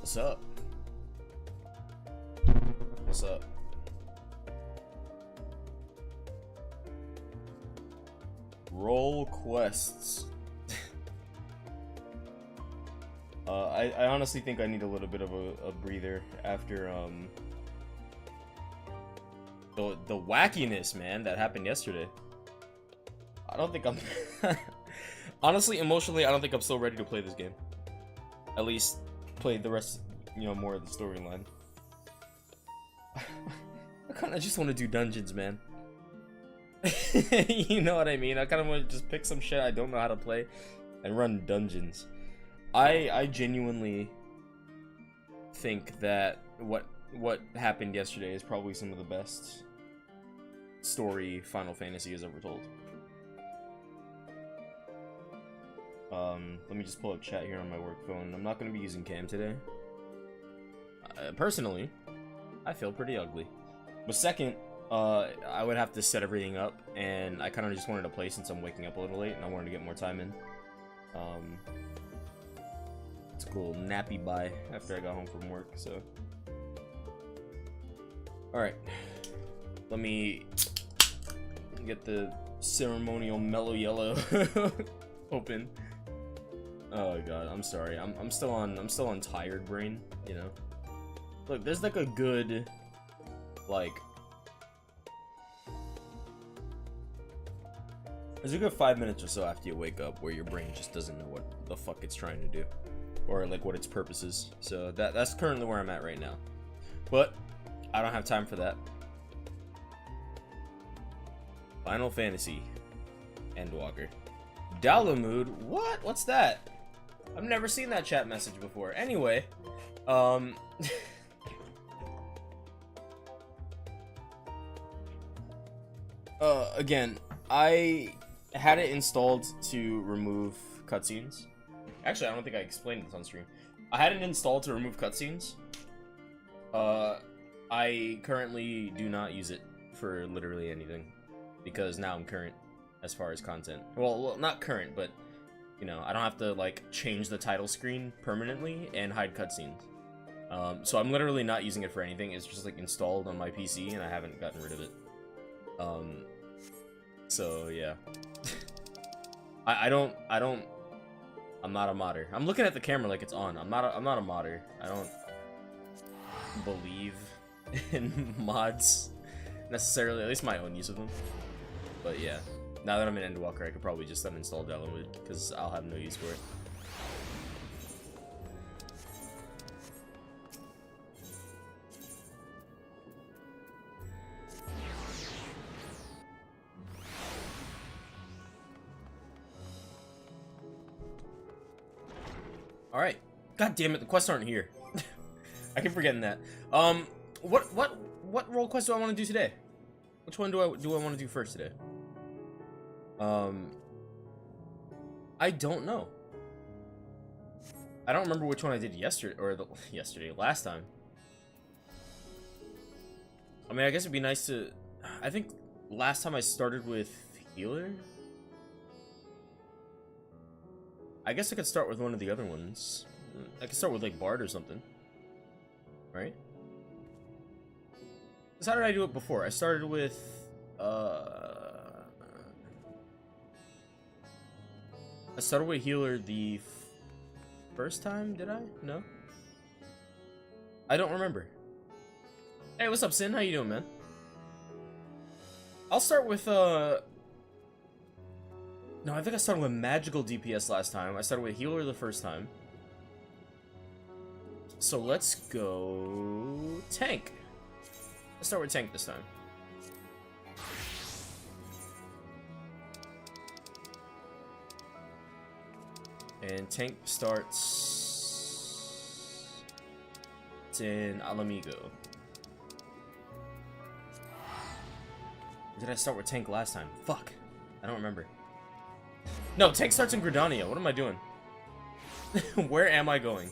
What's up? What's up? Roll quests. I honestly think I need a little bit of a breather after the wackiness, man, that happened yesterday. I don't think I'm honestly, emotionally, I don't think I'm still ready to play this game. At least play the rest, you know, more of the storyline. I kind of just want to do dungeons, man. You know what I mean? I kind of want to just pick some shit I don't know how to play and run dungeons. I genuinely think that what happened yesterday is probably some of the best story Final Fantasy has ever told. Let me just pull up chat here on my work phone. I'm not going to be using cam today. Personally, I feel pretty ugly. But second, I would have to set everything up, and I kind of just wanted to play since I'm waking up a little late, and I wanted to get more time in. It's a cool nappy bye after I got home from work, so. Alright. Let me get the ceremonial mellow yellow open. Oh god, I'm sorry. I'm still on tired brain, you know. Look, there's like a good there's a good 5 minutes or so after you wake up where your brain just doesn't know what the fuck it's trying to do, or like what its purpose is. So that's currently where I'm at right now. But I don't have time for that. Final Fantasy Endwalker. Dalamud? What? What's that? I've never seen that chat message before. Anyway, again, I had it installed to remove cutscenes. Actually, I don't think I explained this on stream. I had it installed to remove cutscenes. I currently do not use it for literally anything, because now I'm current as far as content. Well, not current, but, you know, I don't have to, like, change the title screen permanently and hide cutscenes. So I'm literally not using it for anything. It's just, like, installed on my PC, and I haven't gotten rid of it. So, yeah. I'm not a modder. I'm looking at the camera like it's on. I'm not a modder. I don't believe in mods necessarily, at least my own use of them. But yeah, now that I'm in Endwalker, I could probably just uninstall Dalamud, because I'll have no use for it. Alright. God damn it, the quests aren't here. I keep forgetting that. What role quest do I want to do today? Which one do I want to do first today? I don't know. I don't remember which one I did yesterday, or last time. I mean, I guess it'd be nice to. I think last time I started with healer. I guess I could start with one of the other ones. I could start with like Bard or something, right? Because how did I do it before? I started with healer the first time, did I? No? I don't remember. Hey, what's up, Sin? How you doing, man? I'll start with, no, I think I started with magical DPS last time. I started with healer the first time. So let's go tank. Let's start with tank this time. And tank starts in Alamigo. Did I start with tank last time? Fuck. I don't remember. No, tank starts in Gridania. What am I doing? Where am I going?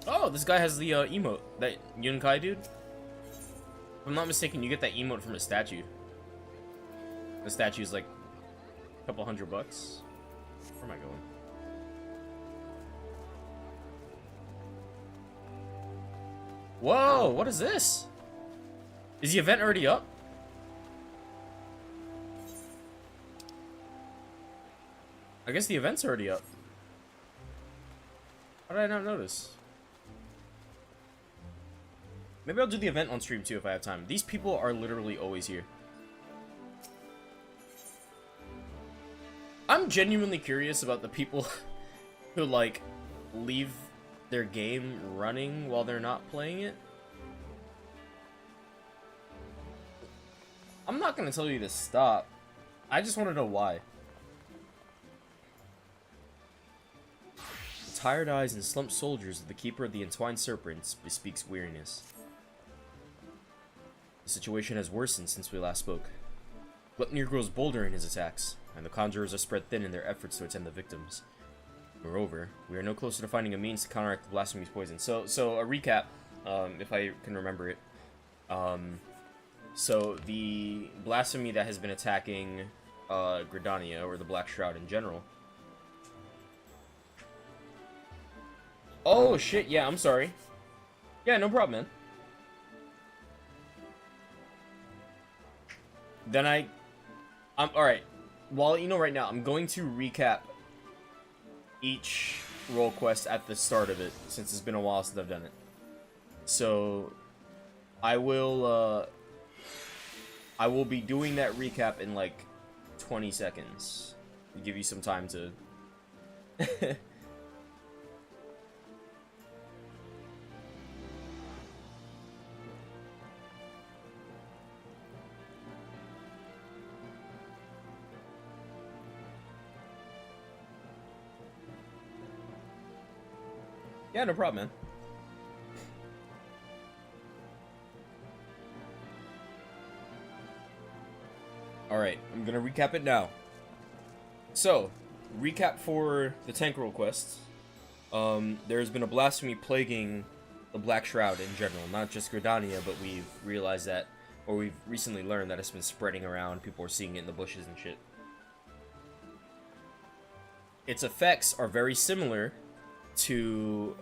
Oh, this guy has the emote. That Yunkai dude? If I'm not mistaken, you get that emote from a statue. The statue's like a couple $100. Where am I going? Whoa, what is this? Is the event already up? I guess the event's already up. How did I not notice? Maybe I'll do the event on stream too if I have time. These people are literally always here. I'm genuinely curious about the people who, like, leave their game running while they're not playing it. I'm not gonna tell you to stop. I just want to know why. The tired eyes and slumped soldiers of the Keeper of the Entwined Serpents bespeaks weariness. The situation has worsened since we last spoke. Gluttony grows bolder in his attacks, and the conjurers are spread thin in their efforts to attend the victims. Moreover, we are no closer to finding a means to counteract the blasphemy's poison. So a recap, if I can remember it. So the blasphemy that has been attacking Gridania, or the Black Shroud in general. Oh shit, yeah, I'm sorry. Yeah, no problem, man. Then I'm alright. Well, you know, right now, I'm going to recap each role quest at the start of it, since it's been a while since I've done it. So, I will be doing that recap in, like, 20 seconds. To give you some time to... Yeah, no problem, man. Alright, I'm gonna recap it now. So, recap for the tank role quest. There's been a blasphemy plaguing the Black Shroud in general, not just Gridania, but we've realized that, or we've recently learned that it's been spreading around, people are seeing it in the bushes and shit. Its effects are very similar to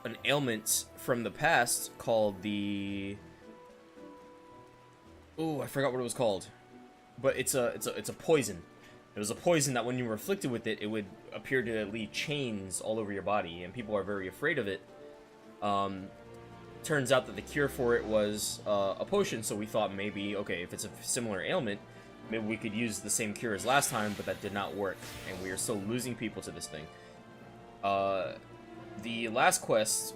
an ailment from the past called the... Oh, I forgot what it was called. But it's a poison. It was a poison that when you were afflicted with it, it would appear to leave chains all over your body, and people are very afraid of it. Turns out that the cure for it was a potion, so we thought maybe, okay, if it's a similar ailment, maybe we could use the same cure as last time, but that did not work, and we are still losing people to this thing. The last quest,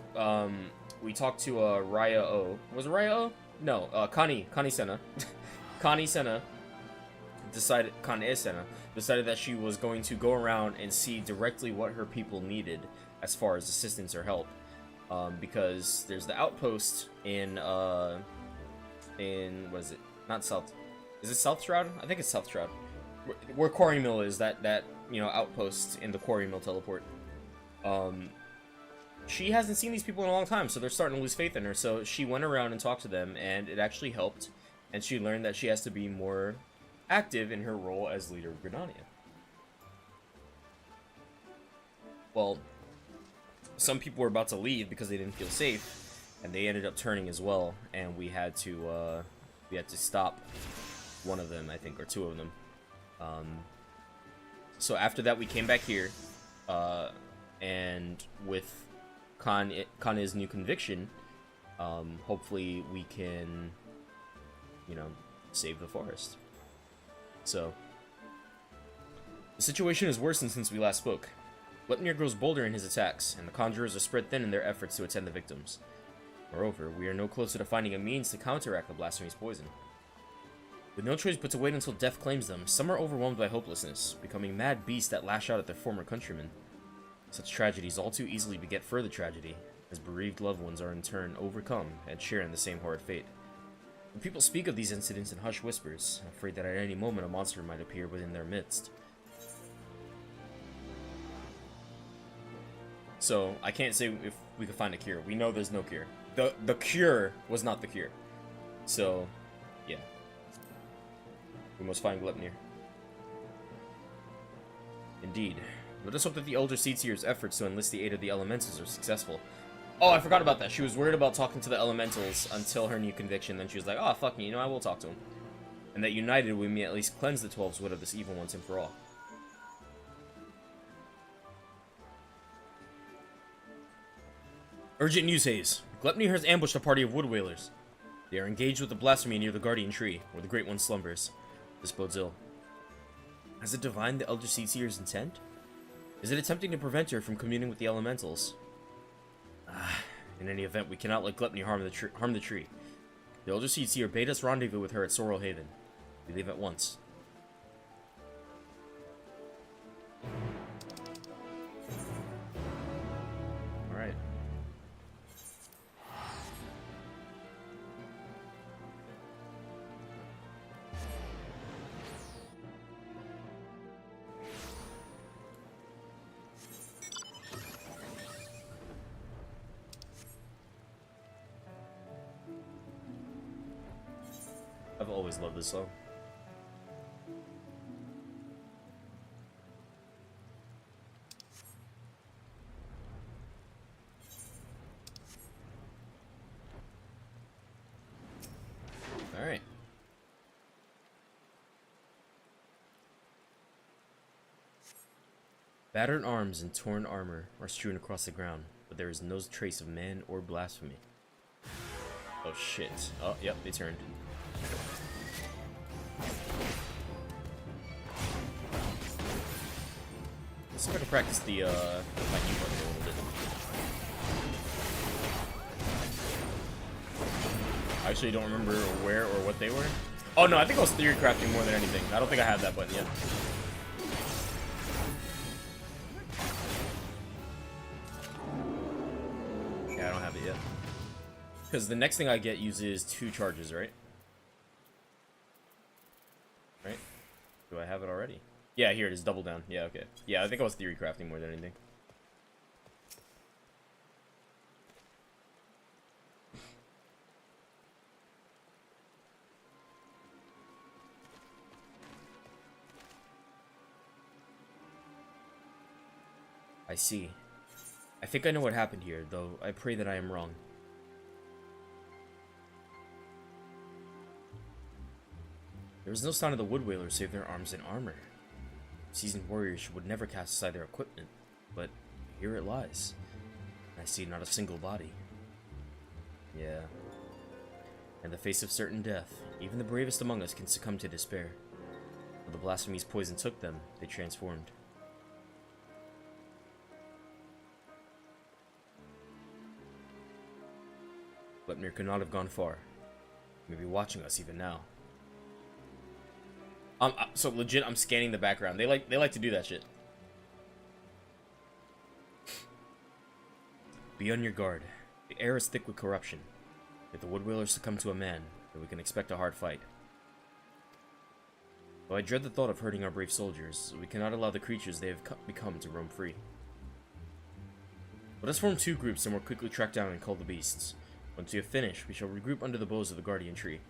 we talked to Raya O. Was it Raya O? No, Connie Senna. Connie Senna decided that she was going to go around and see directly what her people needed as far as assistance or help. Because there's the outpost in what is it? Not South. Is it South Shroud? I think it's South Shroud. Where Quarry Mill is, that you know, outpost in the Quarry Mill teleport. She hasn't seen these people in a long time, so they're starting to lose faith in her. So she went around and talked to them, and it actually helped. And she learned that she has to be more active in her role as leader of Gridania. Well, some people were about to leave because they didn't feel safe, and they ended up turning as well. And we had to stop one of them, I think, or two of them. So after that, we came back here, and with Kane's new conviction, hopefully we can, you know, save the forest. So, the situation has worsened since we last spoke. Gluttony grows bolder in his attacks, and the conjurers are spread thin in their efforts to attend the victims. Moreover, we are no closer to finding a means to counteract the blasphemy's poison. With no choice but to wait until death claims them, some are overwhelmed by hopelessness, becoming mad beasts that lash out at their former countrymen. Such tragedies all too easily beget further tragedy, as bereaved loved ones are in turn overcome and share in the same horrid fate. The people speak of these incidents in hushed whispers, afraid that at any moment a monster might appear within their midst. So, I can't say if we could find a cure. We know there's no cure. The cure was not the cure. So, yeah. We must find Glepnir. Indeed. Let us hope that the Elder Seedseer's efforts to enlist the aid of the elementals are successful. Oh, I forgot about that. She was worried about talking to the elementals until her new conviction. Then she was like, oh, fuck me, you know, I will talk to him. And that united, we may at least cleanse the 12's wood of this evil once and for all. Urgent news, Haze. Glepnir has ambushed a party of wood whalers. They are engaged with the blasphemy near the Guardian Tree, where the Great One slumbers. This bodes ill. Has it divined the Elder Seedseer's intent? Is it attempting to prevent her from communing with the elementals? In any event, we cannot let Glepnir harm the tree. The Elder Seedseer bade us rendezvous with her at Sorrel Haven. We leave at once. Alright. I've always loved this song. Alright. Battered arms and torn armor are strewn across the ground, but there is no trace of man or blasphemy. Oh shit. Oh, yep, they turned. Let's see if I can practice the, my U button a little bit. I actually don't remember where or what they were. Oh no, I think I was theory crafting more than anything. I don't think I have that button yet. Yeah, I don't have it yet. Because the next thing I get uses 2 charges, right? Right? Do I have it already? Yeah, here it is, double down. Yeah, okay. Yeah, I think I was theory crafting more than anything. I see. I think I know what happened here, though I pray that I am wrong. There was no sign of the wood whalers save their arms and armor. Seasoned warriors would never cast aside their equipment, but here it lies. I see not a single body. Yeah. In the face of certain death, even the bravest among us can succumb to despair. When the blasphemy's poison took them, they transformed. Glepnir could not have gone far. He may be watching us even now. So legit, I'm scanning the background. They like to do that shit. Be on your guard. The air is thick with corruption. If the wood whalers succumb to a man, then we can expect a hard fight. Though I dread the thought of hurting our brave soldiers, we cannot allow the creatures they have become to roam free. Let us form 2 groups and more quickly track down and cull the beasts. Once we have finished, we shall regroup under the boughs of the Guardian Tree.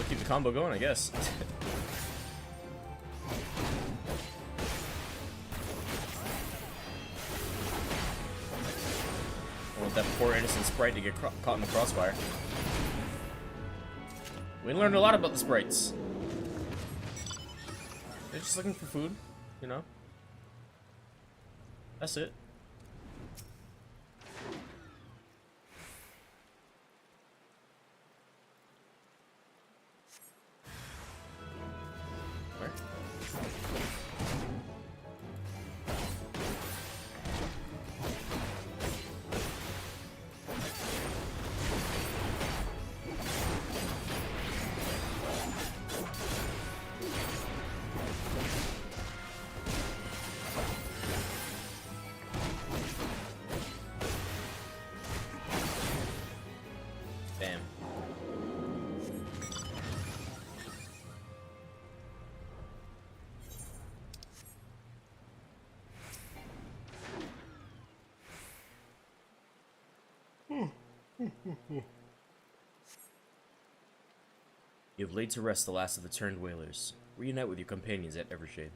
Keep the combo going, I guess. I want that poor innocent sprite to get caught in the crossfire. We learned a lot about the sprites. They're just looking for food, you know? That's it. You have laid to rest the last of the turned whalers. Reunite with your companions at Evershade.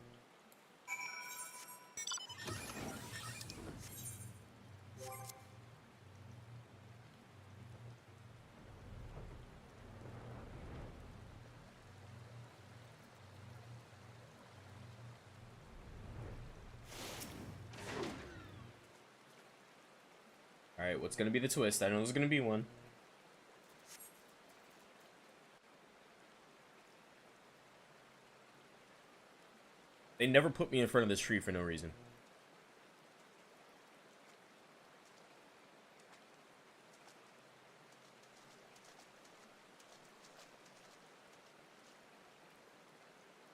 Alright, what's gonna be the twist? I know there's gonna be one. They never put me in front of this tree for no reason.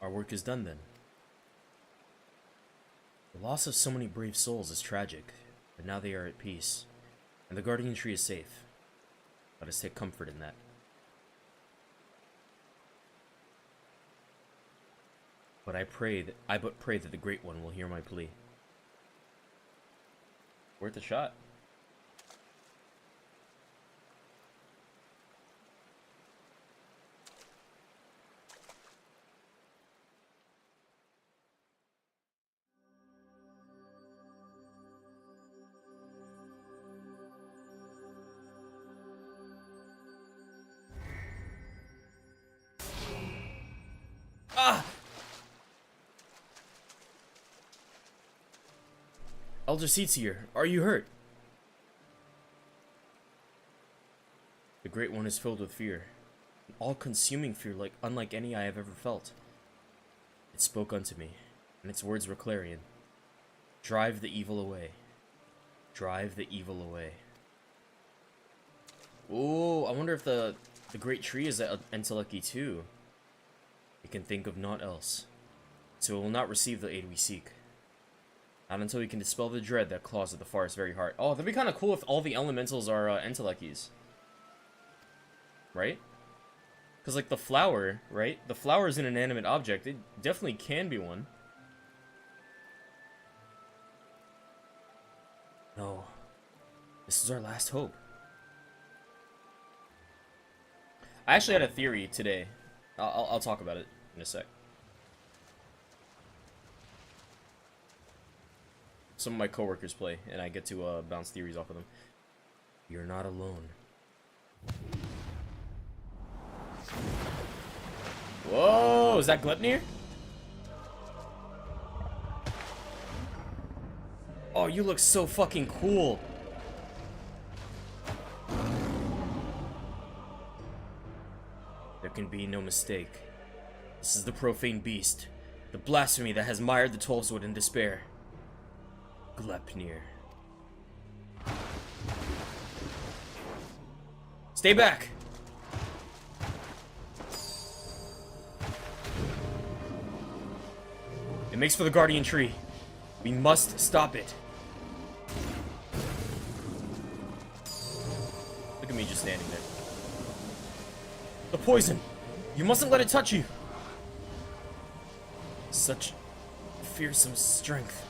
Our work is done then. The loss of so many brave souls is tragic, but now they are at peace, and the guardian tree is safe. Let us take comfort in that. But I but pray that the Great One will hear my plea. Worth a shot. Ah! Elder Seatsier, are you hurt? The Great One is filled with fear. An all-consuming fear unlike any I have ever felt. It spoke unto me, and its words were clarion. Drive the evil away. Drive the evil away. Ooh, I wonder if the Great Tree is at Endwalker too. It can think of naught else, so it will not receive the aid we seek. Not until we can dispel the dread that claws at the forest's very heart. Oh, that'd be kind of cool if all the elementals are Endwalkers. Right? Because, like, the flower, right? The flower is an inanimate object. It definitely can be one. No. This is our last hope. I actually had a theory today. I'll talk about it in a sec. Some of my coworkers play, and I get to bounce theories off of them. You're not alone. Whoa, is that Glepnir? Oh, you look so fucking cool. There can be no mistake. This is the profane beast. The blasphemy that has mired the Twelveswood in despair. Glepnir. Stay back! It makes for the Guardian Tree. We must stop it. Look at me just standing there. The poison! You mustn't let it touch you! Such fearsome strength.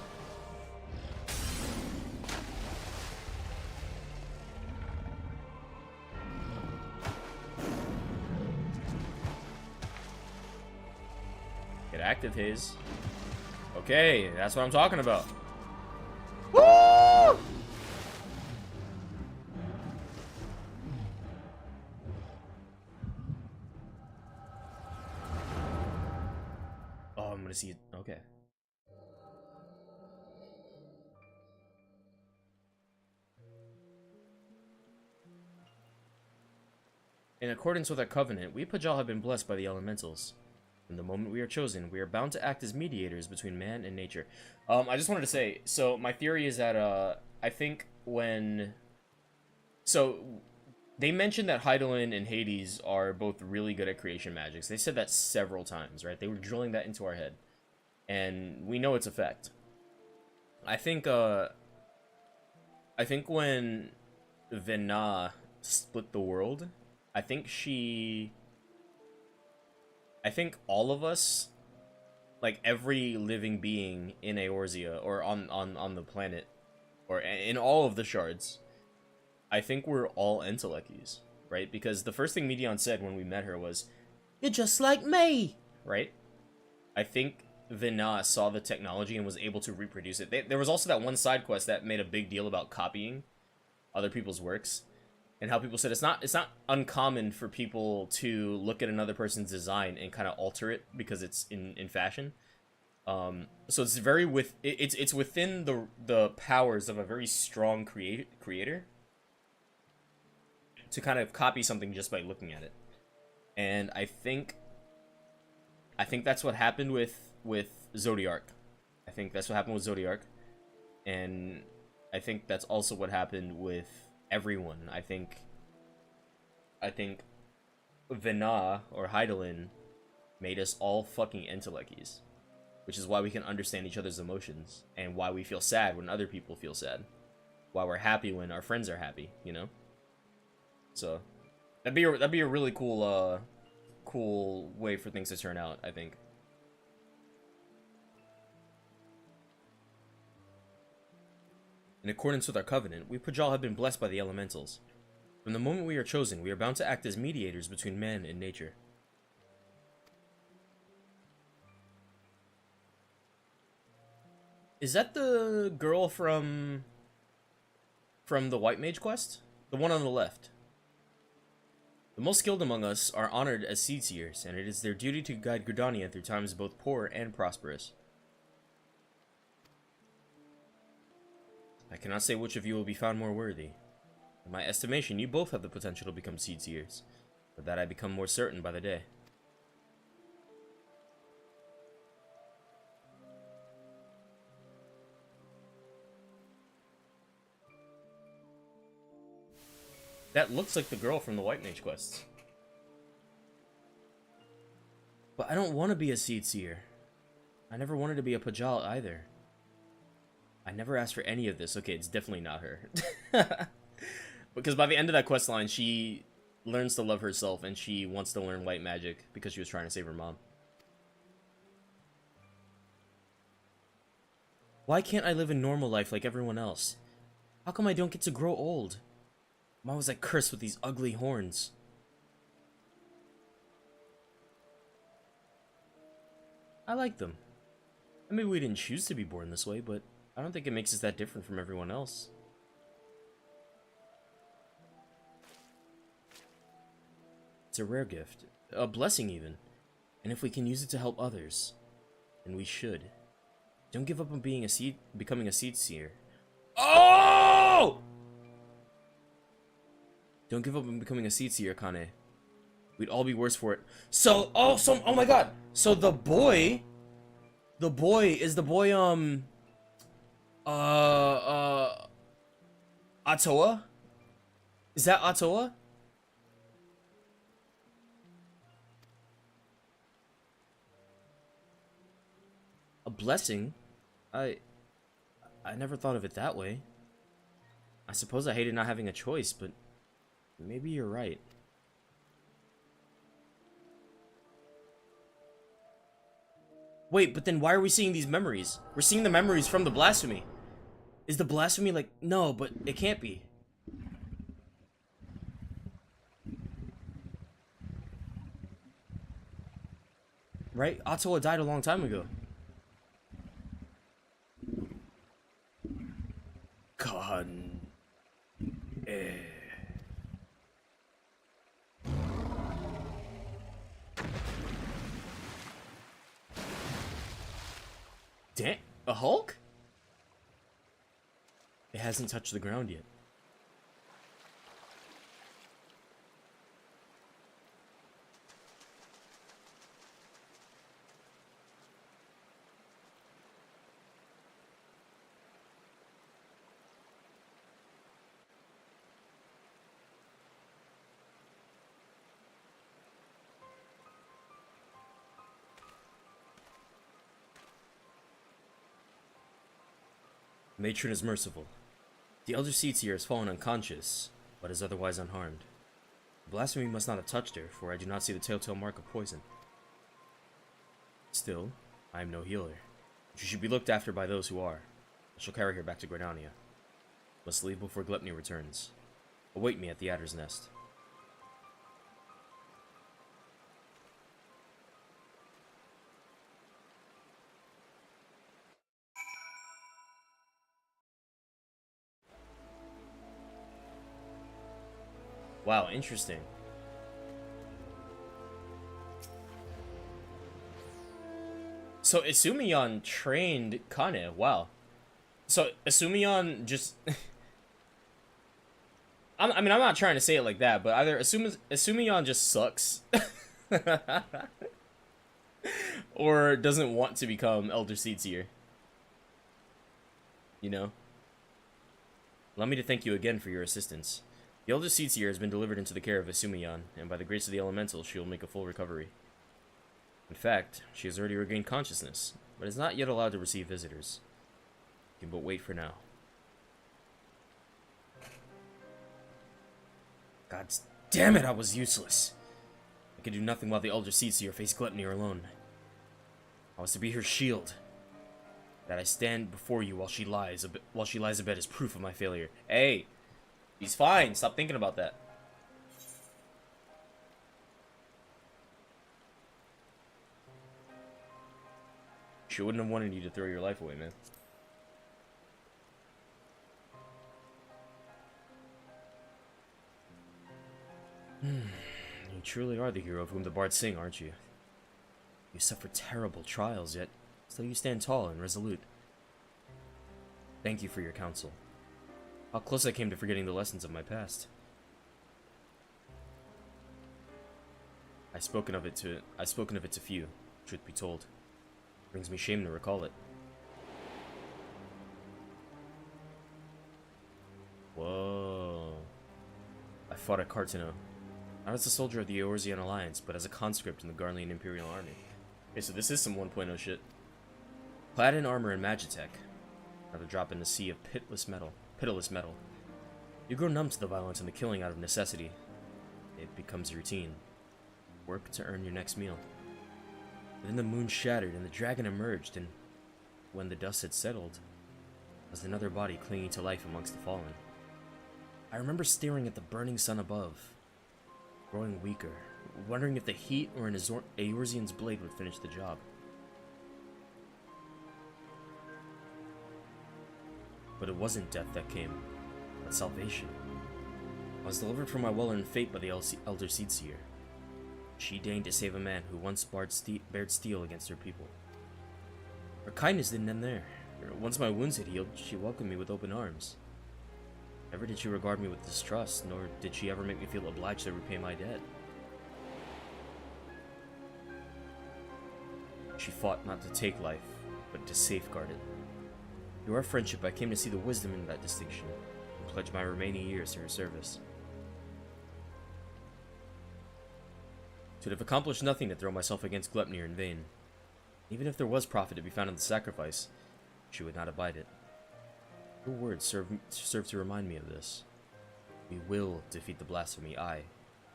Get active, Haze. Okay, that's what I'm talking about. Woo! Oh, I'm gonna see it. Okay. In accordance with our covenant, we Pajal have been blessed by the elementals. From the moment we are chosen, we are bound to act as mediators between man and nature. I just wanted to say, so my theory is that, I think when... So, they mentioned that Hydaelyn and Hades are both really good at creation magics. They said that several times, right? They were drilling that into our head. And we know its effect. I think when Vena split the world, I think all of us, like every living being in Eorzea, or on the planet, or in all of the shards, I think we're all Enteleckies, right? Because the first thing Midian said when we met her was, "You're just like me," right? I think Vina saw the technology and was able to reproduce it. There was also that one side quest that made a big deal about copying other people's works, and how people said it's not uncommon for people to look at another person's design and kind of alter it because it's in fashion. So it's very it's within the powers of a very strong creator to kind of copy something just by looking at it. And I think that's what happened with Zodiark. I think that's what happened with Zodiark, and I think that's also what happened with everyone. I think Vina or Heidelin made us all fucking Enteleckies, which is why we can understand each other's emotions and why we feel sad when other people feel sad, why we're happy when our friends are happy, you know? So that'd be a really cool way for things to turn out, I think. In accordance with our covenant, we Pajal have been blessed by the elementals. From the moment we are chosen, we are bound to act as mediators between man and nature. Is that the girl from the White Mage quest? The one on the left. The most skilled among us are honored as seed seers, and it is their duty to guide Gridania through times both poor and prosperous. I cannot say which of you will be found more worthy. In my estimation, you both have the potential to become seed seers, but that I become more certain by the day. That looks like the girl from the White Mage quests. But I don't want to be a seed seer. I never wanted to be a Pajal either. I never asked for any of this. Okay, it's definitely not her. Because by the end of that quest line, she learns to love herself and she wants to learn light magic because she was trying to save her mom. Why can't I live a normal life like everyone else? How come I don't get to grow old? Why was I cursed with these ugly horns? I like them. I mean, we didn't choose to be born this way, but I don't think it makes us that different from everyone else. It's a rare gift. A blessing, even. And if we can use it to help others, then we should. Don't give up on becoming a seed seer. Oh! Don't give up on becoming a seed seer, Kane. We'd all be worse for it. So, oh my god. So the boy is the boy, Atoa? Is that Atoa? A blessing? I never thought of it that way. I suppose I hated not having a choice, but maybe you're right. Wait, but then why are we seeing these memories? We're seeing the memories from the blasphemy. Is the blasphemy like... No, but it can't be. Right? Atoa died a long time ago. Con... Damn, a Hulk? It hasn't touched the ground yet. The matron is merciful. The elder seedseer has fallen unconscious, but is otherwise unharmed. The blasphemy must not have touched her, for I do not see the telltale mark of poison. Still, I am no healer. She should be looked after by those who are. I shall carry her back to Gridania. Must leave before Glepny returns. Await me at the Adder's Nest. Wow, interesting. So Isumiyan trained Kane. Wow. So Isumiyan just I mean, I'm not trying to say it like that, but either Isumiyan just sucks or doesn't want to become Elder Seedseer. You know? Allow me to thank you again for your assistance. The Elder Seedseer has been delivered into the care of Isumiyan, and by the grace of the elemental, she will make a full recovery. In fact, she has already regained consciousness, but is not yet allowed to receive visitors. You can but wait for now. God damn it, I was useless. I could do nothing while the Elder Seedseer faced Gluttony alone. I was to be her shield. That I stand before you while she lies abed is proof of my failure. Hey, he's fine. Stop thinking about that. She wouldn't have wanted you to throw your life away, man. You truly are the hero of whom the bards sing, aren't you? You suffer terrible trials, yet still you stand tall and resolute. Thank you for your counsel. How close I came to forgetting the lessons of my past. I've spoken of it to few, truth be told. It brings me shame to recall it. Whoa. I fought at Cartino. Not as a soldier of the Eorzean Alliance, but as a conscript in the Garlean Imperial Army. Okay, so this is some 1.0 shit. Clad in armor and magitech. Another drop in the sea of pitiless metal. You grow numb to the violence and the killing out of necessity. It becomes routine. Work to earn your next meal. Then the moon shattered and the dragon emerged, and when the dust had settled, was another body clinging to life amongst the fallen. I remember staring at the burning sun above, growing weaker, wondering if the heat or an Eorzean's blade would finish the job. But it wasn't death that came, but salvation. I was delivered from my well-earned fate by the Elder Seedseer. She deigned to save a man who once bared steel against her people. Her kindness didn't end there. Once my wounds had healed, she welcomed me with open arms. Never did she regard me with distrust, nor did she ever make me feel obliged to repay my debt. She fought not to take life, but to safeguard it. Through our friendship, I came to see the wisdom in that distinction, and pledge my remaining years to her service. It would have accomplished nothing to throw myself against Gluttony in vain. Even if there was profit to be found in the sacrifice, she would not abide it. Her words serve to remind me of this. We will defeat the blasphemy, aye,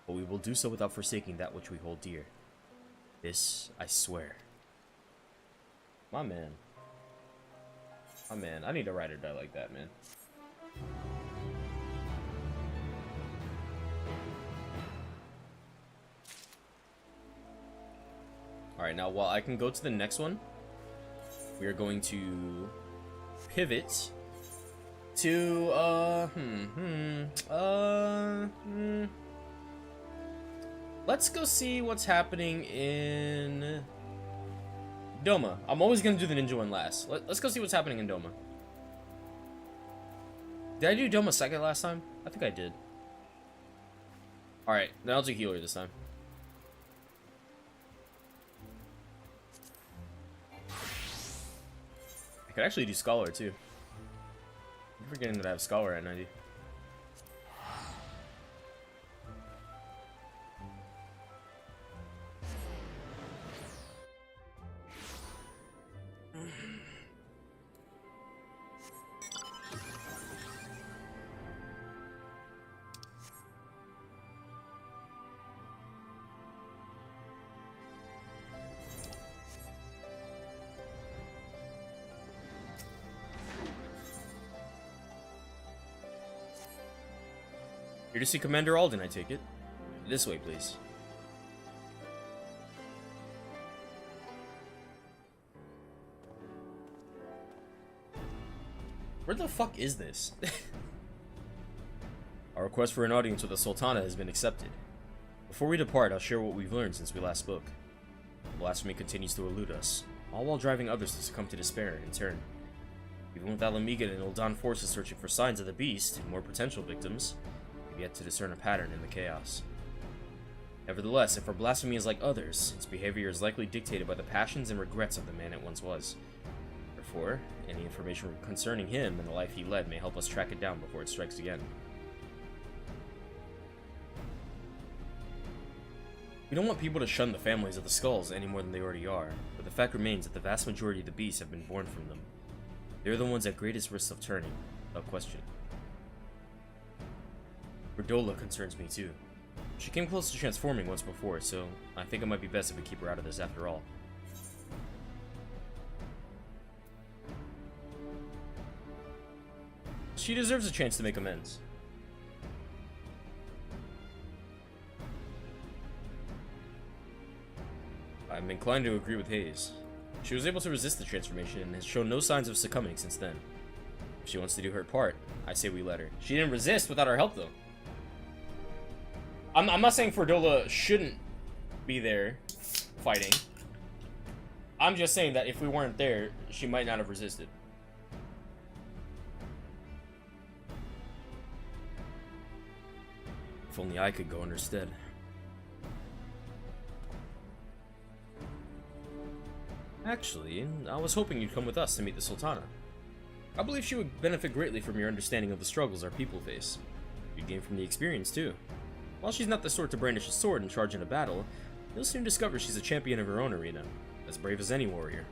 but we will do so without forsaking that which we hold dear. This I swear. My man. My man, I need a ride or die like that, man. Alright, now while I can go to the next one, we are going to pivot to, let's go see what's happening in Doma. I'm always going to do the ninja one last. Let's go see what's happening in Doma. Did I do Doma second last time? I think I did. Alright, now I'll do healer this time. I could actually do Scholar too. I'm forgetting that I have Scholar at 90. Here to see Commander Alden, I take it. This way, please. Where the fuck is this? Our request for an audience with the Sultana has been accepted. Before we depart, I'll share what we've learned since we last spoke. Blasphemy continues to elude us, all while driving others to succumb to despair in turn. Even with Alamiga and Ildan forces searching for signs of the beast and more potential victims, we've yet to discern a pattern in the chaos. Nevertheless, if our blasphemy is like others, its behavior is likely dictated by the passions and regrets of the man it once was. Therefore, any information concerning him and the life he led may help us track it down before it strikes again. We don't want people to shun the families of the skulls any more than they already are, but the fact remains that the vast majority of the beasts have been born from them. They're the ones at greatest risk of turning, without question. Verdola concerns me too. She came close to transforming once before, so I think it might be best if we keep her out of this after all. She deserves a chance to make amends. I'm inclined to agree with Hayes. She was able to resist the transformation and has shown no signs of succumbing since then. If she wants to do her part, I say we let her. She didn't resist without our help, though. I'm not saying Verdola shouldn't be there fighting. I'm just saying that if we weren't there, she might not have resisted. If only I could go in her stead. Actually, I was hoping you'd come with us to meet the Sultana. I believe she would benefit greatly from your understanding of the struggles our people face. You'd gain from the experience, too. While she's not the sort to brandish a sword and charge in a battle, you'll soon discover she's a champion of her own arena, as brave as any warrior.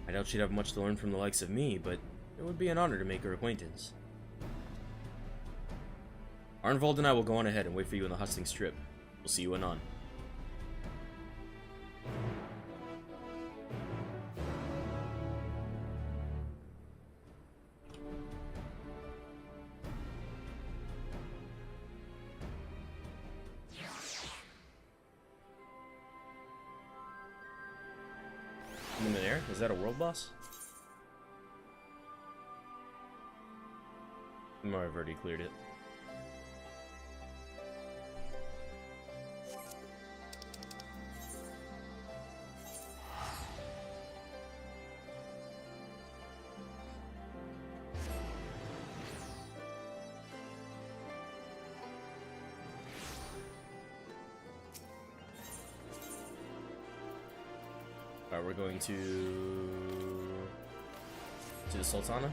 I doubt she'd have much to learn from the likes of me, but it would be an honor to make her acquaintance. Arnvald and I will go on ahead and wait for you in the hustling strip. We'll see you anon. In the air? Is that a world boss? No, I've already cleared it. Alright, we're going to the Sultana.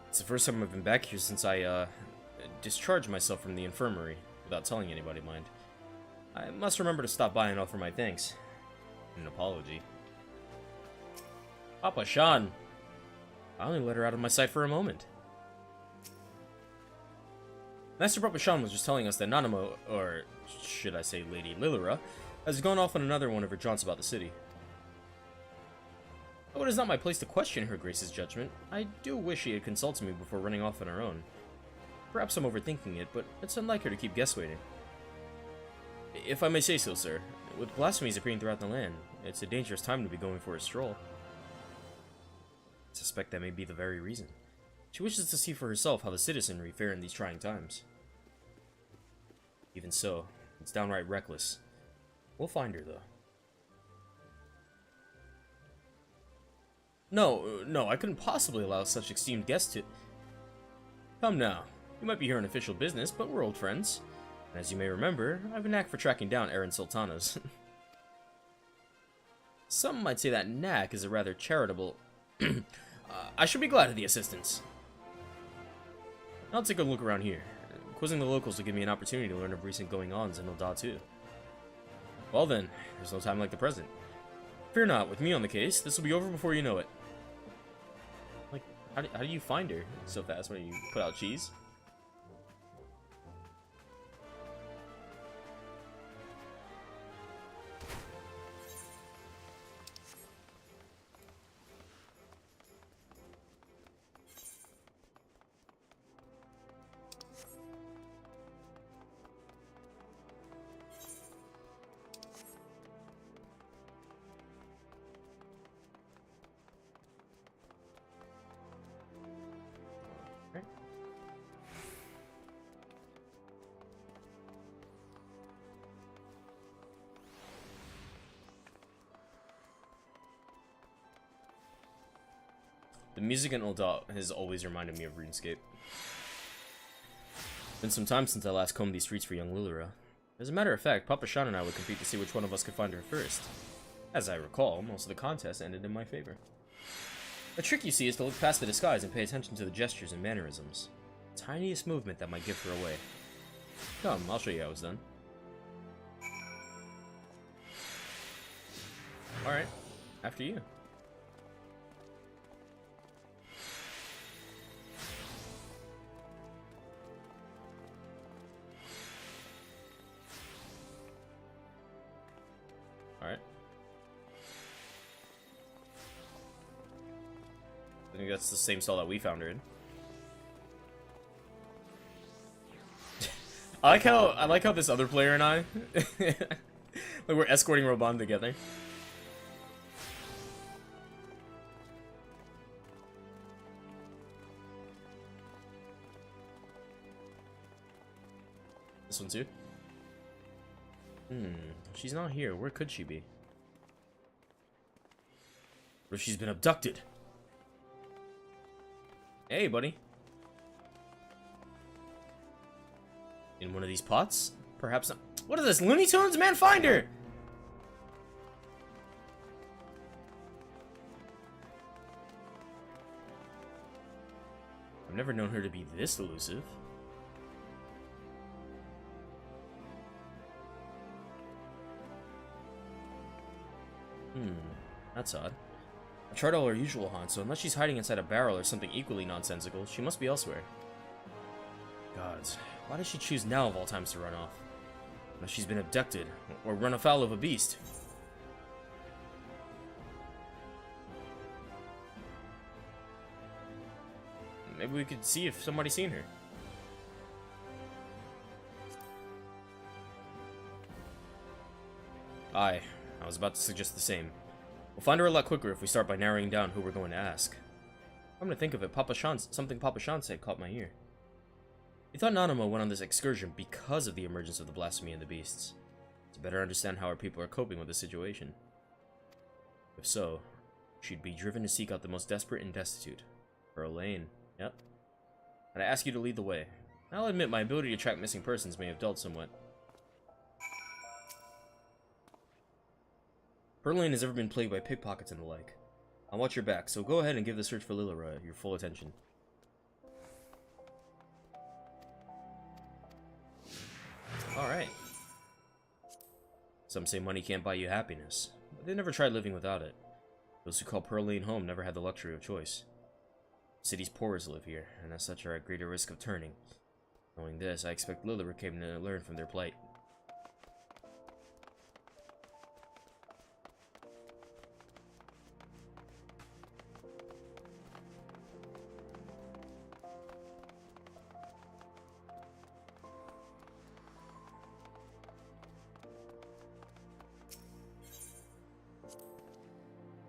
It's the first time I've been back here since I discharged myself from the infirmary without telling anybody, mind. I must remember to stop by and offer my thanks. An apology. Papa Shan! I only let her out of my sight for a moment. Master Papa Shan was just telling us that Nanamo, or should I say Lady Lilira, has gone off on another one of her jaunts about the city. Though it is not my place to question her Grace's judgment, I do wish she had consulted me before running off on her own. Perhaps I'm overthinking it, but it's unlike her to keep guests waiting. If I may say so, sir, with blasphemies appearing throughout the land, it's a dangerous time to be going for a stroll. I suspect that may be the very reason. She wishes to see for herself how the citizenry fare in these trying times. Even so, it's downright reckless. We'll find her, though. No, I couldn't possibly allow such esteemed guests to... Come now. You might be here on official business, but we're old friends. And as you may remember, I have a knack for tracking down errant sultanas. Some might say that knack is a rather charitable... I should be glad of the assistance. I'll take a look around here. Quizzing the locals will give me an opportunity to learn of recent going-ons in Ul'dah too. Well then, there's no time like the present. Fear not, with me on the case, this will be over before you know it. Like, How do you find her so fast when you put out cheese? The music in Ul'dah has always reminded me of RuneScape. Been some time since I last combed these streets for young Lilira. As a matter of fact, Papa Shan and I would compete to see which one of us could find her first. As I recall, most of the contests ended in my favor. The trick, you see, is to look past the disguise and pay attention to the gestures and mannerisms. The tiniest movement that might give her away. Come, I'll show you how it's done. Alright, after you. Alright. I think that's the same cell that we found her in. I like how this other player and I like we're escorting Roban together. This one too? She's not here. Where could she be? What if she's been abducted? Hey, buddy. In one of these pots? Perhaps not. What is this? Looney Tunes? Man, find her! I've never known her to be this elusive. That's odd. I tried all her usual haunts, so unless she's hiding inside a barrel or something equally nonsensical, she must be elsewhere. Gods, why does she choose now of all times to run off? Unless she's been abducted, or run afoul of a beast. Maybe we could see if somebody's seen her. I was about to suggest the same. We'll find her a lot quicker if we start by narrowing down who we're going to ask. I'm gonna think of it, something Papa Shan said caught my ear. He thought Nanamo went on this excursion because of the emergence of the blasphemy and the beasts. To better understand how our people are coping with the situation. If so, she'd be driven to seek out the most desperate and destitute. Pearl Lane. Yep. And I ask you to lead the way. I'll admit my ability to track missing persons may have dulled somewhat. Pearl Lane has ever been plagued by pickpockets and the like. I'll watch your back, so go ahead and give the search for Lilira your full attention. Alright. Some say money can't buy you happiness, but they never tried living without it. Those who call Pearl Lane home never had the luxury of choice. The city's poorest live here, and as such are at greater risk of turning. Knowing this, I expect Lilira came to learn from their plight.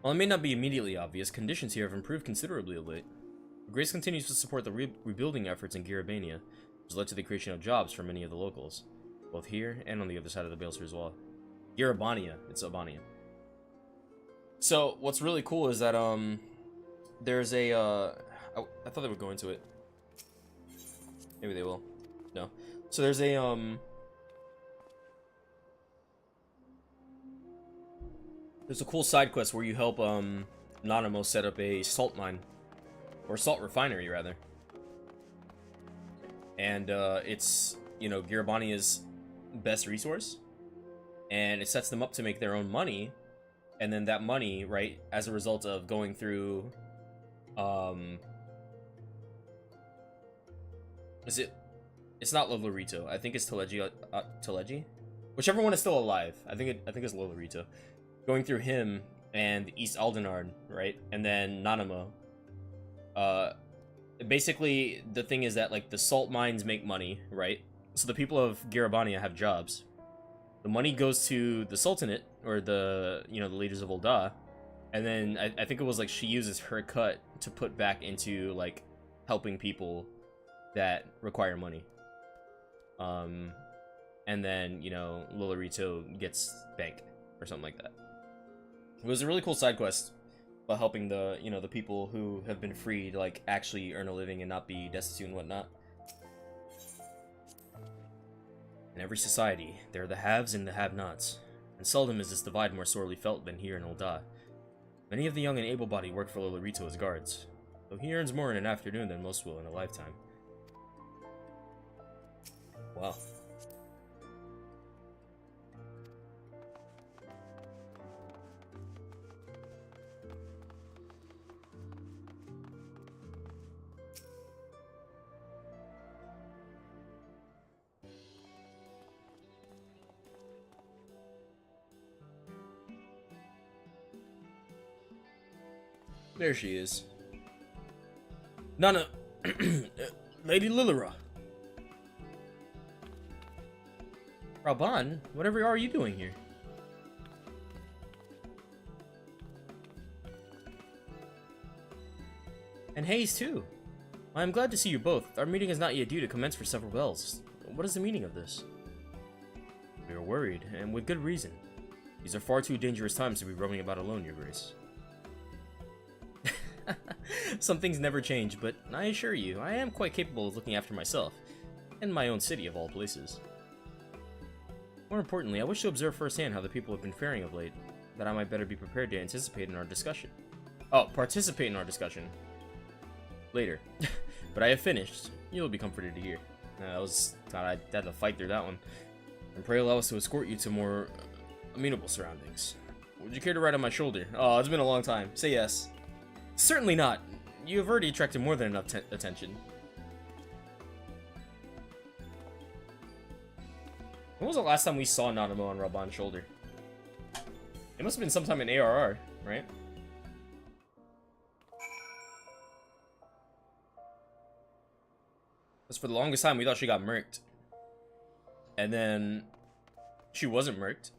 While it may not be immediately obvious, conditions here have improved considerably of late. Grace continues to support the rebuilding efforts in Garabania, which has led to the creation of jobs for many of the locals, both here and on the other side of the Balesir as well. Garabania, it's Albania. So, what's really cool is that, there's a, I thought they would go into it. Maybe they will. No. So there's a, there's a cool side quest where you help, Nanamo set up a salt mine. Or salt refinery, rather. And, it's, you know, Garabania's best resource. And it sets them up to make their own money. And then that money, right, as a result of going through, Is it? It's not Lolorito. I think it's Teleji. Teleji? Whichever one is still alive. I think it's Lolorito. Going through him and East Aldenard, right? And then Nanamo. Basically, the thing is that, like, the salt mines make money, right? So the people of Garabania have jobs. The money goes to the Sultanate, or the, you know, the leaders of Ul'dah. And then, I think it was, like, she uses her cut to put back into, like, helping people that require money. And then, you know, Lolorito gets bank, or something like that. It was a really cool side quest about helping the, you know, the people who have been free to, like, actually earn a living and not be destitute and whatnot. In every society, there are the haves and the have-nots, and seldom is this divide more sorely felt than here in Ul'dah. Many of the young and able-bodied work for Lolorito as guards, though he earns more in an afternoon than most will in a lifetime. Wow. There she is. Nana, Lady Lilira. Raban, whatever are you doing here? And Hayes too. I am glad to see you both. Our meeting is not yet due to commence for several bells. What is the meaning of this? We are worried, and with good reason. These are far too dangerous times to be roaming about alone, Your Grace. Some things never change, but I assure you, I am quite capable of looking after myself, in my own city of all places. More importantly, I wish to observe firsthand how the people have been faring of late, that I might better be prepared to anticipate in our discussion. Oh, participate in our discussion. Later. But I have finished. You'll be comforted to hear. God, I had to fight through that one. And pray allow us to escort you to more amenable surroundings. Would you care to ride on my shoulder? Oh, it's been a long time. Say yes. Certainly not. You have already attracted more than enough attention. When was the last time we saw Nanamo on Raban's shoulder? It must have been sometime in ARR, right? Because for the longest time we thought she got murked. And then she wasn't murked.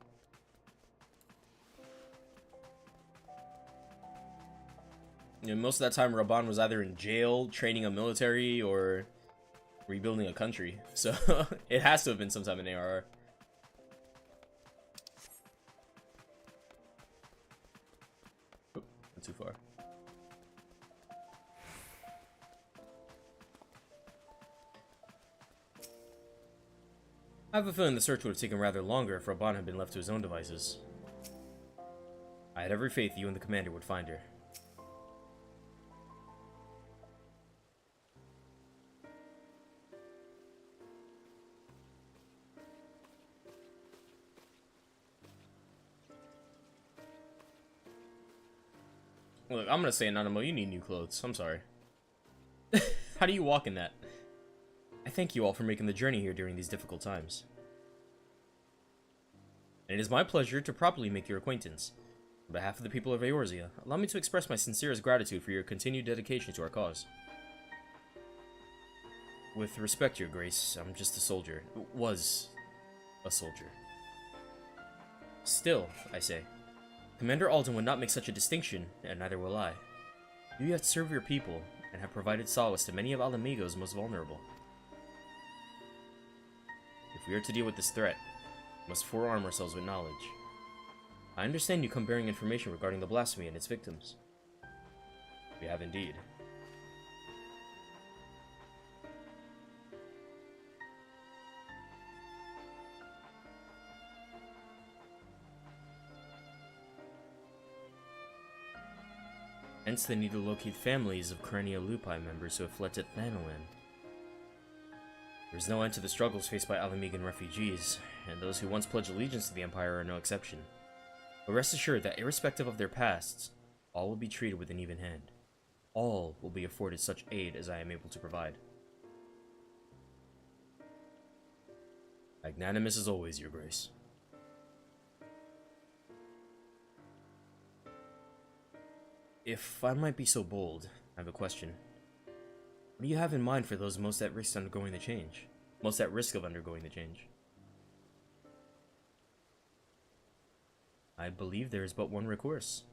You know, most of that time Raban was either in jail, training a military, or rebuilding a country. So it has to have been sometime in ARR. Oop, not too far. I have a feeling the search would have taken rather longer if Raban had been left to his own devices. I had every faith you and the commander would find her. Look, I'm gonna say, Nanamo, you need new clothes. I'm sorry. How do you walk in that? I thank you all for making the journey here during these difficult times. And it is my pleasure to properly make your acquaintance. On behalf of the people of Eorzea, allow me to express my sincerest gratitude for your continued dedication to our cause. With respect, Your Grace, I'm just a soldier. Was a soldier. Still, I say. Commander Alden would not make such a distinction, and neither will I. You have served your people, and have provided solace to many of Ala Mhigo's most vulnerable. If we are to deal with this threat, we must forearm ourselves with knowledge. I understand you come bearing information regarding the blasphemy and its victims. We have indeed. Hence the need to locate families of Crania Lupi members who have fled to Thanalan. There is no end to the struggles faced by Ala Mhigan refugees, and those who once pledged allegiance to the Empire are no exception. But rest assured that irrespective of their pasts, all will be treated with an even hand. All will be afforded such aid as I am able to provide. Magnanimous as always, Your Grace. If I might be so bold, I have a question. What do you have in mind for those most at risk of undergoing the change? Most at risk of undergoing the change? I believe there is but one recourse.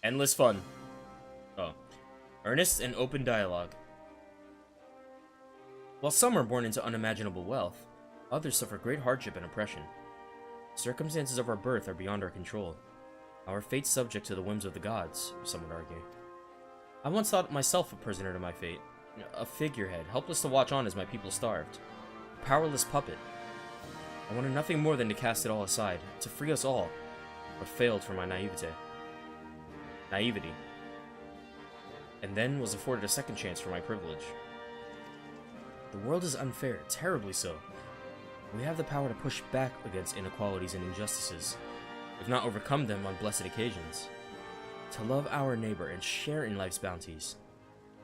Endless fun. Oh. Earnest and open dialogue. While some are born into unimaginable wealth, others suffer great hardship and oppression. Circumstances of our birth are beyond our control. Our fate's subject to the whims of the gods, some would argue. I once thought myself a prisoner to my fate, a figurehead, helpless to watch on as my people starved. A powerless puppet. I wanted nothing more than to cast it all aside, to free us all, but failed for my naivety. And then was afforded a second chance for my privilege. The world is unfair, terribly so. We have the power to push back against inequalities and injustices, if not overcome them on blessed occasions. To love our neighbor and share in life's bounties.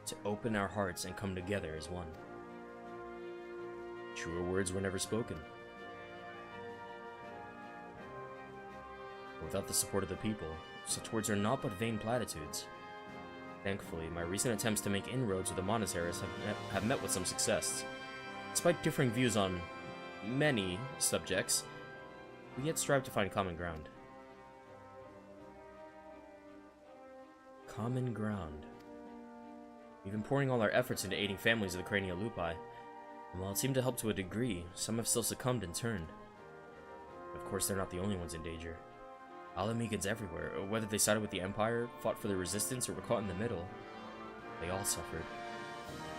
To open our hearts and come together as one. Truer words were never spoken. Without the support of the people, such words are naught but vain platitudes. Thankfully, my recent attempts to make inroads with the monasteries have met with some success. Despite differing views on many subjects, we yet strive to find common ground. Common ground. We've been pouring all our efforts into aiding families of the Crania Lupi, and while it seemed to help to a degree, some have still succumbed and turned. Of course, they're not the only ones in danger. Alamegans everywhere, whether they sided with the Empire, fought for their resistance, or were caught in the middle, they all suffered.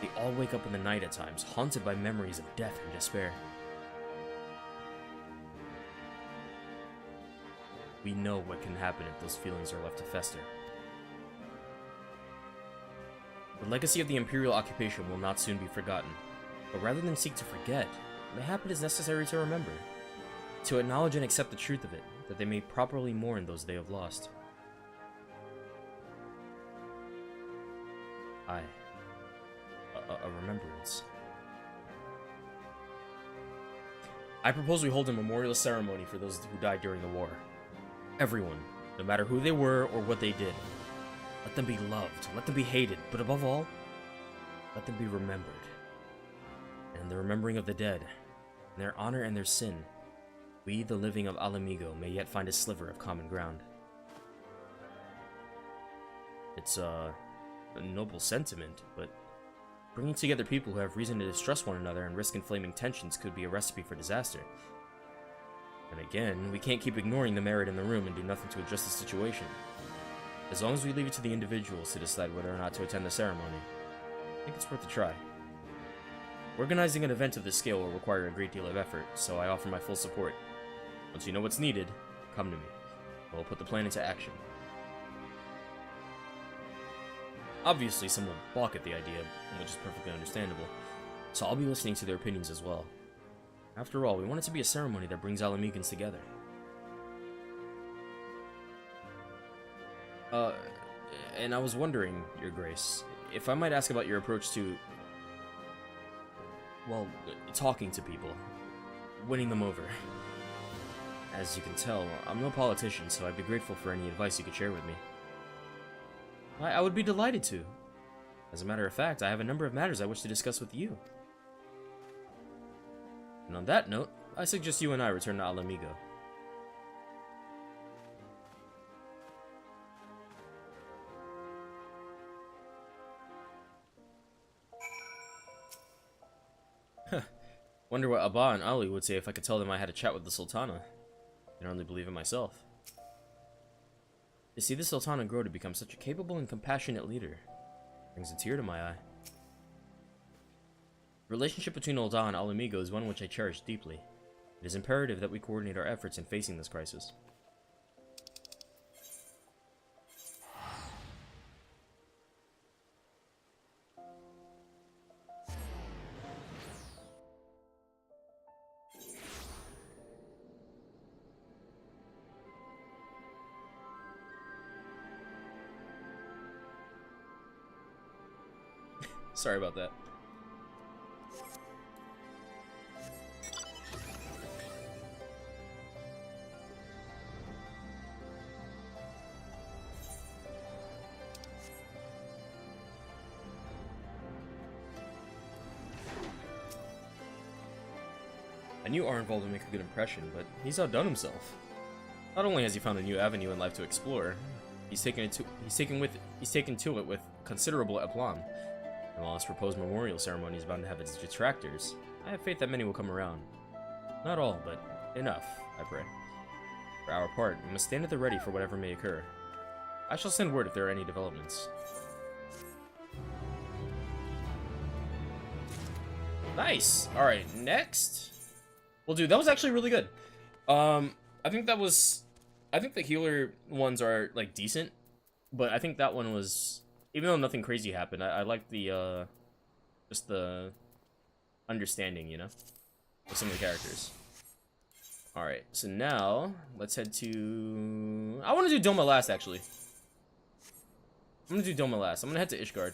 They all wake up in the night at times, haunted by memories of death and despair. We know what can happen if those feelings are left to fester. The legacy of the Imperial occupation will not soon be forgotten, but rather than seek to forget, mayhap it is necessary to remember, to acknowledge and accept the truth of it, that they may properly mourn those they have lost. A remembrance. I propose we hold a memorial ceremony for those who died during the war. Everyone, no matter who they were or what they did. Let them be loved, let them be hated, but above all, let them be remembered. And in the remembering of the dead, in their honor and their sin, we, the living of Alamigo, may yet find a sliver of common ground. It's a noble sentiment, but bringing together people who have reason to distrust one another and risk inflaming tensions could be a recipe for disaster. And again, we can't keep ignoring the merit in the room and do nothing to adjust the situation. As long as we leave it to the individuals to decide whether or not to attend the ceremony, I think it's worth a try. Organizing an event of this scale will require a great deal of effort, so I offer my full support. Once you know what's needed, come to me. I will put the plan into action. Obviously, some will balk at the idea, which is perfectly understandable, so I'll be listening to their opinions as well. After all, we want it to be a ceremony that brings Alamegans together. And I was wondering, Your Grace, if I might ask about your approach to, well, talking to people, winning them over. As you can tell, I'm no politician, so I'd be grateful for any advice you could share with me. I would be delighted to. As a matter of fact, I have a number of matters I wish to discuss with you. And on that note, I suggest you and I return to Alamigo. Wonder what Abba and Ali would say if I could tell them I had a chat with the Sultana. I can only believe it myself. To see the Sultana grow to become such a capable and compassionate leader brings a tear to my eye. The relationship between Ul'dah and Alamigo is one which I cherish deeply. It is imperative that we coordinate our efforts in facing this crisis. Sorry about that. I knew Arnvald would make a good impression, but he's outdone himself. Not only has he found a new avenue in life to explore, he's taken to it with considerable aplomb. And while his proposed memorial ceremony is bound to have its detractors, I have faith that many will come around. Not all, but enough, I pray. For our part, we must stand at the ready for whatever may occur. I shall send word if there are any developments. Nice! Alright, next. Well, dude, that was actually really good. I think the healer ones are, like, decent. But I think that one was... Even though nothing crazy happened, I like the, just the understanding, you know? Of some of the characters. Alright, so now, let's head to... I want to do Doma last, actually. I'm gonna do Doma last. I'm gonna head to Ishgard.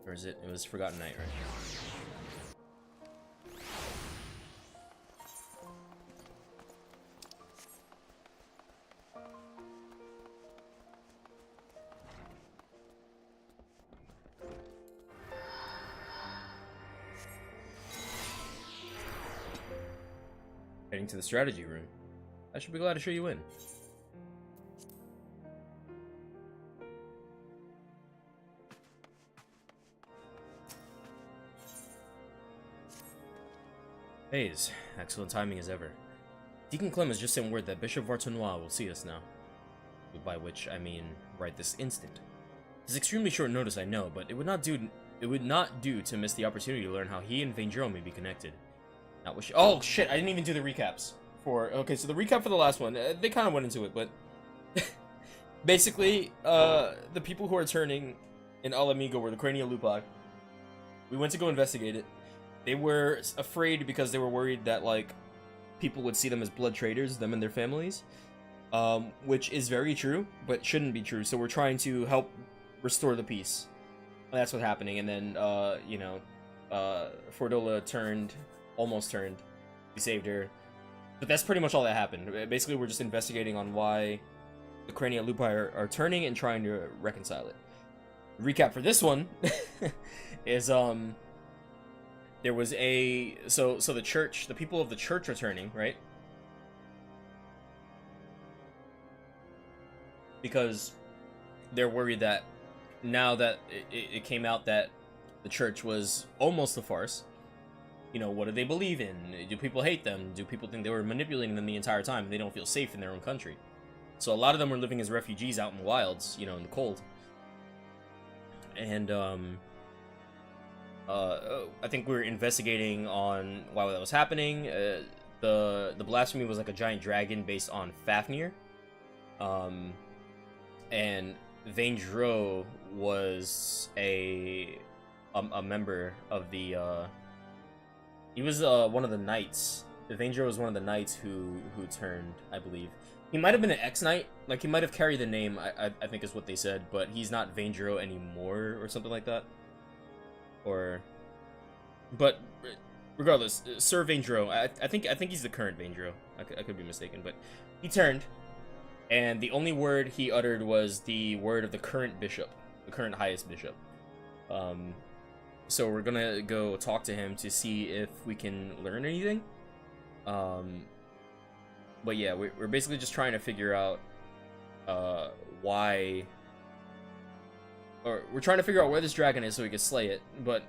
Or is it? It was Forgotten Night, right? Heading to the strategy room. I should be glad to show you in. Hayes, excellent timing as ever. Deacon Clem has just sent word that Bishop Vartonois will see us now. By which I mean right this instant. It's extremely short notice, I know, but it would not do to miss the opportunity to learn how he and Vaingero may be connected. Not wish. Oh shit! I didn't even do the recaps for. Okay, so the recap for the last one, they kind of went into it, but basically, the people who are turning in Alamigo were the Crania Lupi. We went to go investigate it. They were afraid because they were worried that, like, people would see them as blood traitors, them and their families. Which is very true, but shouldn't be true. So we're trying to help restore the peace. That's what's happening. And then, you know, Fordola almost turned. We saved her. But that's pretty much all that happened. Basically, we're just investigating on why the Crania Lupi are turning and trying to reconcile it. Recap for this one is, there was a... So the church, the people of the church are turning, right? Because they're worried that now that it came out that the church was almost a farce, you know, what do they believe in? Do people hate them? Do people think they were manipulating them the entire time and they don't feel safe in their own country? So a lot of them were living as refugees out in the wilds, you know, in the cold. And, I think we were investigating on why that was happening. The blasphemy was like a giant dragon based on Fafnir. And Vaingero was a member of the, he was, one of the knights. Vaingero was one of the knights who turned, I believe. He might have been an ex-knight, like, he might have carried the name, I think is what they said, but he's not Vaingero anymore, or something like that. Or... But, regardless, Sir Vaingero, I think he's the current Vaingero. I could be mistaken, but he turned. And the only word he uttered was the word of the current bishop, the current highest bishop. So we're gonna go talk to him to see if we can learn anything. But yeah, we're basically just trying to figure out why... Or we're trying to figure out where this dragon is so we can slay it, but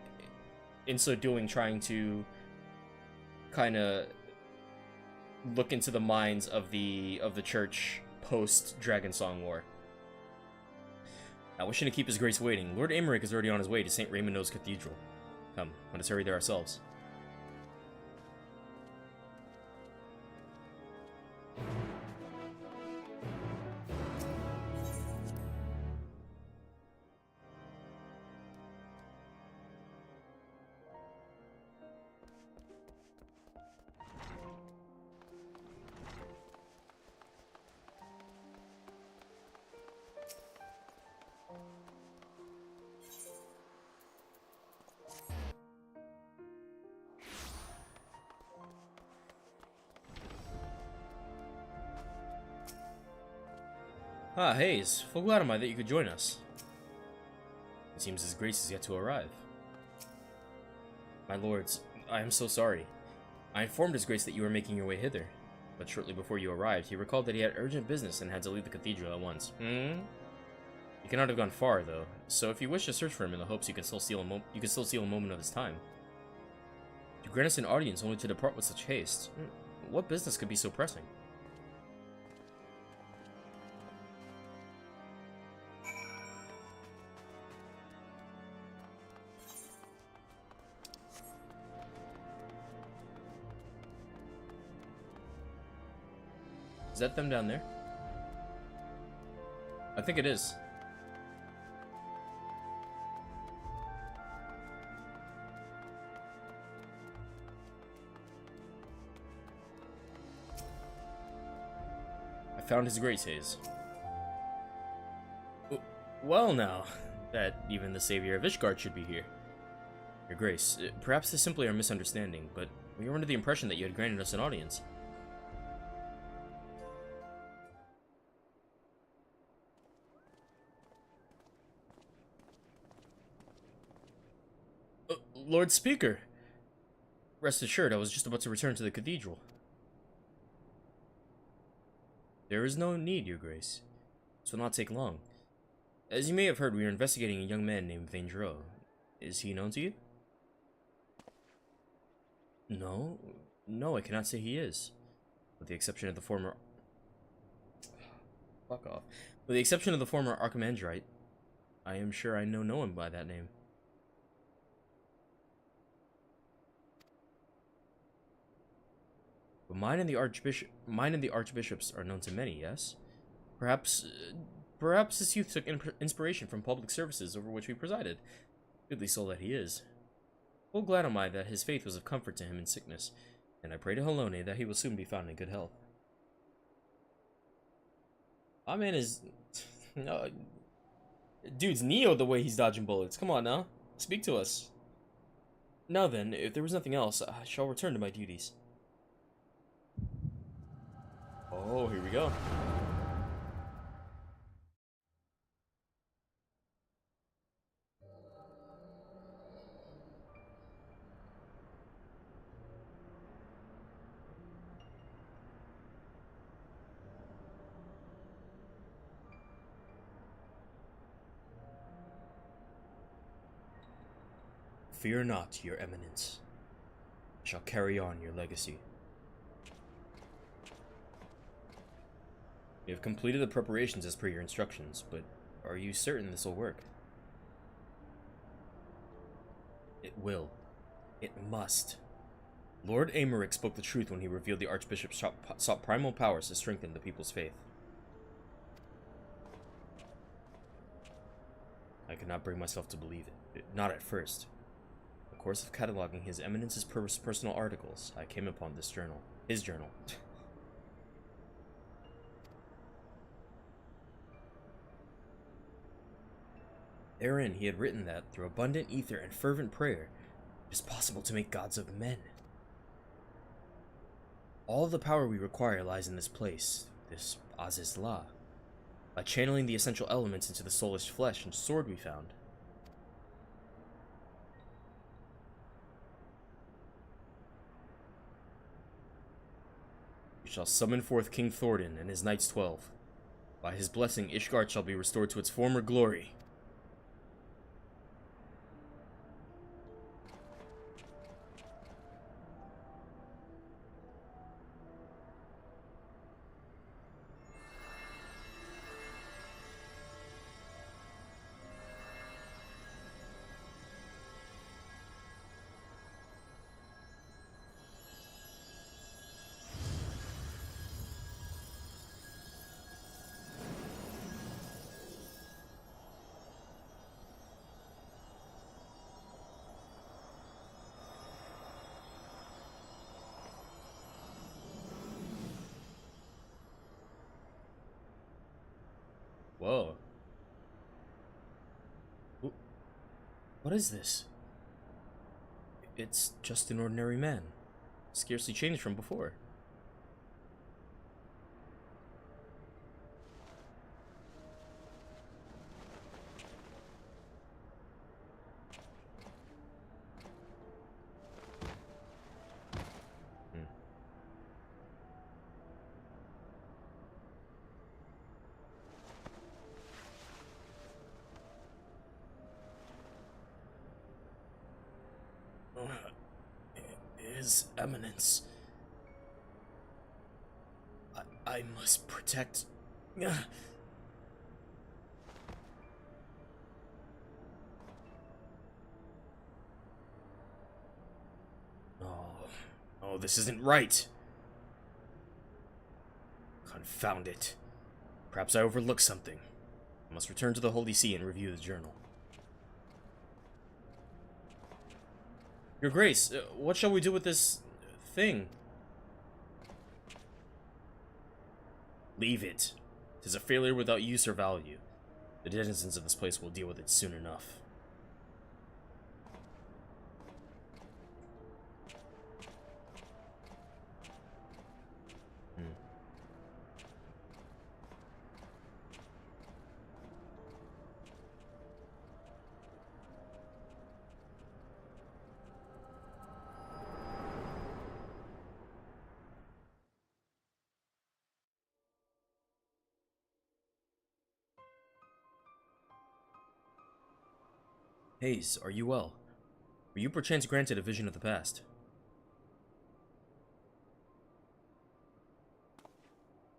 in so doing, trying to kind of look into the minds of the church post-Dragon Song War. Now, wishing to keep his grace waiting, Lord Aymeric is already on his way to St. Raymondo's Cathedral. Come, let us hurry there ourselves. Ah, Hayes. Full glad am I that you could join us. It seems His Grace is yet to arrive. My lords, I am so sorry. I informed His Grace that you were making your way hither, but shortly before you arrived, he recalled that he had urgent business and had to leave the cathedral at once. He cannot have gone far, though, so if you wish to search for him in the hopes you can still steal a moment of his time. To grant us an audience only to depart with such haste, what business could be so pressing? Is that them down there? I think it is. I found His Grace, Hayes. Well now, that even the savior of Ishgard should be here. Your Grace, perhaps this is simply our misunderstanding, but we were under the impression that you had granted us an audience. Lord Speaker! Rest assured, I was just about to return to the cathedral. There is no need, Your Grace. This will not take long. As you may have heard, we are investigating a young man named Vaindreau. Is he known to you? No, I cannot say he is. With the exception of the former... Fuck off. With the exception of the former Archimandrite, I am sure I know no one by that name. But mine and the Archbishop's are known to many, yes? Perhaps this youth took inspiration from public services over which we presided. Goodly soul that he is. Full glad am I that his faith was of comfort to him in sickness, and I pray to Helone that he will soon be found in good health. My man is... no, dude's Neo the way he's dodging bullets. Come on now. Speak to us. Now then, if there was nothing else, I shall return to my duties. Oh, here we go. Fear not, Your Eminence. I shall carry on your legacy. You have completed the preparations as per your instructions, but are you certain this will work? It will. It must. Lord Aymeric spoke the truth when he revealed the Archbishop sought primal powers to strengthen the people's faith. I could not bring myself to believe it. Not at first. In the course of cataloging His Eminence's personal articles, I came upon this journal. His journal. Therein, he had written that, through abundant ether and fervent prayer, it is possible to make gods of men. All the power we require lies in this place, this Aziz-La. By channeling the essential elements into the soulless flesh and sword we found. We shall summon forth King Thordan and his Knights 12. By his blessing, Ishgard shall be restored to its former glory. Whoa. What is this? It's just an ordinary man. Scarcely changed from before. His Eminence. I must protect... Oh, this isn't right. Confound it. Perhaps I overlooked something. I must return to the Holy See and review the journal. Your Grace, what shall we do with this thing? Leave it. 'Tis a failure without use or value. The denizens of this place will deal with it soon enough. Hayes, are you well? Were you perchance granted a vision of the past?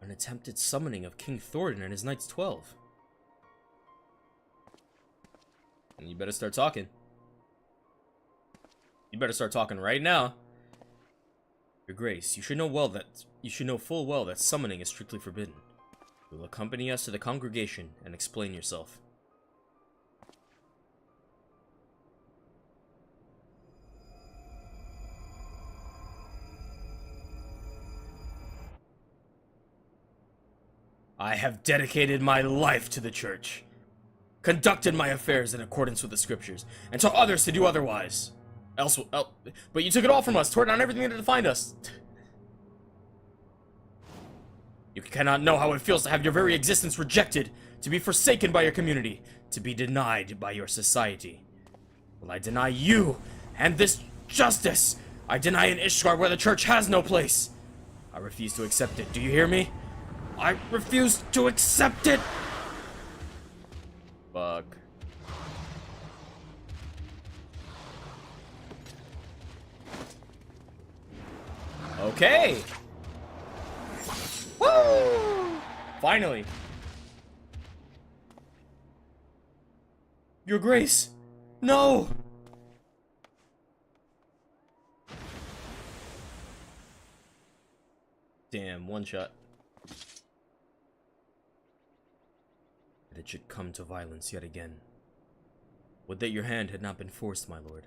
An attempted summoning of King Thornton and his Knights 12. And you better start talking. You better start talking right now. Your Grace, you should know full well that summoning is strictly forbidden. You will accompany us to the congregation and explain yourself. I have dedicated my life to the church, conducted my affairs in accordance with the scriptures, and taught others to do otherwise. But you took it all from us, tore down everything that defined us. You cannot know how it feels to have your very existence rejected, to be forsaken by your community, to be denied by your society. Well, I deny you and this justice. I deny an Ishgard where the church has no place. I refuse to accept it. Do you hear me? I refuse to accept it! Fuck. Okay! Woo! Finally! Your Grace! No! Damn, one shot. That it should come to violence yet again. Would that your hand had not been forced, my lord.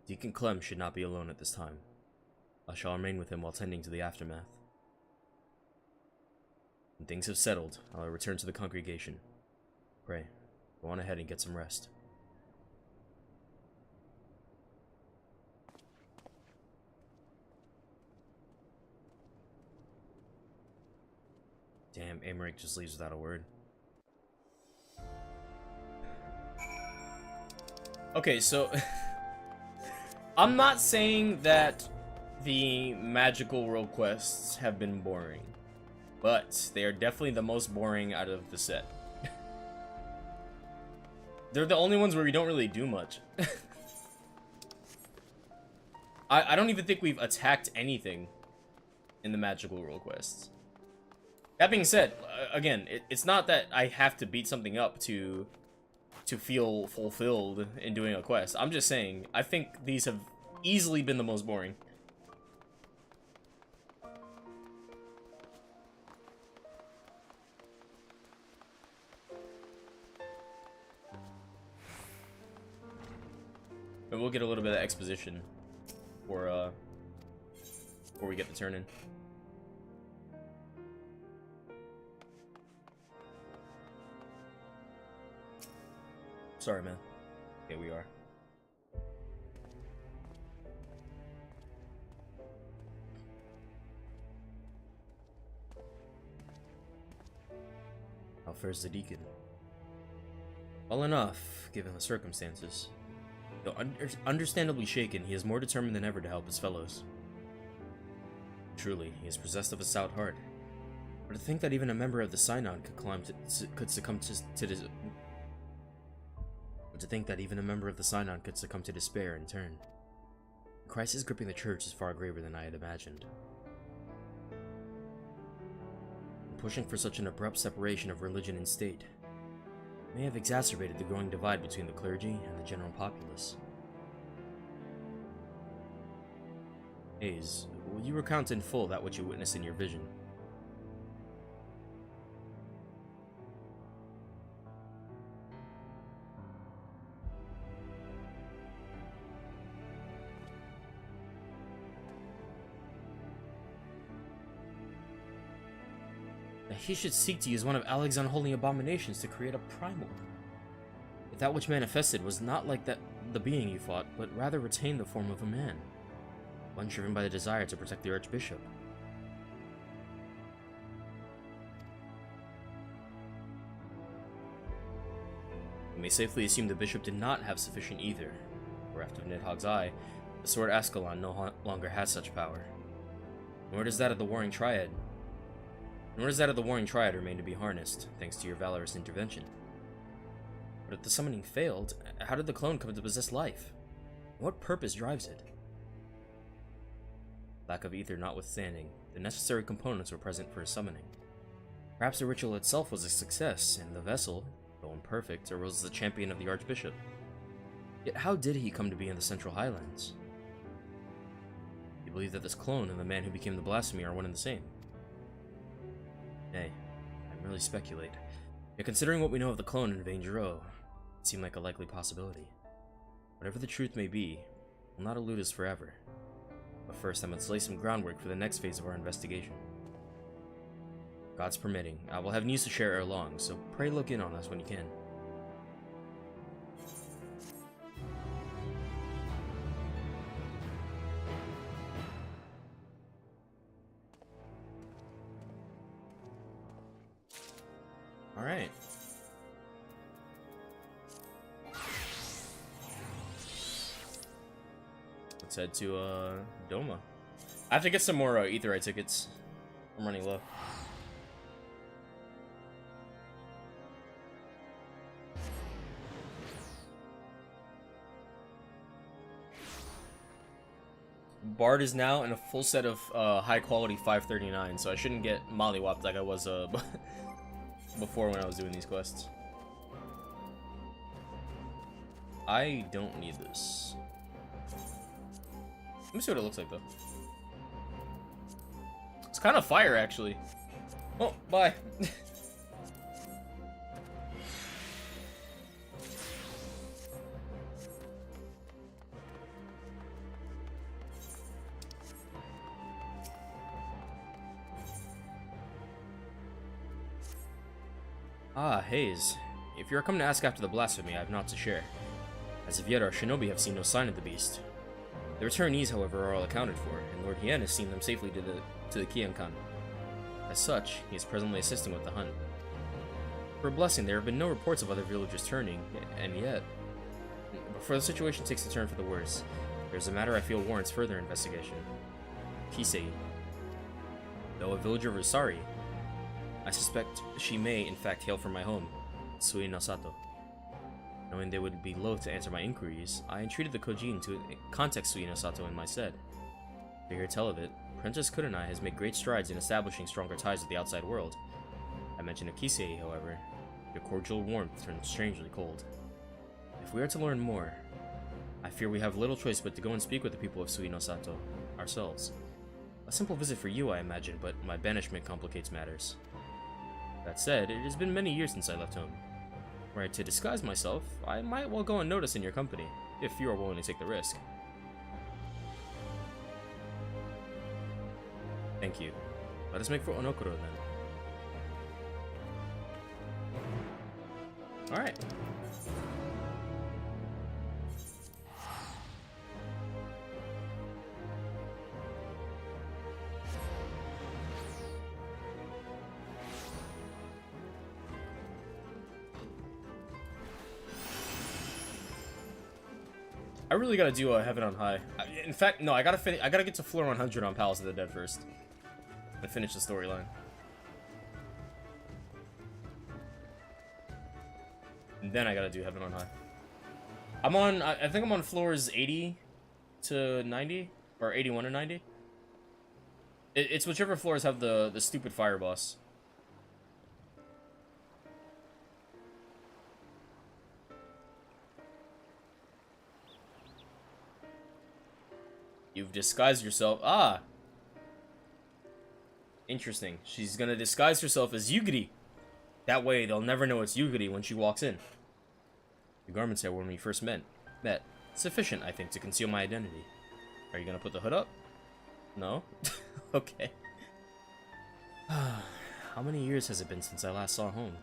Deacon Clem should not be alone at this time. I shall remain with him while tending to the aftermath. When things have settled, I'll return to the congregation. Pray, go on ahead and get some rest. Damn, Aymeric just leaves without a word. Okay, so... I'm not saying that the magical world quests have been boring, but they are definitely the most boring out of the set. They're the only ones where we don't really do much. I don't even think we've attacked anything in the magical world quests. That being said, again, it's not that I have to beat something up to feel fulfilled in doing a quest. I'm just saying, I think these have easily been the most boring. And we'll get a little bit of exposition before we get the turn in. Sorry, man. Okay, we are. How fares the deacon? Well enough, given the circumstances. Though understandably shaken, he is more determined than ever to help his fellows. Truly, he is possessed of a stout heart. But to think that even a member of the Synod could succumb to But to think that even a member of the Synod could succumb to despair in turn. The crisis gripping the church is far graver than I had imagined. And pushing for such an abrupt separation of religion and state may have exacerbated the growing divide between the clergy and the general populace. Hayes, will you recount in full that which you witnessed in your vision? That he should seek to use one of Aleg's unholy abominations to create a primal. If that which manifested was not like the being you fought, but rather retained the form of a man. One driven by the desire to protect the Archbishop. We may safely assume the Bishop did not have sufficient ether, or after Nidhogg's eye, the sword Ascalon no longer has such power. Nor does that of the Warring Triad remain to be harnessed, thanks to your valorous intervention. But if the summoning failed, how did the clone come to possess life? What purpose drives it? Lack of ether notwithstanding, the necessary components were present for a summoning. Perhaps the ritual itself was a success, and the vessel, though imperfect, arose as the champion of the Archbishop. Yet how did he come to be in the Central Highlands? You believe that this clone and the man who became the blasphemy are one and the same? Nay, I merely speculate. Yet considering what we know of the clone in Vaingero, it seemed like a likely possibility. Whatever the truth may be, it will not elude us forever. But first I must lay some groundwork for the next phase of our investigation. God's permitting, I will have news to share ere long, so pray look in on us when you can. Alright. Let's head to, Doma. I have to get some more, Aetheryte tickets. I'm running low. Bard is now in a full set of, high quality 539, so I shouldn't get mollywopped like I was, before when I was doing these quests. I don't need this. Let me see what it looks like, though. It's kind of fire, actually. Oh, bye. Ah, Hayes. If you are come to ask after the blasphemy, I have naught to share. As of yet, our shinobi have seen no sign of the beast. The returnees, however, are all accounted for, and Lord Hien has seen them safely to the Kiankan. As such, he is presently assisting with the hunt. For a blessing, there have been no reports of other villagers turning, and yet... Before the situation takes a turn for the worse, there is a matter I feel warrants further investigation. Kisei. Though a villager of Usari, I suspect she may, in fact, hail from my home, Sui no Sato. Knowing they would be loath to answer my inquiries, I entreated the Kojin to contact Sui no Sato in my stead. To hear tell of it, Princess Kurenai has made great strides in establishing stronger ties with the outside world. I mentioned Kisei, however. Your cordial warmth turned strangely cold. If we are to learn more, I fear we have little choice but to go and speak with the people of Sui no Sato ourselves. A simple visit for you, I imagine, but my banishment complicates matters. That said, it has been many years since I left home. Were I to disguise myself, I might well go unnoticed in your company, if you are willing to take the risk. Thank you. Let us make for Onokuro then. Alright. I really gotta do Heaven on High. In fact, no, I gotta get to floor 100 on Palace of the Dead first. And finish the storyline. And then I gotta do Heaven on High. I think I'm on floors 80 to 90, or 81 to 90. It's whichever floors have the stupid fire boss. You've disguised yourself. Ah, interesting. She's gonna disguise herself as Yugiri. That way, they'll never know it's Yugiri when she walks in. The garments I wore when we first met. Sufficient, I think, to conceal my identity. Are you gonna put the hood up? No? Okay. How many years has it been since I last saw home?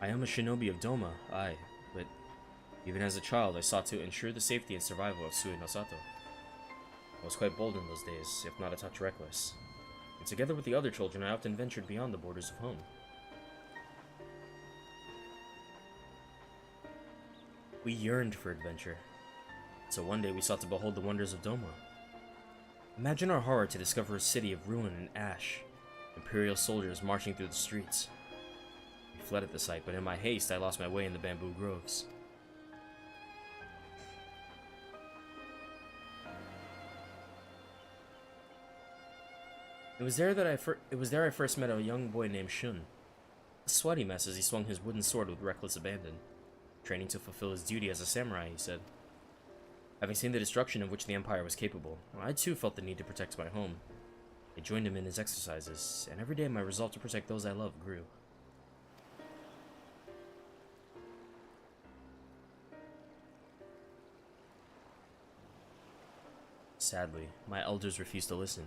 I am a shinobi of Doma, aye, but even as a child, I sought to ensure the safety and survival of Sui no Sato. I was quite bold in those days, if not a touch reckless. And together with the other children, I often ventured beyond the borders of home. We yearned for adventure. So one day we sought to behold the wonders of Doma. Imagine our horror to discover a city of ruin and ash, imperial soldiers marching through the streets. We fled at the sight, but in my haste I lost my way in the bamboo groves. It was there I first met a young boy named Shun. A sweaty mess as he swung his wooden sword with reckless abandon. Training to fulfill his duty as a samurai, he said. Having seen the destruction of which the Empire was capable, I too felt the need to protect my home. I joined him in his exercises, and every day my resolve to protect those I love grew. Sadly, my elders refused to listen.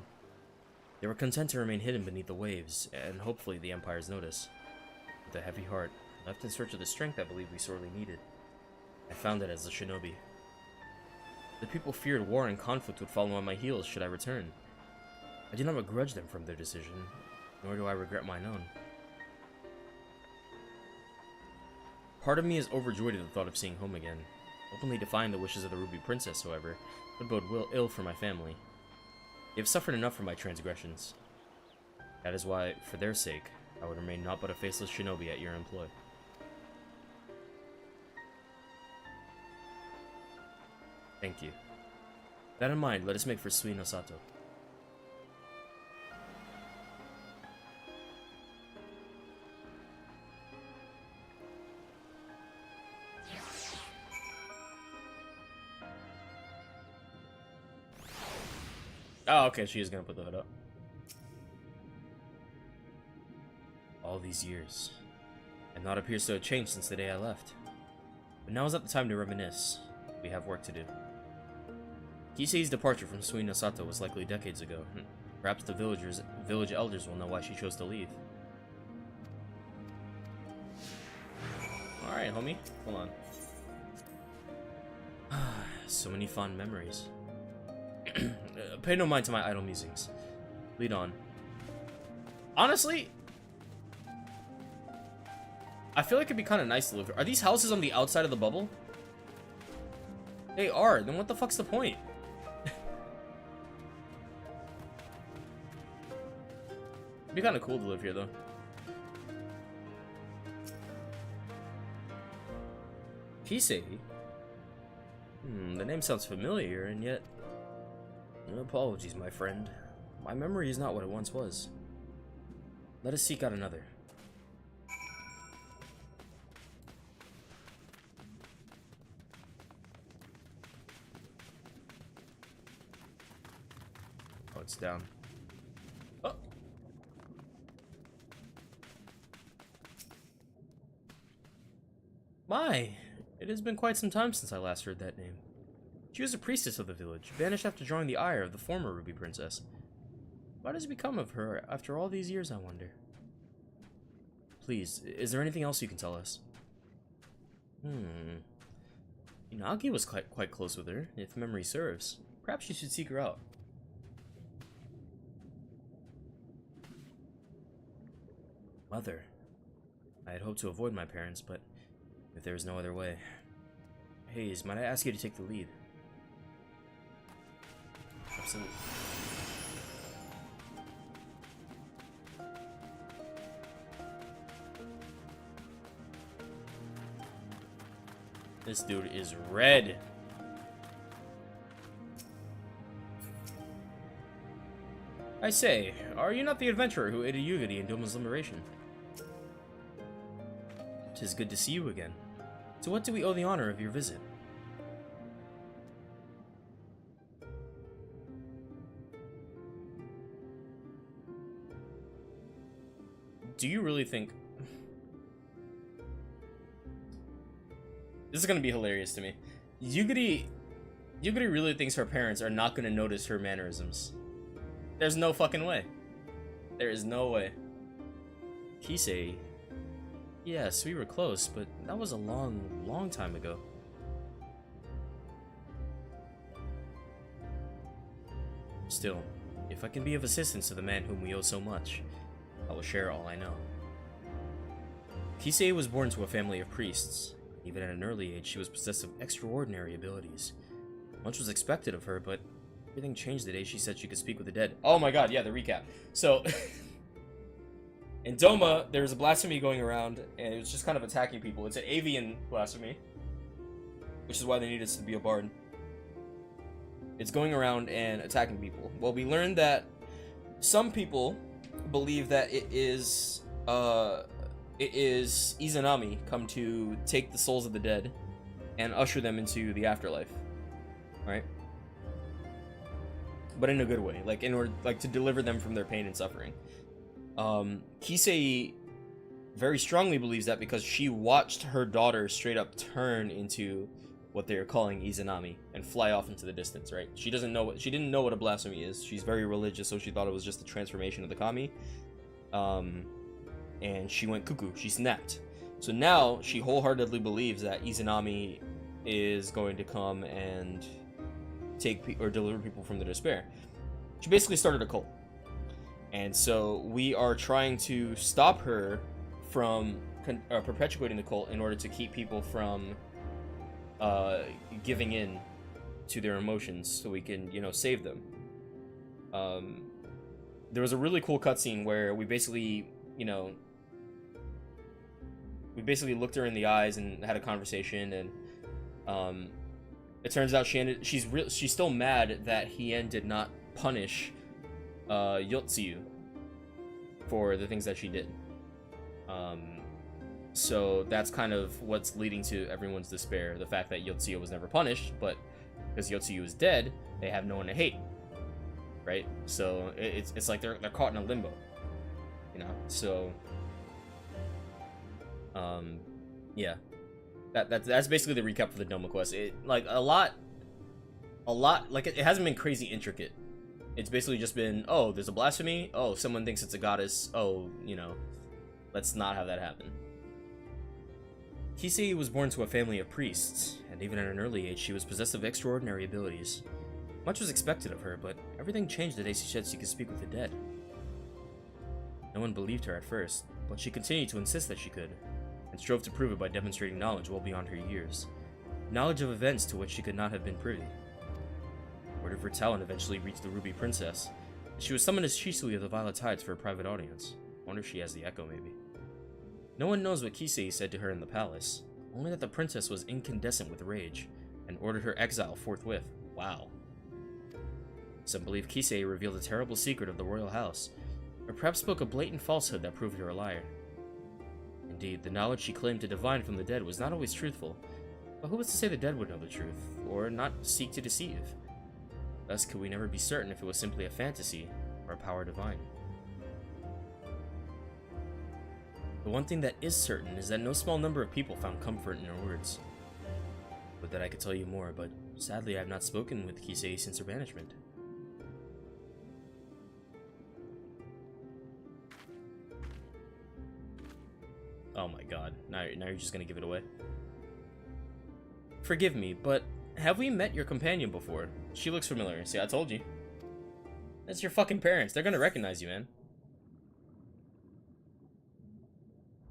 They were content to remain hidden beneath the waves, and hopefully the Empire's notice. With a heavy heart, left in search of the strength I believed we sorely needed. I found it as a shinobi. The people feared war and conflict would follow on my heels should I return. I do not begrudge them from their decision, nor do I regret mine own. Part of me is overjoyed at the thought of seeing home again. Openly defying the wishes of the Ruby Princess, however, would bode ill for my family. They have suffered enough for my transgressions. That is why, for their sake, I would remain naught but a faceless shinobi at your employ. Thank you. With that in mind, let us make for Sui no Sato. Oh, okay, she is gonna put the hood up. All these years, and naught appears to have changed since the day I left. But now is not the time to reminisce. We have work to do. Kisei's departure from Sui no Sato was likely decades ago. Perhaps the village elders will know why she chose to leave. Alright, homie. Hold on. So many fond memories. Pay no mind to my idle musings. Lead on. Honestly, I feel like it'd be kind of nice to live here. Are these houses on the outside of the bubble? They are. Then what the fuck's the point? It'd be kind of cool to live here, though. Kisei? The name sounds familiar, and yet... Apologies, my friend. My memory is not what it once was. Let us seek out another. Oh, it's down. Oh! My! It has been quite some time since I last heard that name. She was a priestess of the village, vanished after drawing the ire of the former Ruby Princess. What has become of her after all these years, I wonder? Please, is there anything else you can tell us? Inagi was quite close with her, if memory serves. Perhaps you should seek her out. Mother. I had hoped to avoid my parents, but if there is no other way... Hayes, might I ask you to take the lead? Absolutely. This dude is red. I say, are you not the adventurer who aided Yugiri in Doma's liberation? 'Tis good to see you again. To what do we owe the honor of your visit? Do you really think... This is gonna be hilarious to me. Yugiri really thinks her parents are not gonna notice her mannerisms. There's no fucking way. There is no way. Kisei... Yes, we were close, but that was a long, long time ago. Still, if I can be of assistance to the man whom we owe so much, I will share all I know. Kisei was born to a family of priests. Even at an early age, she was possessed of extraordinary abilities. Much was expected of her, but everything changed the day she said she could speak with the dead. Oh my god, yeah, the recap. So, in Doma, there was a blasphemy going around, and it was just kind of attacking people. It's an avian blasphemy, which is why they needed us to be a bard. It's going around and attacking people. Well, we learned that some people believe that it is Izanami come to take the souls of the dead and usher them into the afterlife, right? But in a good way, like in order, like to deliver them from their pain and suffering. Kisei very strongly believes that because she watched her daughter straight up turn into what they're calling Izanami and fly off into the distance, right? She didn't know what a blasphemy is. She's very religious, so she thought it was just a transformation of the kami. And she went cuckoo. She snapped. So now she wholeheartedly believes that Izanami is going to come and take or deliver people from their despair. She basically started a cult. And so we are trying to stop her from perpetuating the cult in order to keep people from giving in to their emotions so we can, you know, save them. There was a really cool cutscene where we basically, you know, looked her in the eyes and had a conversation, and it turns out she's still mad that Hien did not punish Yotsuyu for the things that she did. So that's kind of what's leading to everyone's despair, the fact that Yotsuyu was never punished, but because Yotsuyu is dead, they have no one to hate, right? So it's like they're caught in a limbo, you know. So yeah, that's basically the recap for the Doma quest. It like a lot like it hasn't been crazy intricate. It's basically just been, oh, there's a blasphemy, oh, someone thinks it's a goddess, oh, you know, let's not have that happen. Kisei was born to a family of priests, and even at an early age, she was possessed of extraordinary abilities. Much was expected of her, but everything changed the day she said she could speak with the dead. No one believed her at first, but she continued to insist that she could, and strove to prove it by demonstrating knowledge well beyond her years. Knowledge of events to which she could not have been privy. Word of her talent eventually reached the Ruby Princess. She was summoned as Shisui of the Violet Tides for a private audience. Wonder if she has the echo, maybe. No one knows what Kisei said to her in the palace, only that the princess was incandescent with rage, and ordered her exile forthwith. Wow. Some believe Kisei revealed a terrible secret of the royal house, or perhaps spoke a blatant falsehood that proved her a liar. Indeed, the knowledge she claimed to divine from the dead was not always truthful, but who was to say the dead would know the truth, or not seek to deceive? Thus could we never be certain if it was simply a fantasy, or a power divine. The one thing that is certain is that no small number of people found comfort in her words. Would that I could tell you more, but sadly I have not spoken with Kisei since her banishment. Oh my god, now you're just gonna give it away. Forgive me, but have we met your companion before? She looks familiar. See, I told you. That's your fucking parents. They're gonna recognize you, man.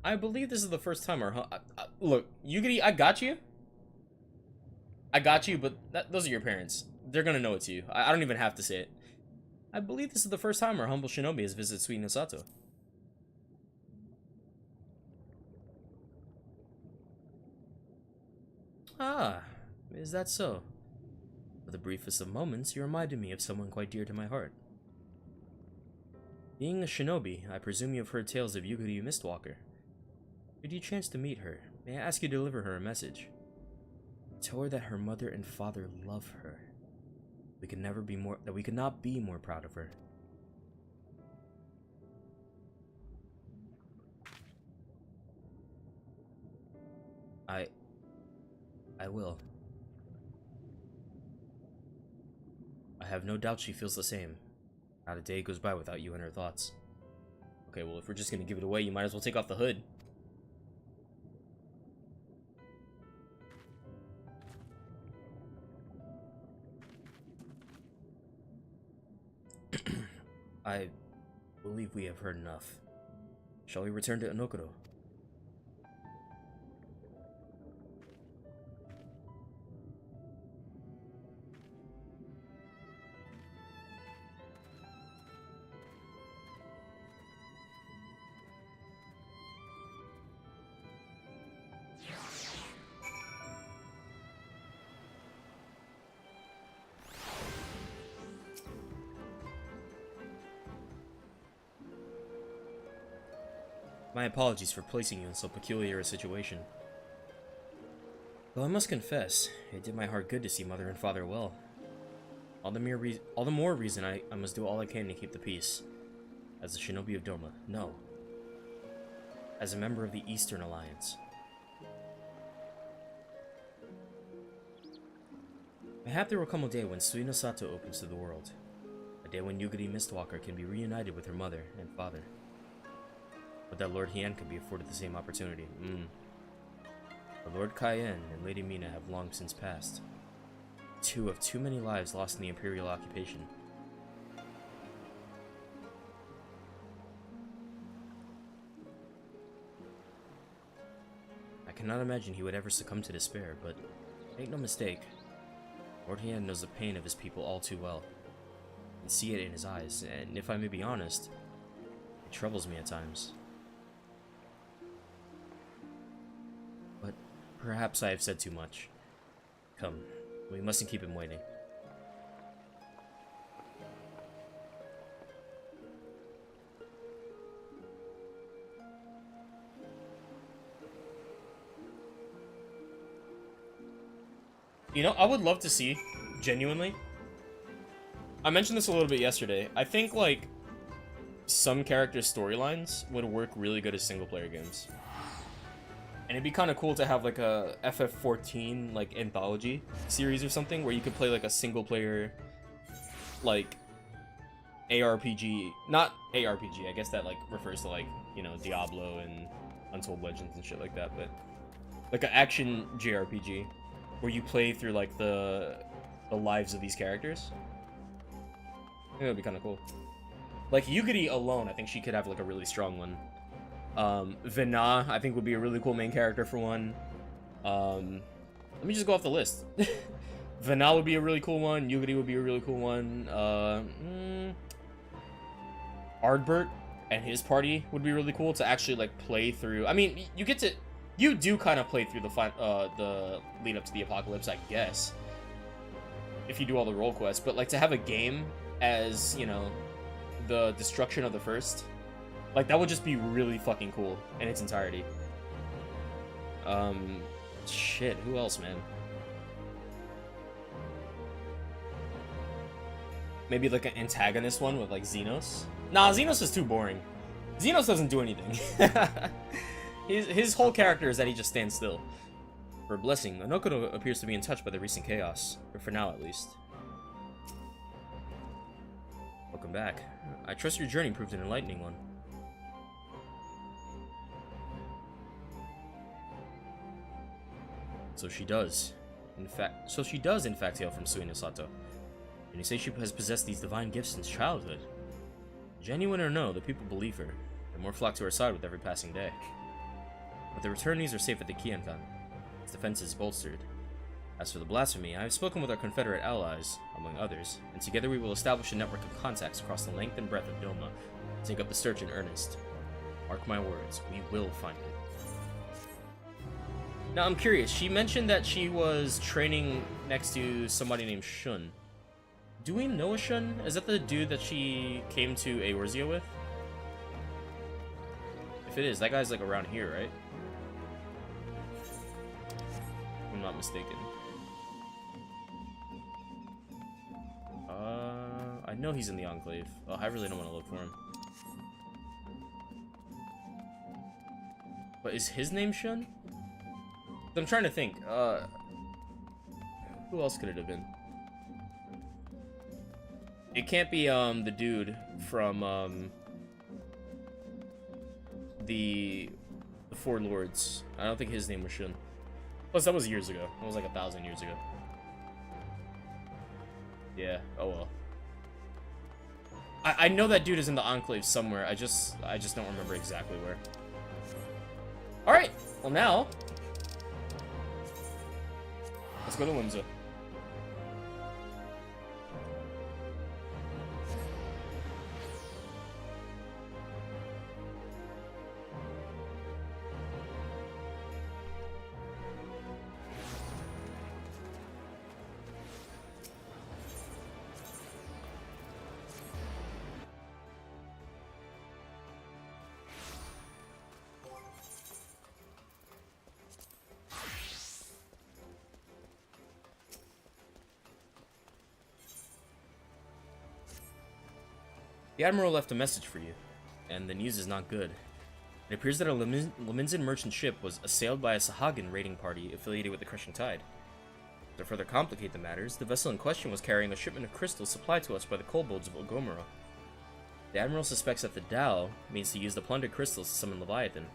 I believe this is the first time our look, Yugiri, I got you. I got you, but those are your parents. They're gonna know it's you. I don't even have to say it. I believe this is the first time our humble shinobi has visited Sweet Nosato. Ah, is that so? For the briefest of moments, you reminded me of someone quite dear to my heart. Being a shinobi, I presume you have heard tales of Yugiri Mistwalker. Should you chance to meet her, may I ask you to deliver her a message? Tell her that her mother and father love her. We could not be more proud of her. I will. I have no doubt she feels the same. Not a day goes by without you in her thoughts. Okay, well, if we're just gonna give it away, you might as well take off the hood. I believe we have heard enough. Shall we return to Inokuro? My apologies for placing you in so peculiar a situation. Though I must confess, it did my heart good to see mother and father well. All the more reason I must do all I can to keep the peace. As a shinobi of Doma, no. As a member of the Eastern Alliance. Mayhap there will come a day when Suino Sato opens to the world. A day when Yugiri Mistwalker can be reunited with her mother and father. But that Lord Hien could be afforded the same opportunity. The Lord Cayenne and Lady Mina have long since passed. Two of too many lives lost in the Imperial occupation. I cannot imagine he would ever succumb to despair, but make no mistake, Lord Hien knows the pain of his people all too well. I can see it in his eyes, and if I may be honest, it troubles me at times. Perhaps I have said too much. Come, we mustn't keep him waiting. You know, I would love to see, genuinely. I mentioned this a little bit yesterday. I think, like, some characters' storylines would work really good as single-player games. And it'd be kind of cool to have like a FF14 like anthology series or something where you could play like a single player like ARPG, not ARPG, I guess that like refers to like, you know, Diablo and Untold Legends and shit like that, but like an action JRPG where you play through like the lives of these characters. I think that'd be kind of cool. Like Yugiri alone, I think she could have like a really strong one. Vina, I think, would be a really cool main character for one. Let me just go off the list. Vina would be a really cool one. Yugiri would be a really cool one. Ardbert and his party would be really cool to actually, like, play through. I mean, you do kind of play through the lead up to the apocalypse, I guess. If you do all the role quests. But, like, to have a game as, you know, the destruction of the first... Like, that would just be really fucking cool in its entirety. Shit, who else, man? Maybe, like, an antagonist one with, like, Xenos? Nah, Xenos is too boring. Xenos doesn't do anything. His whole character is that he just stands still. For a blessing, Inokuro appears to be untouched by the recent chaos. Or for now, at least. Welcome back. I trust your journey proved an enlightening one. So she does. In fact, hail from Suino Sato. And you say she has possessed these divine gifts since childhood. Genuine or no, the people believe her, and more flock to her side with every passing day. But the returnees are safe at the Kiankan. Its defense is bolstered. As for the blasphemy, I have spoken with our Confederate allies, among others, and together we will establish a network of contacts across the length and breadth of Doma to take up the search in earnest. Mark my words, we will find it. Now, I'm curious. She mentioned that she was training next to somebody named Shun. Do we know a Shun? Is that the dude that she came to Eorzea with? If it is, that guy's like around here, right? If I'm not mistaken. I know he's in the Enclave. Oh, I really don't want to look for him. But is his name Shun? I'm trying to think. Who else could it have been? It can't be the dude from the Four Lords. I don't think his name was Shun. Plus, that was years ago. That was like 1,000 years ago. Yeah. Oh well. I know that dude is in the Enclave somewhere. I just don't remember exactly where. All right. Well, now let's go to Limsa. The Admiral left a message for you, and the news is not good. It appears that a Leminzan merchant ship was assailed by a Sahagin raiding party affiliated with the Crushing Tide. To further complicate the matters, the vessel in question was carrying a shipment of crystals supplied to us by the kobolds of Ogomora. The Admiral suspects that the Dao means to use the plundered crystals to summon Leviathan.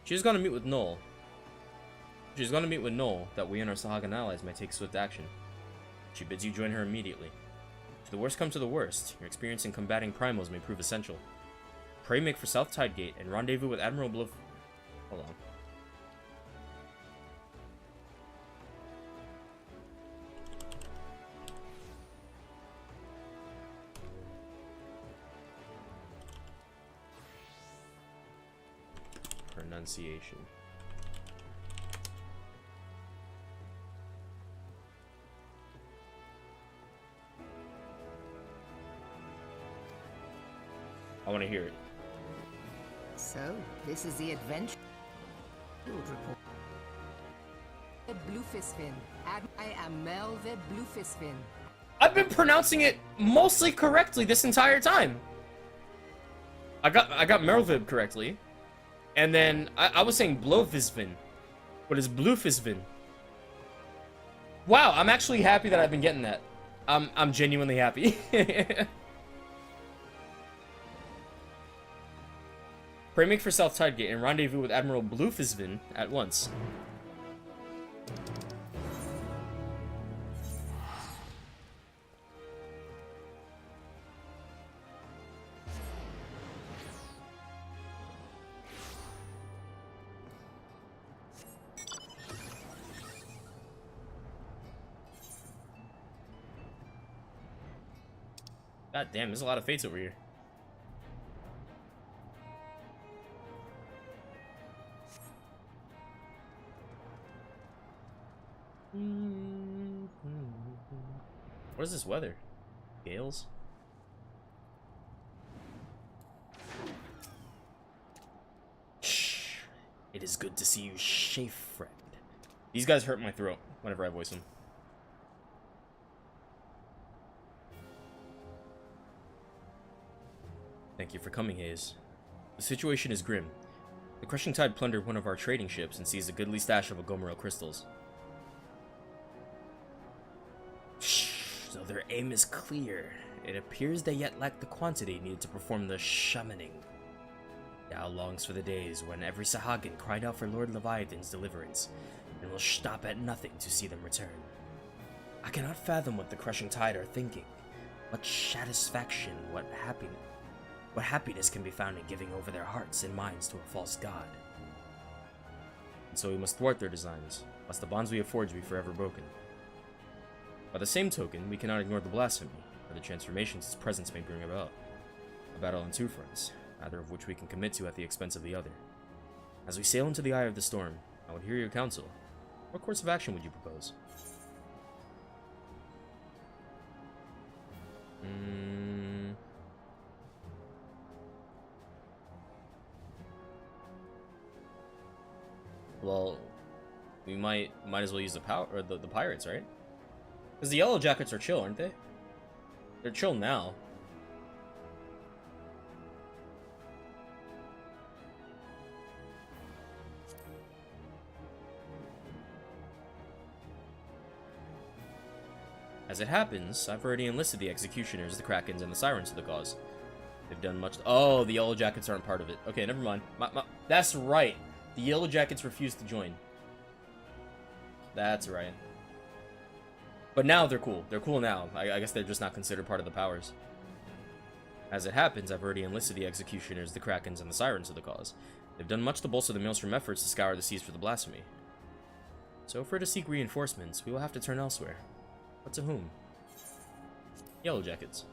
She is going to meet with Null. That we and our Sahagin allies may take swift action. She bids you join her immediately. If the worst comes to the worst, your experience in combating primals may prove essential. Pray make for South Tidegate and rendezvous with Admiral Bluff. Hold on. Pronunciation. I want to hear it. So, this is the adventure field report. Bluefisfin. I am Melve Bluefisfin. I've been pronouncing it mostly correctly this entire time. I got Merlvib correctly. And then I was saying Blofisvin. But it's Bluefisvin. Wow, I'm actually happy that I've been getting that. I'm genuinely happy. Pray make for South Tidegate and rendezvous with Admiral Bluefisvin at once. God damn, there's a lot of fates over here. What is this weather? Gales? Shh. It is good to see you, Chafe friend. These guys hurt my throat whenever I voice them. Thank you for coming, Hayes. The situation is grim. The Crushing Tide plundered one of our trading ships and seized a goodly stash of Ogomoro crystals. So their aim is clear. It appears they yet lack the quantity needed to perform the shamaning. Dao longs for the days when every Sahagin cried out for Lord Leviathan's deliverance, and will stop at nothing to see them return. I cannot fathom what the Crushing Tide are thinking. What satisfaction, what happiness can be found in giving over their hearts and minds to a false god. And so we must thwart their designs, lest the bonds we have forged be forever broken. By the same token, we cannot ignore the blasphemy, or the transformations its presence may bring about. A battle on two fronts, neither of which we can commit to at the expense of the other. As we sail into the eye of the storm, I would hear your counsel, What course of action would you propose? Well, we might as well use the power or the pirates, right? Because the Yellow Jackets are chill, aren't they? They're chill now. As it happens, I've already enlisted the Executioners, the Krakens, and the Sirens to the cause. They've done much. Oh, the Yellow Jackets aren't part of it. Okay, never mind. That's right. The Yellow Jackets refused to join. That's right. But now they're cool. They're cool now. I guess they're just not considered part of the powers. As it happens, I've already enlisted the Executioners, the Krakens, and the Sirens to the cause. They've done much to bolster the Maelstrom efforts to scour the seas for the blasphemy. So if we're to seek reinforcements, we will have to turn elsewhere. But to whom? Yellow Jackets.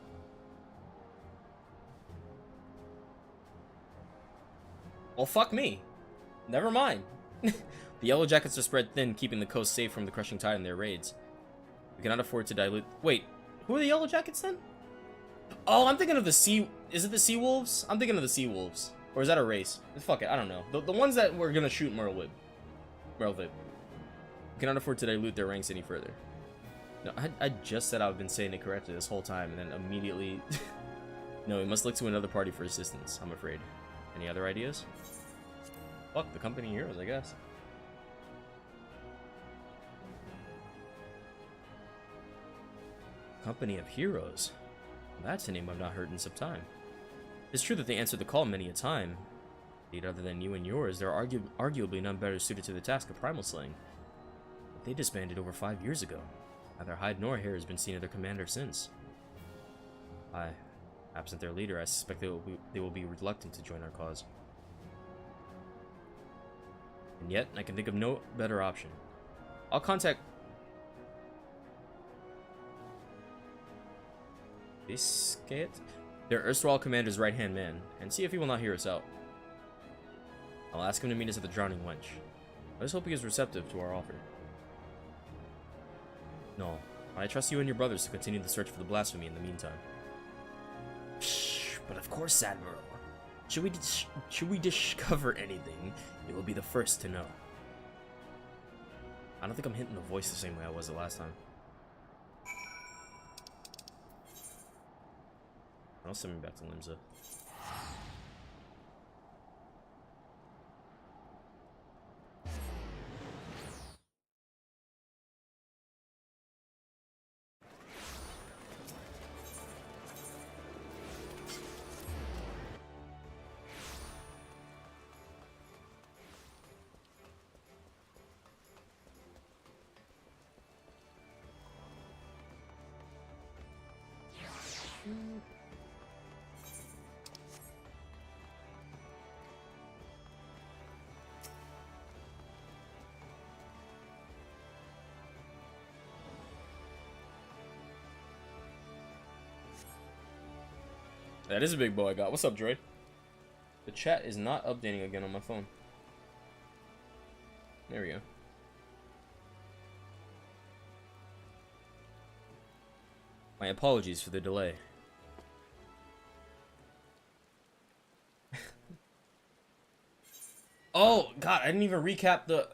Well, fuck me. Never mind. The Yellow Jackets are spread thin, keeping the coast safe from the crushing tide in their raids. We cannot afford to dilute... Wait, who are the Yellow Jackets then? Oh, I'm thinking of the Sea... Is it the Sea Wolves? I'm thinking of the Sea Wolves. Or is that a race? Fuck it, I don't know. The ones that were gonna shoot Merlwyb. We cannot afford to dilute their ranks any further. No, I just said I've been saying it correctly this whole time, and then immediately... No, we must look to another party for assistance, I'm afraid. Any other ideas? Fuck, the company heroes, I guess. Company of Heroes? That's a name I've not heard in some time. It's true that they answered the call many a time. Indeed, other than you and yours, they're arguably none better suited to the task of primal slaying. But they disbanded over 5 years ago. Neither hide nor hair has been seen of their commander since. Absent their leader, I suspect they will be reluctant to join our cause. And yet, I can think of no better option. I'll contact... Biscuit? Their erstwhile commander's right-hand man, and see if he will not hear us out. I'll ask him to meet us at the Drowning Wench. Let's hope he is receptive to our offer. No, I trust you and your brothers to continue the search for the blasphemy in the meantime. Psh, but of course, Admiral. Should we discover anything, it will be the first to know. I don't think I'm hitting the voice the same way I was the last time. I'll send me back to Limsa. That is a big bow I got. What's up, droid? The chat is not updating again on my phone. There we go. My apologies for the delay. Oh god, I didn't even recap the...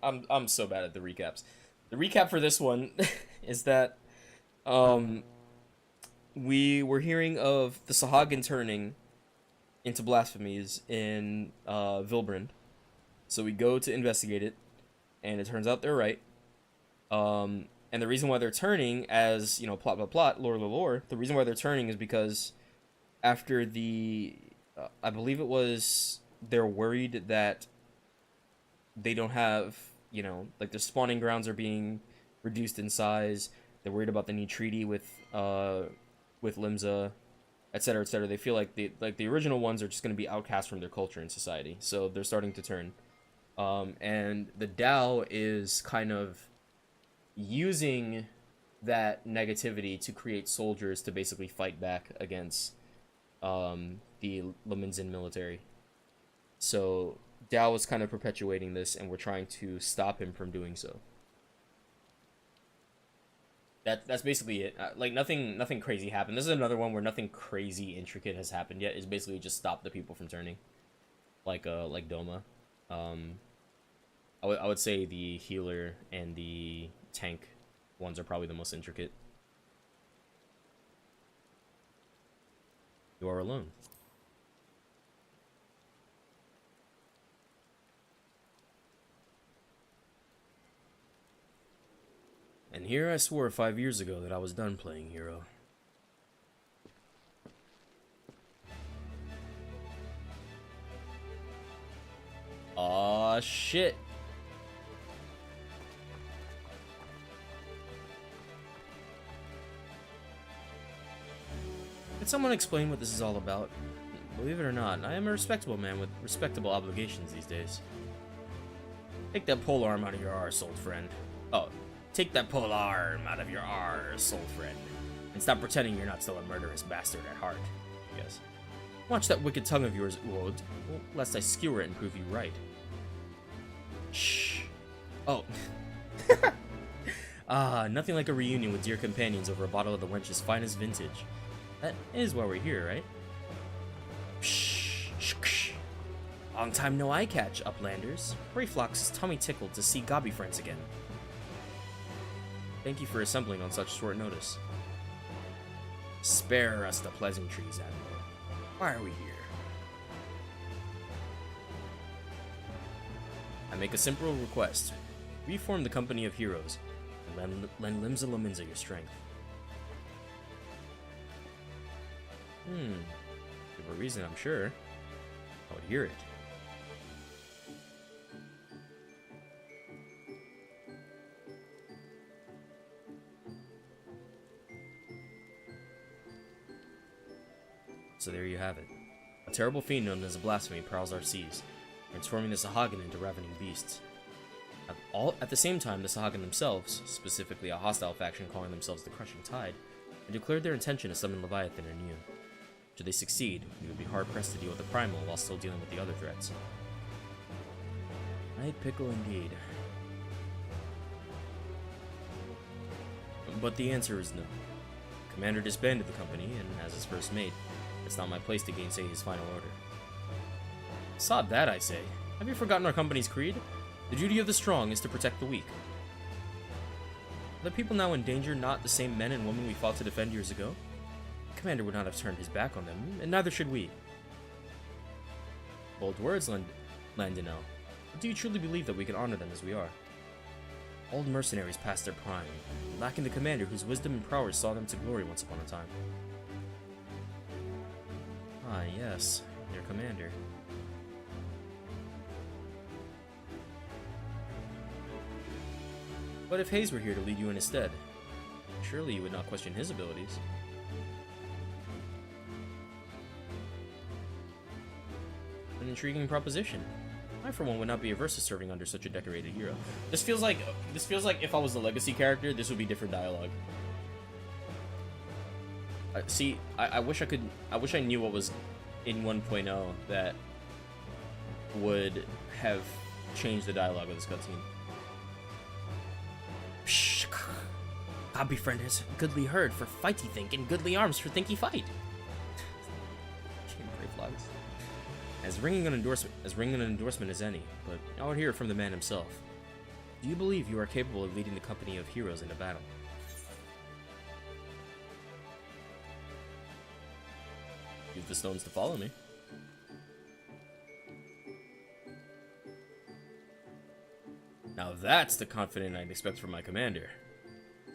I'm so bad at the recaps. The recap for this one is that we were hearing of the Sahagin turning into blasphemies in Vilbrand. So we go to investigate it, and it turns out they're right. And the reason why they're turning, as, you know, plot, lore, the reason why they're turning is because after the, I believe it was, they're worried that they don't have, you know, like the spawning grounds are being reduced in size. They're worried about the new treaty with Limsa, etc., etc. They feel like the original ones are just going to be outcast from their culture and society. So they're starting to turn. And the Tao is kind of using that negativity to create soldiers to basically fight back against the Liminzin military. So Dao is kind of perpetuating this, and we're trying to stop him from doing so. That's basically it. Like nothing crazy happened. This is another one where nothing crazy intricate has happened yet. It's basically just stop the people from turning, like Doma. I would say the healer and the tank ones are probably the most intricate. You are alone. And here I swore 5 years ago that I was done playing hero. Aw, shit. Can someone explain what this is all about? Believe it or not, I am a respectable man with respectable obligations these days. Take that pole arm out of your arse, old friend. Oh, take that pole arm out of your arse, old friend. And stop pretending you're not still a murderous bastard at heart. Yes. Watch that wicked tongue of yours, Uod, lest I skewer it and prove you right. Shh. Oh. Nothing like a reunion with dear companions over a bottle of the wench's finest vintage. That is why we're here, right? Shh. Shh. Long time no eye catch, Uplanders. Brayflox's tummy tickled to see Gobby friends again. Thank you for assembling on such short notice. Spare us the pleasantries, Admiral. Why are we here? I make a simple request. Reform the company of heroes, and lend Limsa Lominsa your strength. Give a reason, I'm sure. I would hear it. So there you have it. A terrible fiend known as a blasphemy prowls our seas, transforming the Sahagin into ravening beasts. At the same time, the Sahagin themselves, specifically a hostile faction calling themselves the Crushing Tide, have declared their intention to summon Leviathan anew. Should they succeed, we would be hard-pressed to deal with the Primal while still dealing with the other threats. Night pickle indeed. But the answer is no. Commander disbanded the company, and as his first mate, it's not my place to gainsay his final order. Sod that, I say. Have you forgotten our company's creed? The duty of the strong is to protect the weak. Are the people now in danger not the same men and women we fought to defend years ago? The commander would not have turned his back on them, and neither should we. Bold words, Landinel. But do you truly believe that we can honor them as we are? Old mercenaries past their prime, lacking the commander whose wisdom and prowess saw them to glory once upon a time. Ah, yes, your commander. But if Hayes were here to lead you in his stead, surely you would not question his abilities. An intriguing proposition. I, for one, would not be averse to serving under such a decorated hero. This feels like if I was the legacy character, this would be different dialogue. See, I wish I knew what was in 1.0 that would have changed the dialogue of this cutscene. Psh, God befriend his goodly herd for fighty think, and goodly arms for thinky fight. As ringing an endorsement as any, but I would hear it from the man himself. Do you believe you are capable of leading the company of heroes into battle? Use the stones to follow me. Now that's the confidence I'd expect from my commander.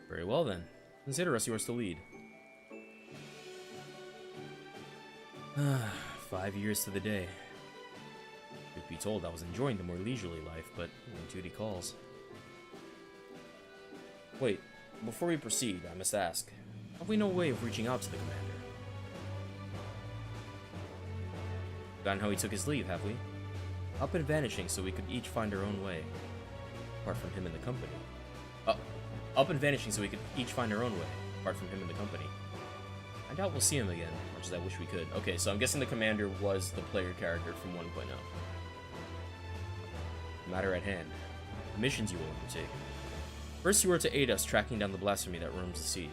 Very well then. Consider us yours to lead. 5 years to the day. Truth be told, I was enjoying the more leisurely life, but when duty calls. Wait, before we proceed, I must ask, have we no way of reaching out to the commander? Forgotten how he took his leave, have we? Up and vanishing so we could each find our own way. Apart from him and the company. Up and vanishing so we could each find our own way, apart from him and the company. I doubt we'll see him again, much as I wish we could. Okay, so I'm guessing the commander was the player character from 1.0. Matter at hand. The missions you will undertake. First, you are to aid us tracking down the blasphemy that roams the sea.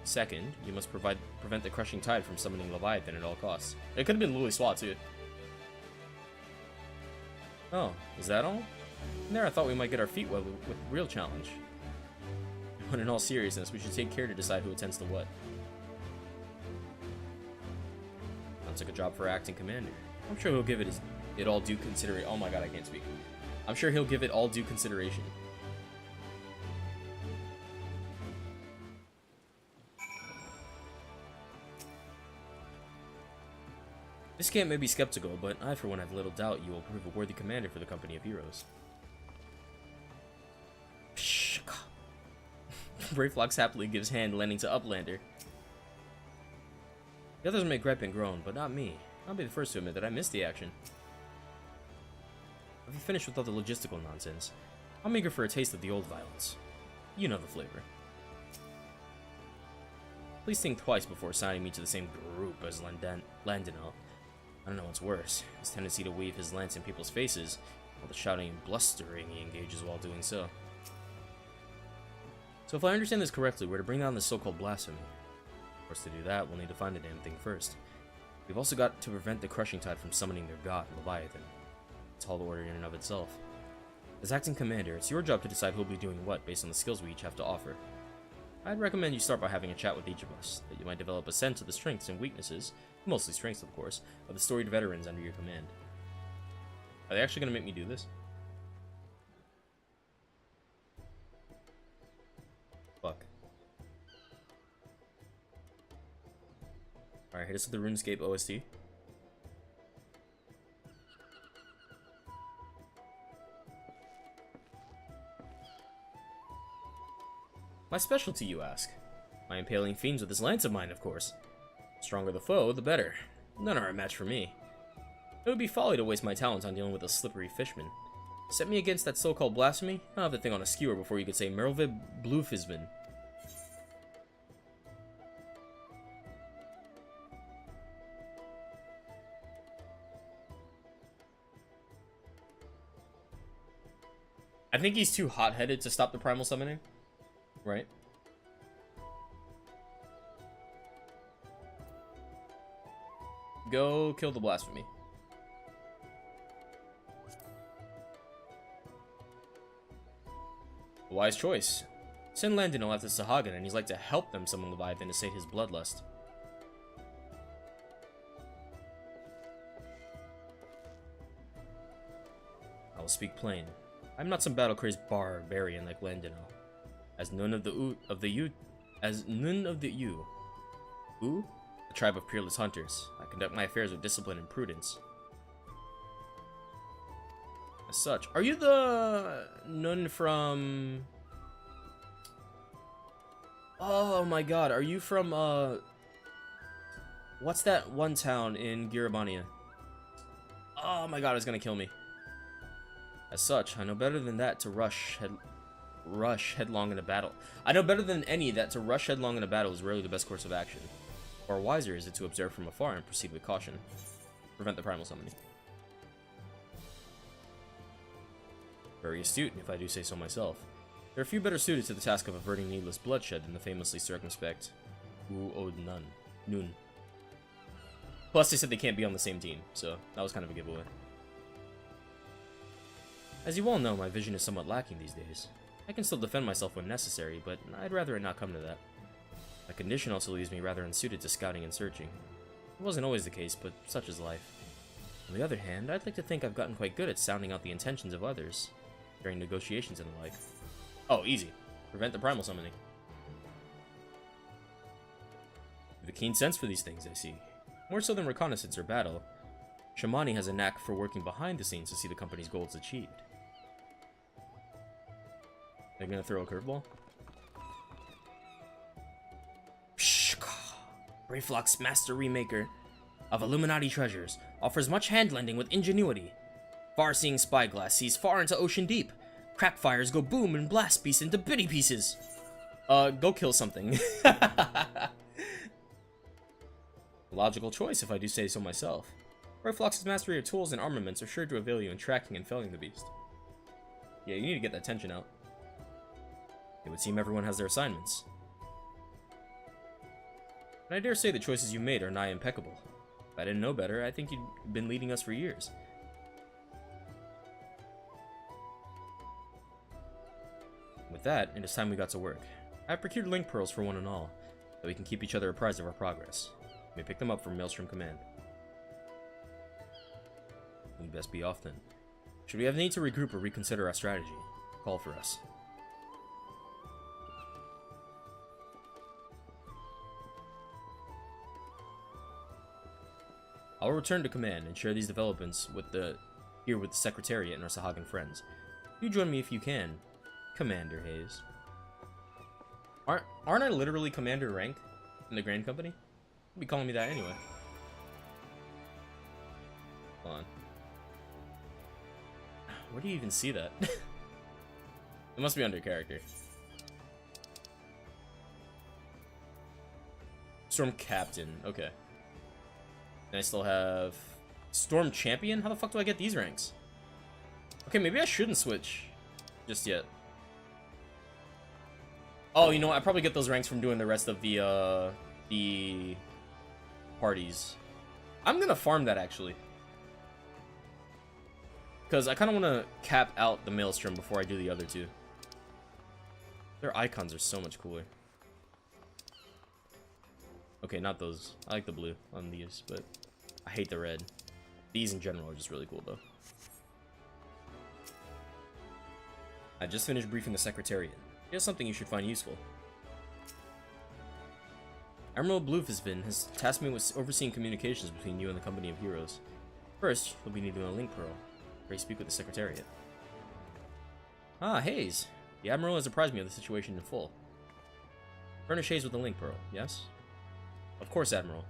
Second, you must prevent the crushing tide from summoning Leviathan at all costs. It could have been Louis Swat, too. Oh, is that all? And there I thought we might get our feet wet with real challenge. But in all seriousness, we should take care to decide who attends to what. Sounds like a job for acting commander. I'm sure he'll give it all due consideration. Oh my god, I can't speak. I'm sure he'll give it all due consideration. This camp may be skeptical, but I for one have little doubt you will prove a worthy commander for the company of heroes. Brayflox happily gives hand landing to Uplander. The others may gripe and groan, but not me. I'll be the first to admit that I missed the action. Have you finished with all the logistical nonsense? I'm eager for a taste of the old violence. You know the flavor. Please think twice before assigning me to the same group as Landinel. I don't know what's worse, his tendency to weave his lance in people's faces, or the shouting and blustering he engages while doing so. So if I understand this correctly, we're to bring down this so-called blasphemy. Of course, to do that, we'll need to find the damn thing first. We've also got to prevent the crushing tide from summoning their god, Leviathan. A tall order in and of itself. As acting commander, it's your job to decide who'll be doing what based on the skills we each have to offer. I'd recommend you start by having a chat with each of us, that you might develop a sense of the strengths and weaknesses, mostly strengths of course, of the storied veterans under your command. Are they actually going to make me do this? Fuck. Alright, hit us with the RuneScape OST. My specialty, you ask? My impaling fiends with this lance of mine, of course. The stronger the foe, the better. None are a match for me. It would be folly to waste my talents on dealing with a slippery fishman. Set me against that so-called blasphemy, I'll have the thing on a skewer before you could say Merlvib Bluefisman. I think he's too hot-headed to stop the primal summoning. Right? Go kill the blasphemy. A wise choice. Send Landinel after Sahagan, and he's like to help them summon Leviathan to sate his bloodlust. I will speak plain. I'm not some battle-crazed barbarian like Landinel. As none of the U, a tribe of peerless hunters, I conduct my affairs with discipline and prudence. As such, are you the nun from? Oh my god, are you from what's that one town in Girabania? Oh my god, it's gonna kill me. As such, I know better than that to rush headlong in a battle. I know better than any that to rush headlong in a battle is rarely the best course of action. Far wiser is it to observe from afar and proceed with caution. Prevent the primal summoning. Very astute, if I do say so myself. There are few better suited to the task of averting needless bloodshed than the famously circumspect Nun. Plus, they said they can't be on the same team, so that was kind of a giveaway. As you all know, my vision is somewhat lacking these days. I can still defend myself when necessary, but I'd rather it not come to that. My condition also leaves me rather unsuited to scouting and searching. It wasn't always the case, but such is life. On the other hand, I'd like to think I've gotten quite good at sounding out the intentions of others, during negotiations and the like. Oh, easy. Prevent the primal summoning. You have a keen sense for these things, I see. More so than reconnaissance or battle, Shamani has a knack for working behind the scenes to see the company's goals achieved. Are you gonna throw a curveball? Brayflock's master remaker of Illuminati treasures offers much hand-lending with ingenuity. Far-seeing spyglass sees far into ocean deep. Crackfires go boom and blast beasts into bitty pieces. Go kill something. Logical choice, if I do say so myself. Brayflock's mastery of tools and armaments are sure to avail you in tracking and felling the beast. Yeah, you need to get that tension out. It would seem everyone has their assignments. And I dare say the choices you made are nigh impeccable. If I didn't know better, I think you'd been leading us for years. With that, it is time we got to work. I have procured link pearls for one and all, so we can keep each other apprised of our progress. We may pick them up from Maelstrom Command. We'd best be off then. Should we have need to regroup or reconsider our strategy, call for us. I'll return to command and share these developments with the Secretariat and our Sahagan friends. You join me if you can, Commander Hayes. Aren't I literally Commander rank in the Grand Company? You'll be calling me that anyway. Hold on. Where do you even see that? It must be under character. Storm Captain, okay. And I still have Storm Champion? How the fuck do I get these ranks? Okay, maybe I shouldn't switch just yet. Oh, you know what? I probably get those ranks from doing the rest of the parties. I'm gonna farm that, actually. Because I kind of want to cap out the Maelstrom before I do the other two. Their icons are so much cooler. Okay, not those. I like the blue on these, but I hate the red. These in general are just really cool, though. I just finished briefing the Secretariat. Here's something you should find useful. Admiral Bluefisvin has tasked me with overseeing communications between you and the Company of Heroes. First, you'll be needing a link pearl. Pray speak with the Secretariat. Ah, Hayes. The Admiral has apprised me of the situation in full. Furnish Hayes with the link pearl, yes? Of course, Admiral.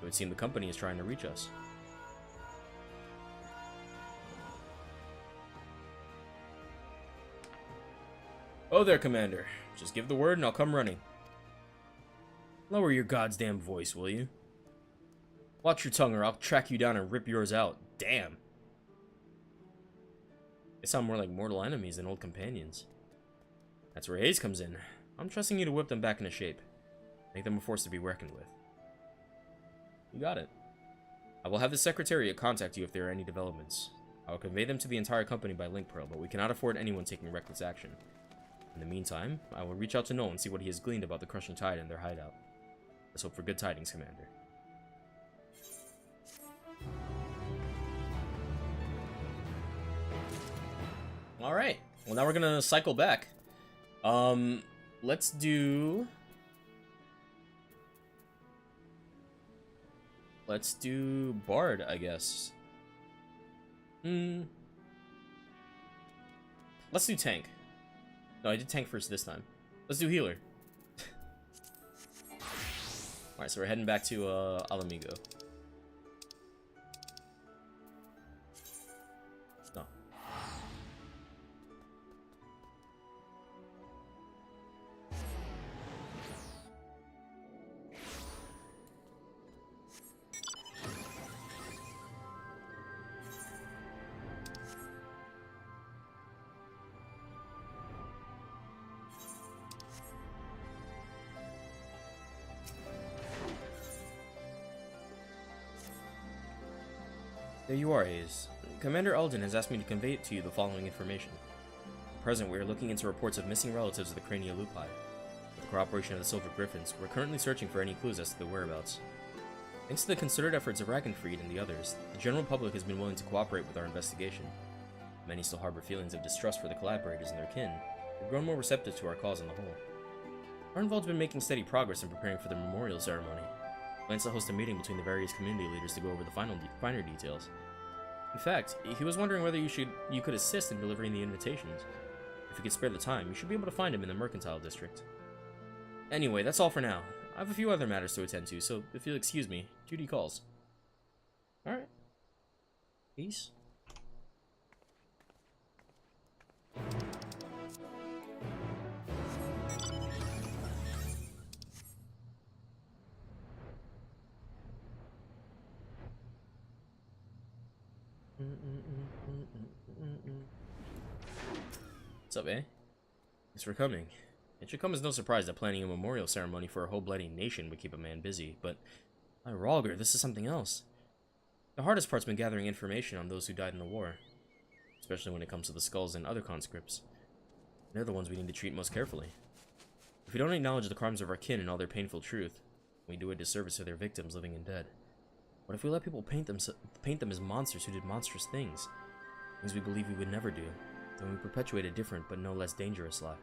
It would seem the company is trying to reach us. Oh there, Commander. Just give the word and I'll come running. Lower your goddamn voice, will you? Watch your tongue or I'll track you down and rip yours out. Damn. They sound more like mortal enemies than old companions. That's where Hayes comes in. I'm trusting you to whip them back into shape. Make them a force to be reckoned with. You got it. I will have the Secretariat contact you if there are any developments. I will convey them to the entire company by link pearl, but we cannot afford anyone taking reckless action. In the meantime, I will reach out to Noel and see what he has gleaned about the crushing tide in their hideout. Let's hope for good tidings, Commander. Alright, well now we're gonna cycle back. Let's do Bard, I guess. Let's do Tank. No, I did Tank first this time. Let's do Healer. Alright, so we're heading back to Alamigo. No. There you are, Hayes. Commander Alden has asked me to convey to you the following information. At present, we are looking into reports of missing relatives of the Craniolupi. With the cooperation of the Silver Griffins, we're currently searching for any clues as to their whereabouts. Thanks to the concerted efforts of Ragnfried and the others, the general public has been willing to cooperate with our investigation. Many still harbor feelings of distrust for the collaborators and their kin. They've grown more receptive to our cause on the whole. Arnvald's been making steady progress in preparing for the memorial ceremony. Plans to host a meeting between the various community leaders to go over the finer details. In fact, he was wondering whether you could assist in delivering the invitations. If you could spare the time, you should be able to find him in the Mercantile District. Anyway, that's all for now. I have a few other matters to attend to, so if you'll excuse me, duty calls. Alright. Peace. What's up, eh? Thanks for coming. It should come as no surprise that planning a memorial ceremony for a whole bloody nation would keep a man busy, but Ralger, this is something else. The hardest part's been gathering information on those who died in the war, especially when it comes to the skulls and other conscripts. They're the ones we need to treat most carefully. If we don't acknowledge the crimes of our kin and all their painful truth, we do a disservice to their victims, living and dead. What if we let people paint them as monsters who did monstrous things we believe we would never do, then we perpetuate a different but no less dangerous lie.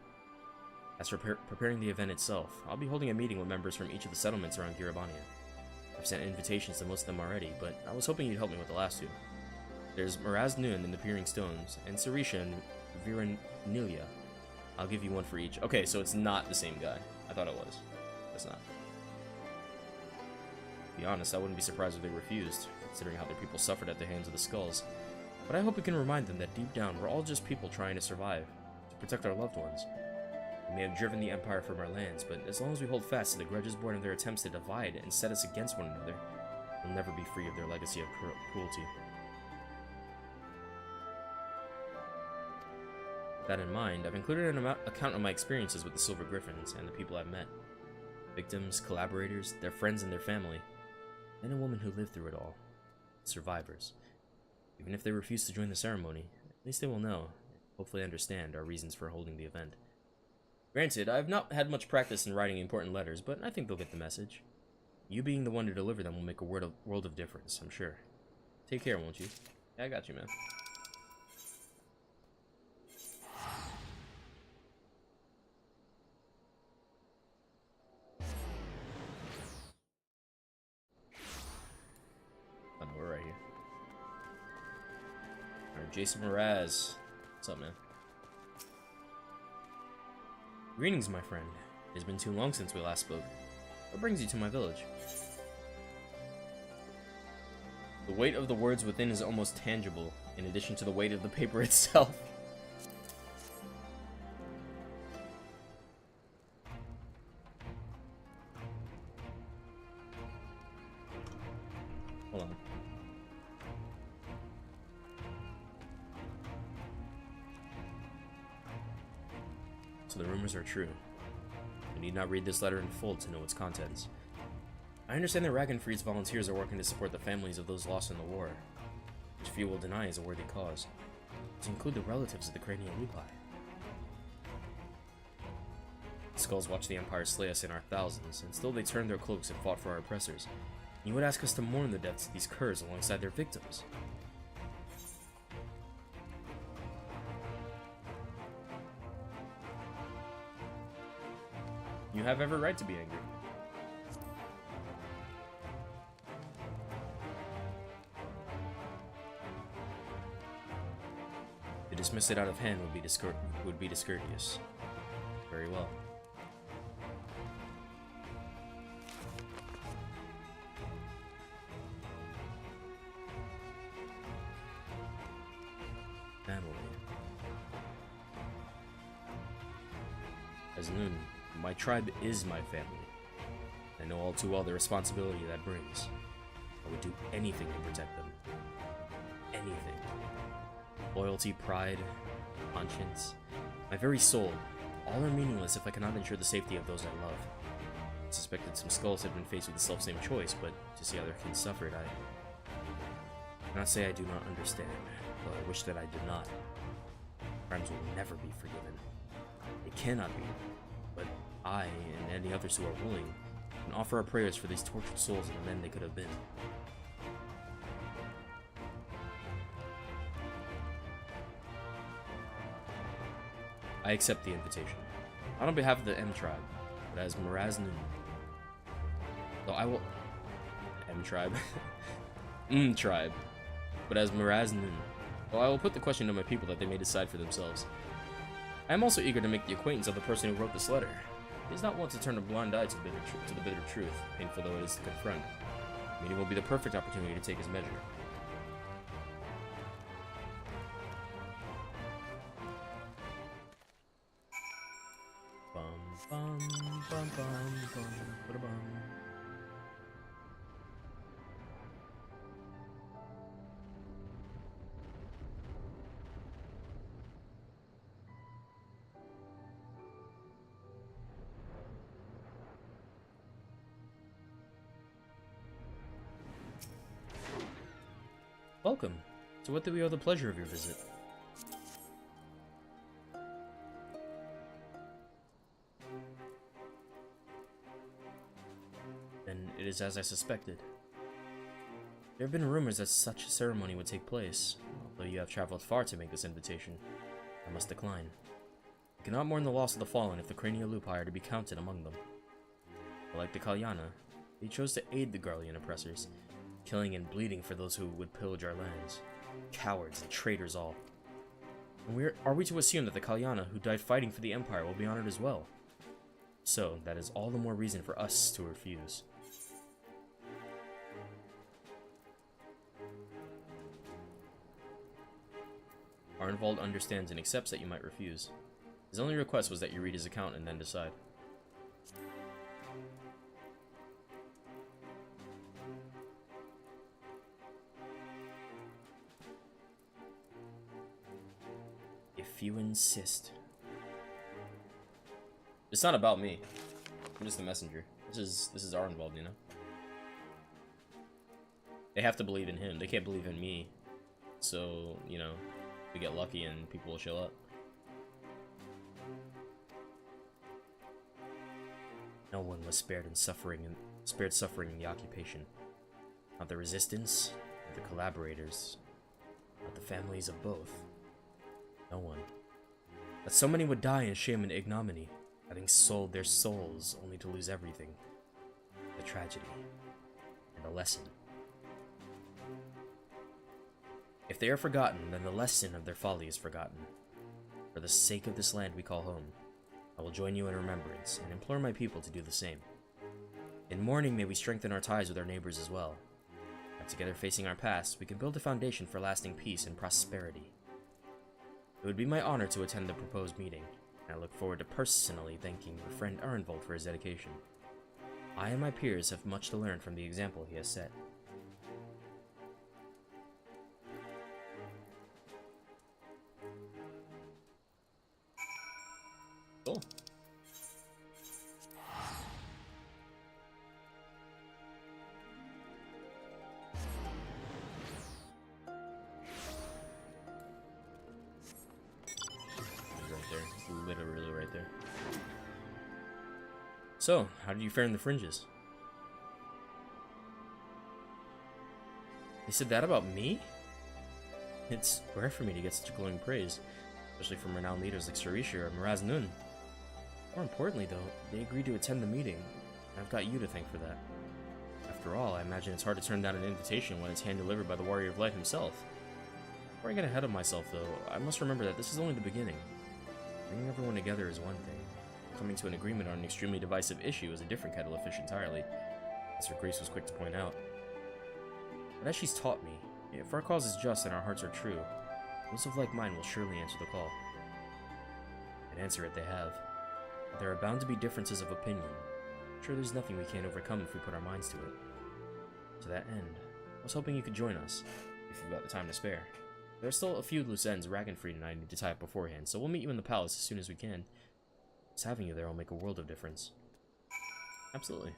As for preparing the event itself, I'll be holding a meeting with members from each of the settlements around Girabania. I've sent invitations to most of them already, but I was hoping you'd help me with the last two. There's Miraz Nun in the Peering Stones, and Sarisha and Viranilia. I'll give you one for each. Okay, so it's not the same guy. I thought it was. It's not. To be honest, I wouldn't be surprised if they refused, considering how their people suffered at the hands of the skulls. But I hope we can remind them that deep down, we're all just people trying to survive, to protect our loved ones. We may have driven the Empire from our lands, but as long as we hold fast to the grudges born of their attempts to divide and set us against one another, we'll never be free of their legacy of cruelty. With that in mind, I've included an account of my experiences with the Silver Griffins and the people I've met. Victims, collaborators, their friends and their family, and a woman who lived through it all. Survivors. Even if they refuse to join the ceremony, at least they will know, and hopefully understand, our reasons for holding the event. Granted, I've not had much practice in writing important letters, but I think they'll get the message. You being the one to deliver them will make a world of difference, I'm sure. Take care, won't you? Yeah, I got you, man. We're right here. Alright, Jason Mraz. What's up, man? Greetings, my friend. It has been too long since we last spoke. What brings you to my village? The weight of the words within is almost tangible, in addition to the weight of the paper itself. Hold on. So the rumors are true. You need not read this letter in full to know its contents. I understand that Ragnfried's volunteers are working to support the families of those lost in the war, which few will deny is a worthy cause, to include the relatives of the Crania Lupi. Skulls watch the Empire slay us in our thousands, and still they turned their cloaks and fought for our oppressors. You would ask us to mourn the deaths of these curs alongside their victims. You have every right to be angry. To dismiss it out of hand would be discourteous. Very well. Family. As Nun, my tribe is my family. I know all too well the responsibility that brings. I would do anything to protect them. Anything. Loyalty, pride, conscience, my very soul, all are meaningless if I cannot ensure the safety of those I love. I suspected some skulls had been faced with the self-same choice, but to see how their kin suffered, I cannot say I do not understand, though I wish that I did not. Crimes will never be forgiven. It cannot be, but I, and any others who are willing, can offer our prayers for these tortured souls and the men they could have been. I accept the invitation. Not on behalf of the M tribe, but as Miraz Nun. Though I will... M tribe? Tribe. But as Miraz Nun. Though I will put the question to my people that they may decide for themselves. I am also eager to make the acquaintance of the person who wrote this letter. He does not want to turn a blind eye to the bitter truth, painful though it is to confront. The meeting will be the perfect opportunity to take his measure. Bum, bum, bum, bum, ba-da-bum. welcome. So what do we owe the pleasure of your visit? Then it is as I suspected. There have been rumors that such a ceremony would take place. Although you have traveled far to make this invitation, I must decline. I cannot mourn the loss of the fallen if the Craniolupi are to be counted among them. But like the Kalyana, they chose to aid the Garlean oppressors, killing and bleeding for those who would pillage our lands. Cowards and traitors all. And are we to assume that the Kalyana who died fighting for the Empire will be honored as well? So, that is all the more reason for us to refuse. Arnvald understands and accepts that you might refuse. His only request was that you read his account and then decide. If you insist. It's not about me. I'm just the messenger. This is Arnvald, you know? They have to believe in him. They can't believe in me. So, you know, we get lucky and people will show up. No one was spared suffering in the occupation. Not the resistance, not the collaborators, not the families of both. No one. That so many would die in shame and ignominy, having sold their souls only to lose everything. The tragedy and the lesson. If they are forgotten, then the lesson of their folly is forgotten. For the sake of this land we call home, I will join you in remembrance and implore my people to do the same. In mourning, may we strengthen our ties with our neighbors as well. And together facing our past, we can build a foundation for lasting peace and prosperity. It would be my honor to attend the proposed meeting, and I look forward to personally thanking your friend Arnvald for his dedication. I and my peers have much to learn from the example he has set. Cool. Right there. It's literally right there. So, how did you fare in the fringes? They said that about me? It's rare for me to get such glowing praise, especially from renowned leaders like Sarisha or Miraz Nun. More importantly, though, they agreed to attend the meeting, and I've got you to thank for that. After all, I imagine it's hard to turn down an invitation when it's hand-delivered by the Warrior of Light himself. Before I get ahead of myself, though, I must remember that this is only the beginning. Bringing everyone together is one thing. Coming to an agreement on an extremely divisive issue is a different kettle of fish entirely, as her Grace was quick to point out. But as she's taught me, if our cause is just and our hearts are true, those of like mind will surely answer the call. And answer it they have. There are bound to be differences of opinion. I'm sure there's nothing we can't overcome if we put our minds to it. To that end, I was hoping you could join us, if you've got the time to spare. There are still a few loose ends Ragenfried and I need to tie up beforehand, so we'll meet you in the palace as soon as we can. Just having you there will make a world of difference. Absolutely.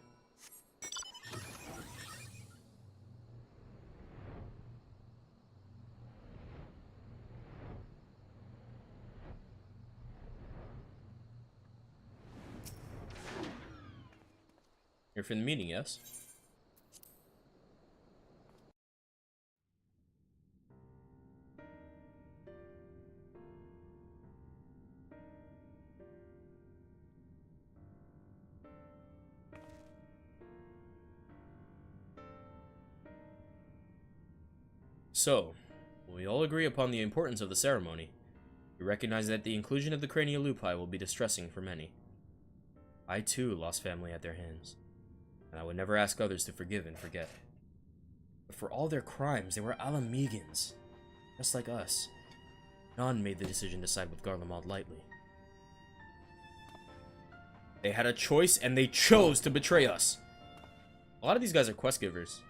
You're for the meeting, yes? So, we all agree upon the importance of the ceremony. We recognize that the inclusion of the Craniolupi will be distressing for many. I too lost family at their hands, and I would never ask others to forgive and forget. But for all their crimes, they were Alamegans, just like us. None made the decision to side with Garlemald lightly. They had a choice, and they chose to betray us. A lot of these guys are quest givers.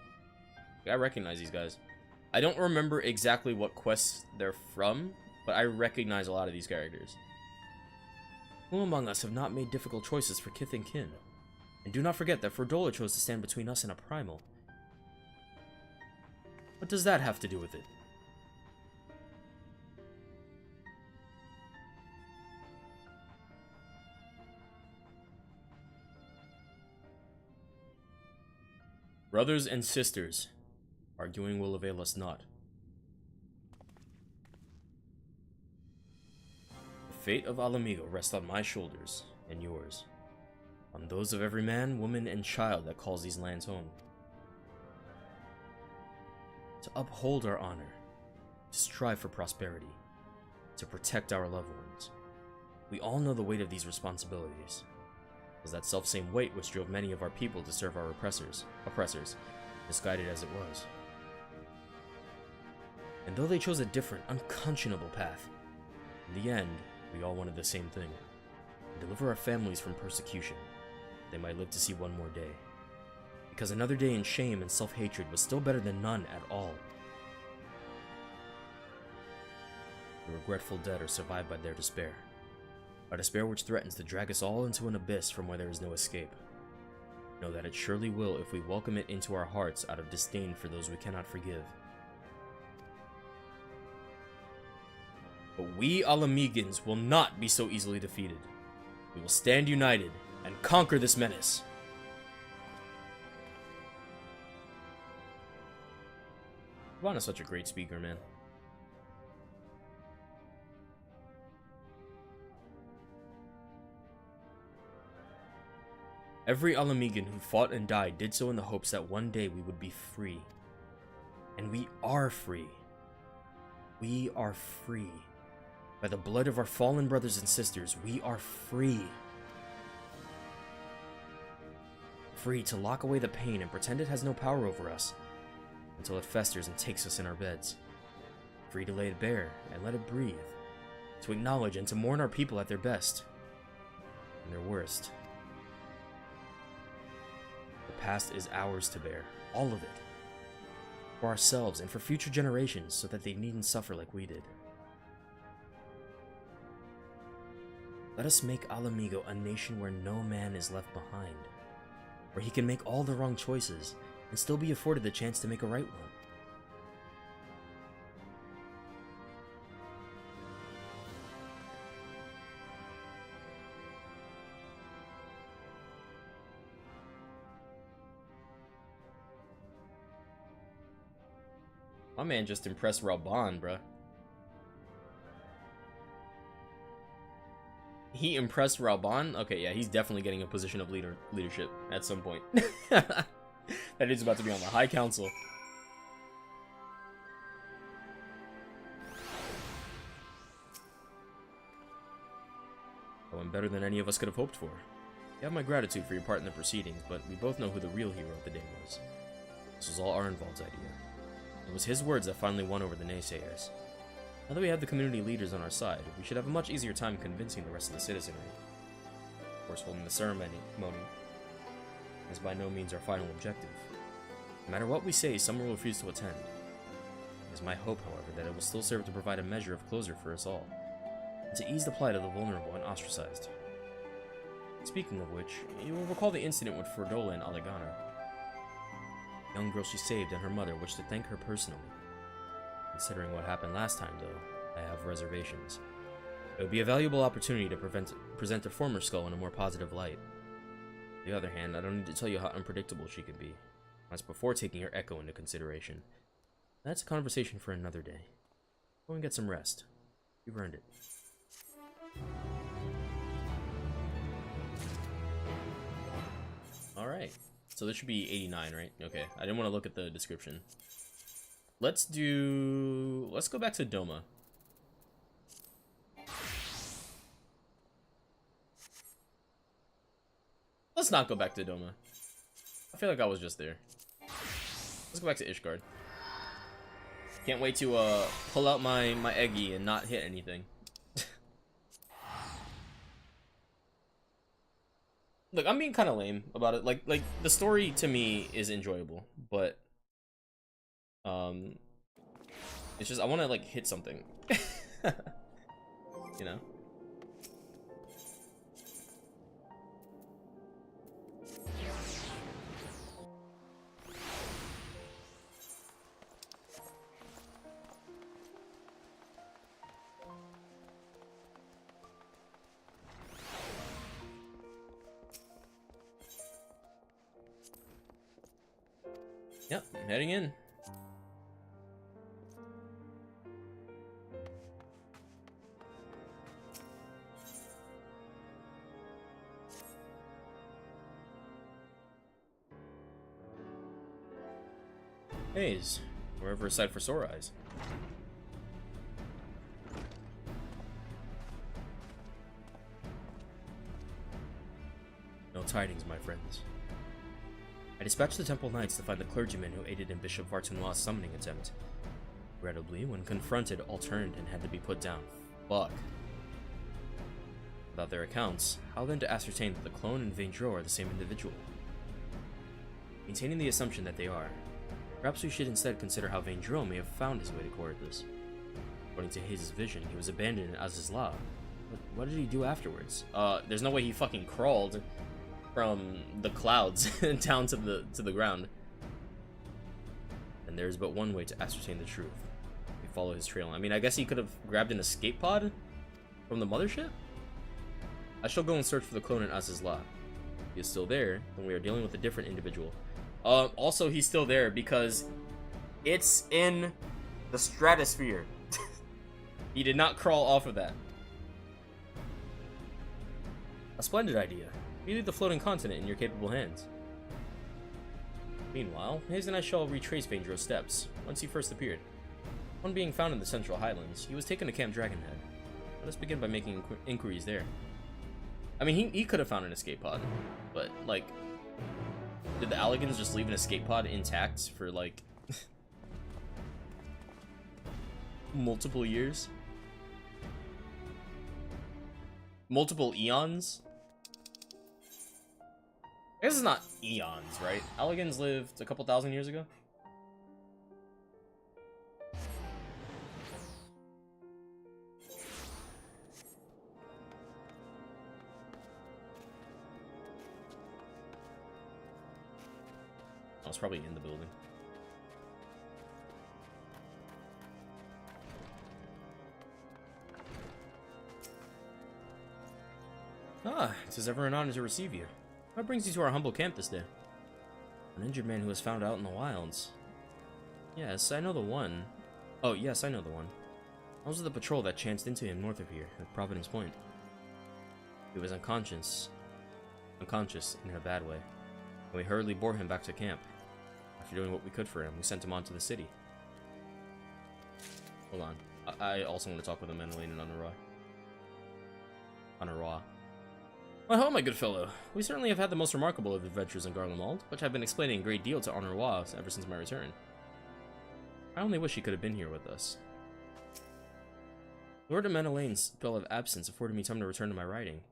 I recognize these guys. I don't remember exactly what quests they're from, but I recognize a lot of these characters. Who among us have not made difficult choices for kith and kin? And do not forget that Fordola chose to stand between us and a primal. What does that have to do with it? Brothers and sisters, arguing will avail us not. The fate of Alamigo rests on my shoulders and yours, on those of every man, woman, and child that calls these lands home. To uphold our honor, to strive for prosperity, to protect our loved ones. We all know the weight of these responsibilities. It was that self-same weight which drove many of our people to serve our oppressors, misguided as it was. And though they chose a different, unconscionable path, in the end, we all wanted the same thing: deliver our families from persecution, that they might live to see one more day. Because another day in shame and self-hatred was still better than none at all. The regretful dead are survived by their despair. A despair which threatens to drag us all into an abyss from where there is no escape. Know that it surely will if we welcome it into our hearts out of disdain for those we cannot forgive. But we Alamegans will not be so easily defeated. We will stand united and conquer this menace. Ivana's such a great speaker, man. Every Alamegan who fought and died did so in the hopes that one day we would be free. And we are free. We are free. By the blood of our fallen brothers and sisters, we are free. Free to lock away the pain and pretend it has no power over us, until it festers and takes us in our beds. Free to lay it bare and let it breathe. To acknowledge and to mourn our people at their best and their worst. The past is ours to bear, all of it. For ourselves and for future generations, so that they needn't suffer like we did. Let us make Alamigo a nation where no man is left behind. Where he can make all the wrong choices and still be afforded the chance to make a right one. My man just impressed Ralban, bruh. He impressed Ralban? Okay, yeah, he's definitely getting a position of leadership at some point. That is about to be on the High Council. That went better than any of us could have hoped for. You have my gratitude for your part in the proceedings, but we both know who the real hero of the day was. This was all Arnvald's idea. It was his words that finally won over the naysayers. Now that we have the community leaders on our side, we should have a much easier time convincing the rest of the citizenry. Of course, holding the ceremony is by no means our final objective. No matter what we say, some will refuse to attend. It is my hope, however, that it will still serve to provide a measure of closure for us all, and to ease the plight of the vulnerable and ostracized. Speaking of which, you will recall the incident with Ferdola and Alegana. The young girl she saved and her mother wish to thank her personally. Considering what happened last time, though, I have reservations. It would be a valuable opportunity to present a former skull in a more positive light. On the other hand, I don't need to tell you how unpredictable she can be. That's before taking her echo into consideration. That's a conversation for another day. Go and get some rest. You've earned it. Alright. So this should be 89, right? Okay. I didn't want to look at the description. Let's go back to Doma. Let's not go back to Doma. I feel like I was just there. Let's go back to Ishgard. Can't wait to pull out my Eggy and not hit anything. Look, I'm being kind of lame about it. Like the story to me is enjoyable, but it's just I want to like hit something. You know? Yep, I'm heading in. Haze, wherever a sight for sore eyes. No tidings, my friends. I dispatched the Temple Knights to find the clergyman who aided in Bishop Vartunwa's summoning attempt. Regrettably, when confronted, all turned and had to be put down. Fuck. Without their accounts, how then to ascertain that the clone and Vaindro are the same individual? Maintaining the assumption that they are, perhaps we should instead consider how Vaindro may have found his way to Corythus. According to Haze's vision, he was abandoned in Azizla. But what did he do afterwards? There's no way he fucking crawled from the clouds down to the ground. And there's but one way to ascertain the truth. We follow his trail. I mean, I guess he could have grabbed an escape pod from the mothership? I shall go and search for the clone in Azizla. If he is still there, then we are dealing with a different individual. Also, he's still there because it's in the stratosphere. He did not crawl off of that. A splendid idea. You leave the floating continent in your capable hands. Meanwhile, Haze and I shall retrace Vaindro's steps, once he first appeared. One being found in the Central Highlands, he was taken to Camp Dragonhead. Let us begin by making inquiries there. I mean, he could have found an escape pod, but, like, did the Alligans just leave an escape pod intact for, like, multiple years? Multiple eons? I guess it's not eons, right? Alligans lived a couple thousand years ago? I was probably in the building. Ah, it is ever an honor to receive you. What brings you to our humble camp this day? An injured man who was found out in the wilds. Yes, I know the one. Oh, yes, I know the one. I was with the patrol that chanced into him north of here, at Providence Point. He was unconscious in a bad way, and we hurriedly bore him back to camp. After doing what we could for him, we sent him on to the city. Hold on. I also want to talk with the Menelain and Anara. Well, hello, my good fellow. We certainly have had the most remarkable of adventures in Garlemald, which I've been explaining a great deal to Anara ever since my return. I only wish he could have been here with us. Lord de Menelain's spell of absence afforded me time to return to my writing.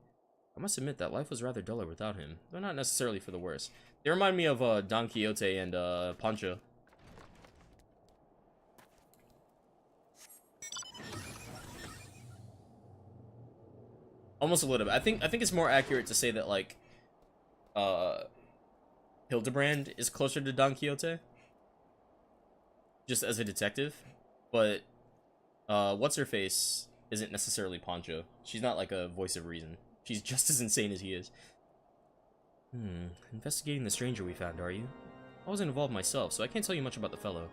I must admit that life was rather duller without him, though not necessarily for the worse. They remind me of Don Quixote and Pancho. Almost a little bit. I think it's more accurate to say that, like, Hildebrand is closer to Don Quixote, just as a detective. But what's her face isn't necessarily Pancho. She's not like a voice of reason. She's just as insane as he is. Investigating the stranger we found, are you? I wasn't involved myself, so I can't tell you much about the fellow.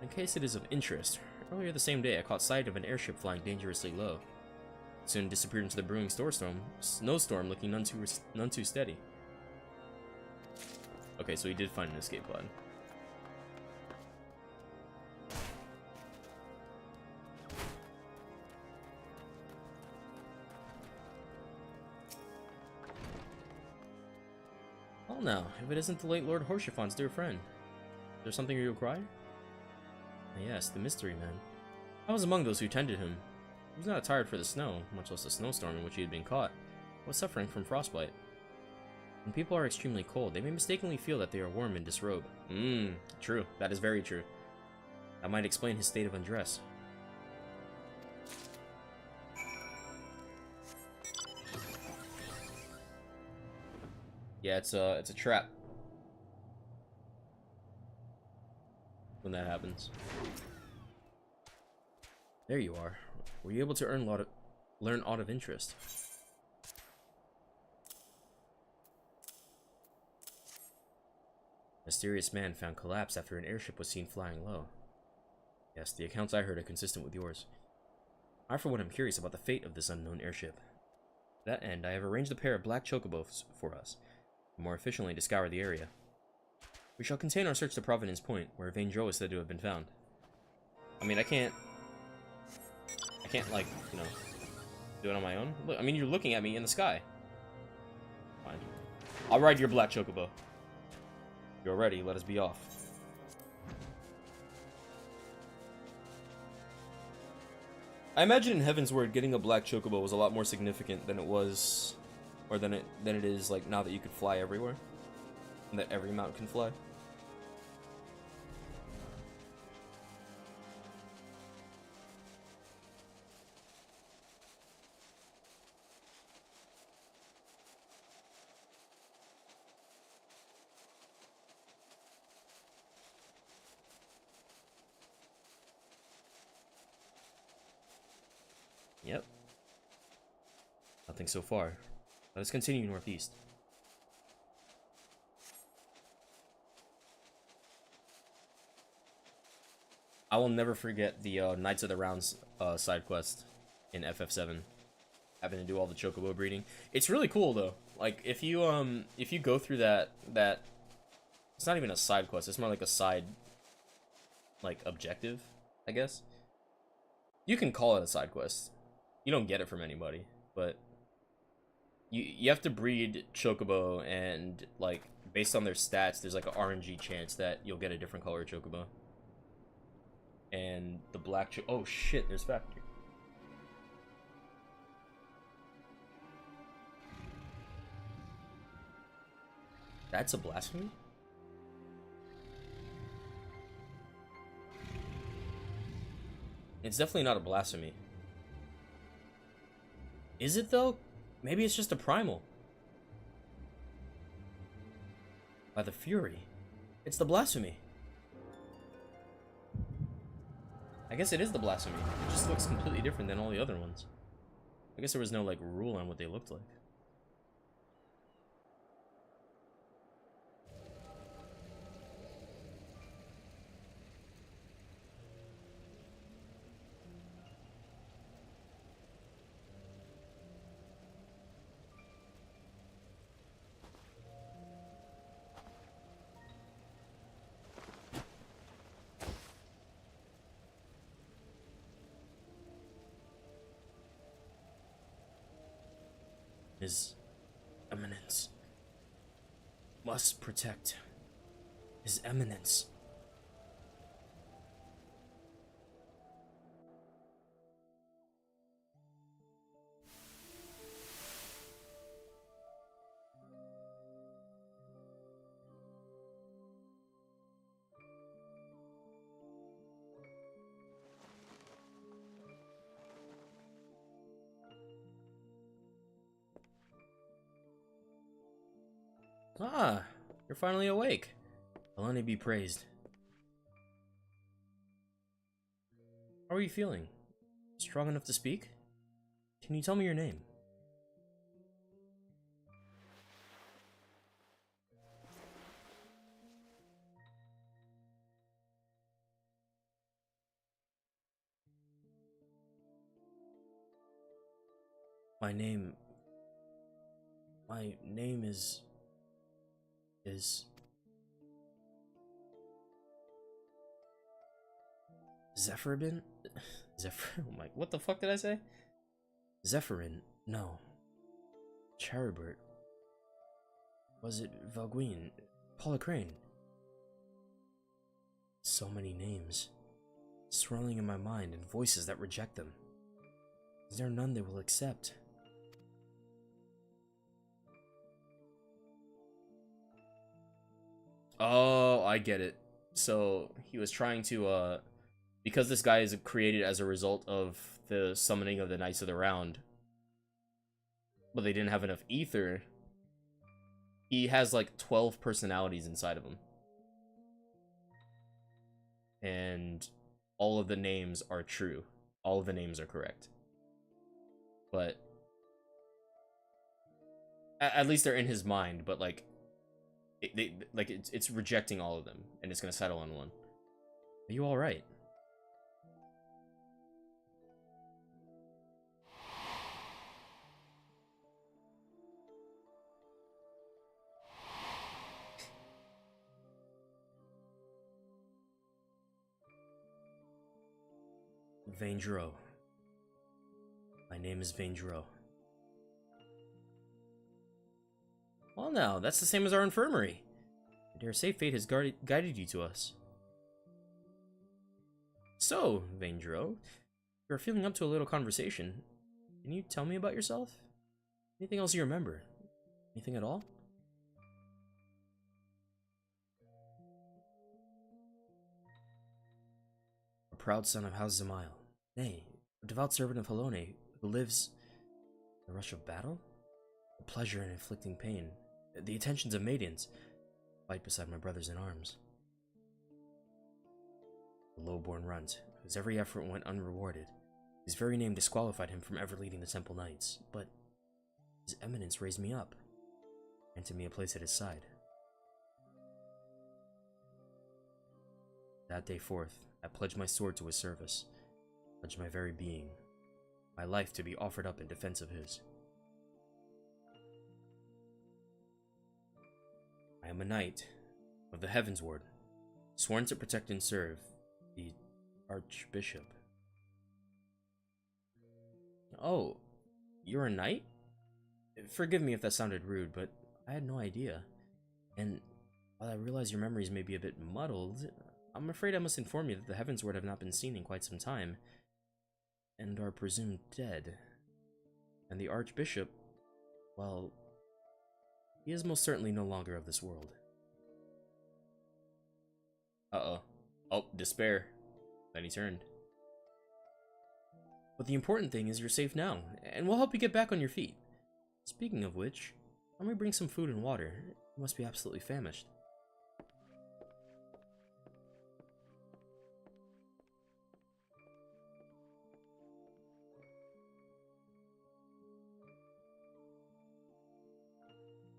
In case it is of interest, earlier the same day I caught sight of an airship flying dangerously low. It soon disappeared into the brewing snowstorm looking none too steady. Okay, so he did find an escape pod. Well now, if it isn't the late Lord Horschifon's dear friend. Is there something you require? Yes, the mystery man. I was among those who tended him. He was not attired for the snow, much less the snowstorm in which he had been caught. He was suffering from frostbite. When people are extremely cold, they may mistakenly feel that they are warm and disrobe. True. That is very true. That might explain his state of undress. Yeah, it's a trap when that happens. There you are. Were you able to learn aught of interest? Mysterious man found collapsed after an airship was seen flying low. Yes, the accounts I heard are consistent with yours. I, for one, am curious about the fate of this unknown airship. To that end, I have arranged a pair of black chocobos for us, more efficiently to scour the area. We shall continue our search to Providence Point, where Vaindro is said to have been found. I mean, I can't, like, you know, do it on my own. Look, I mean, you're looking at me in the sky. Fine. I'll ride your black chocobo. You're ready, let us be off. I imagine in Heaven's Word, getting a black chocobo was a lot more significant than it was, or than it is like now that you could fly everywhere, and that every mount can fly. Yep. Nothing so far. Let us continue northeast. I will never forget the Knights of the Rounds side quest in FF7. Having to do all the chocobo breeding. It's really cool though. Like if you go through that it's not even a side quest, it's more like a side like objective, I guess. You can call it a side quest. You don't get it from anybody, but you have to breed chocobo, and like based on their stats, there's like an RNG chance that you'll get a different color chocobo. And the black oh shit, there's factory. That's a blasphemy? It's definitely not a blasphemy. Is it though? Maybe it's just a primal. By the Fury. It's the blasphemy. I guess it is the blasphemy. It just looks completely different than all the other ones. I guess there was no like rule on what they looked like. His Eminence must protect His Eminence. Ah, you're finally awake. Alani be praised. How are you feeling? Strong enough to speak? Can you tell me your name? My name is Zephyrin? Zephyr? Oh my, what the fuck did I say? Zephyrin? No. Charibert? Was it Valguin? Paula Crane? So many names, swirling in my mind, and voices that reject them. Is there none they will accept? Oh, I get it. So he was trying to, because this guy is created as a result of the summoning of the Knights of the Round, but they didn't have enough ether. He has like 12 personalities inside of him. And all of the names are true. All of the names are correct. But at least they're in his mind, but like Like it's rejecting all of them, and it's gonna settle on one. Are you all right? Vaindro. My name is Vaindro. Well, now that's the same as our infirmary. I dare say fate has guided you to us. So, Vaindro, you're feeling up to a little conversation. Can you tell me about yourself? Anything else you remember? Anything at all? A proud son of House Zamail. Nay, a devout servant of Halone, who lives in the rush of battle? The pleasure in inflicting pain. The attentions of maidens. Fight beside my brothers in arms. A low-born runt, whose every effort went unrewarded. His very name disqualified him from ever leading the Temple Knights, but his eminence raised me up, granted me a place at his side. That day forth, I pledged my sword to his service, pledged my very being, my life to be offered up in defense of his. I am a knight of the Heavensward, sworn to protect and serve the Archbishop. Oh, you're a knight? Forgive me if that sounded rude, but I had no idea. And while I realize your memories may be a bit muddled, I'm afraid I must inform you that the Heavensward have not been seen in quite some time, and are presumed dead. And the Archbishop, well, he is most certainly no longer of this world. Uh-oh. Oh, despair. Then he turned. But the important thing is you're safe now, and we'll help you get back on your feet. Speaking of which, let me bring some food and water. You must be absolutely famished.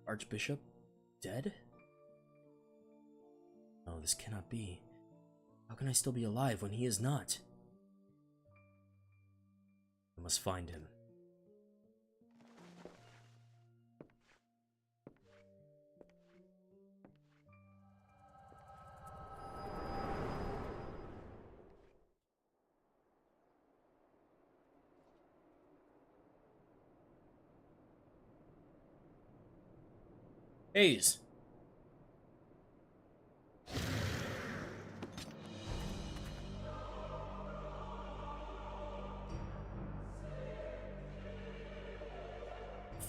Archbishop? Dead? No, this cannot be. How can I still be alive when he is not? I must find him. Hayes!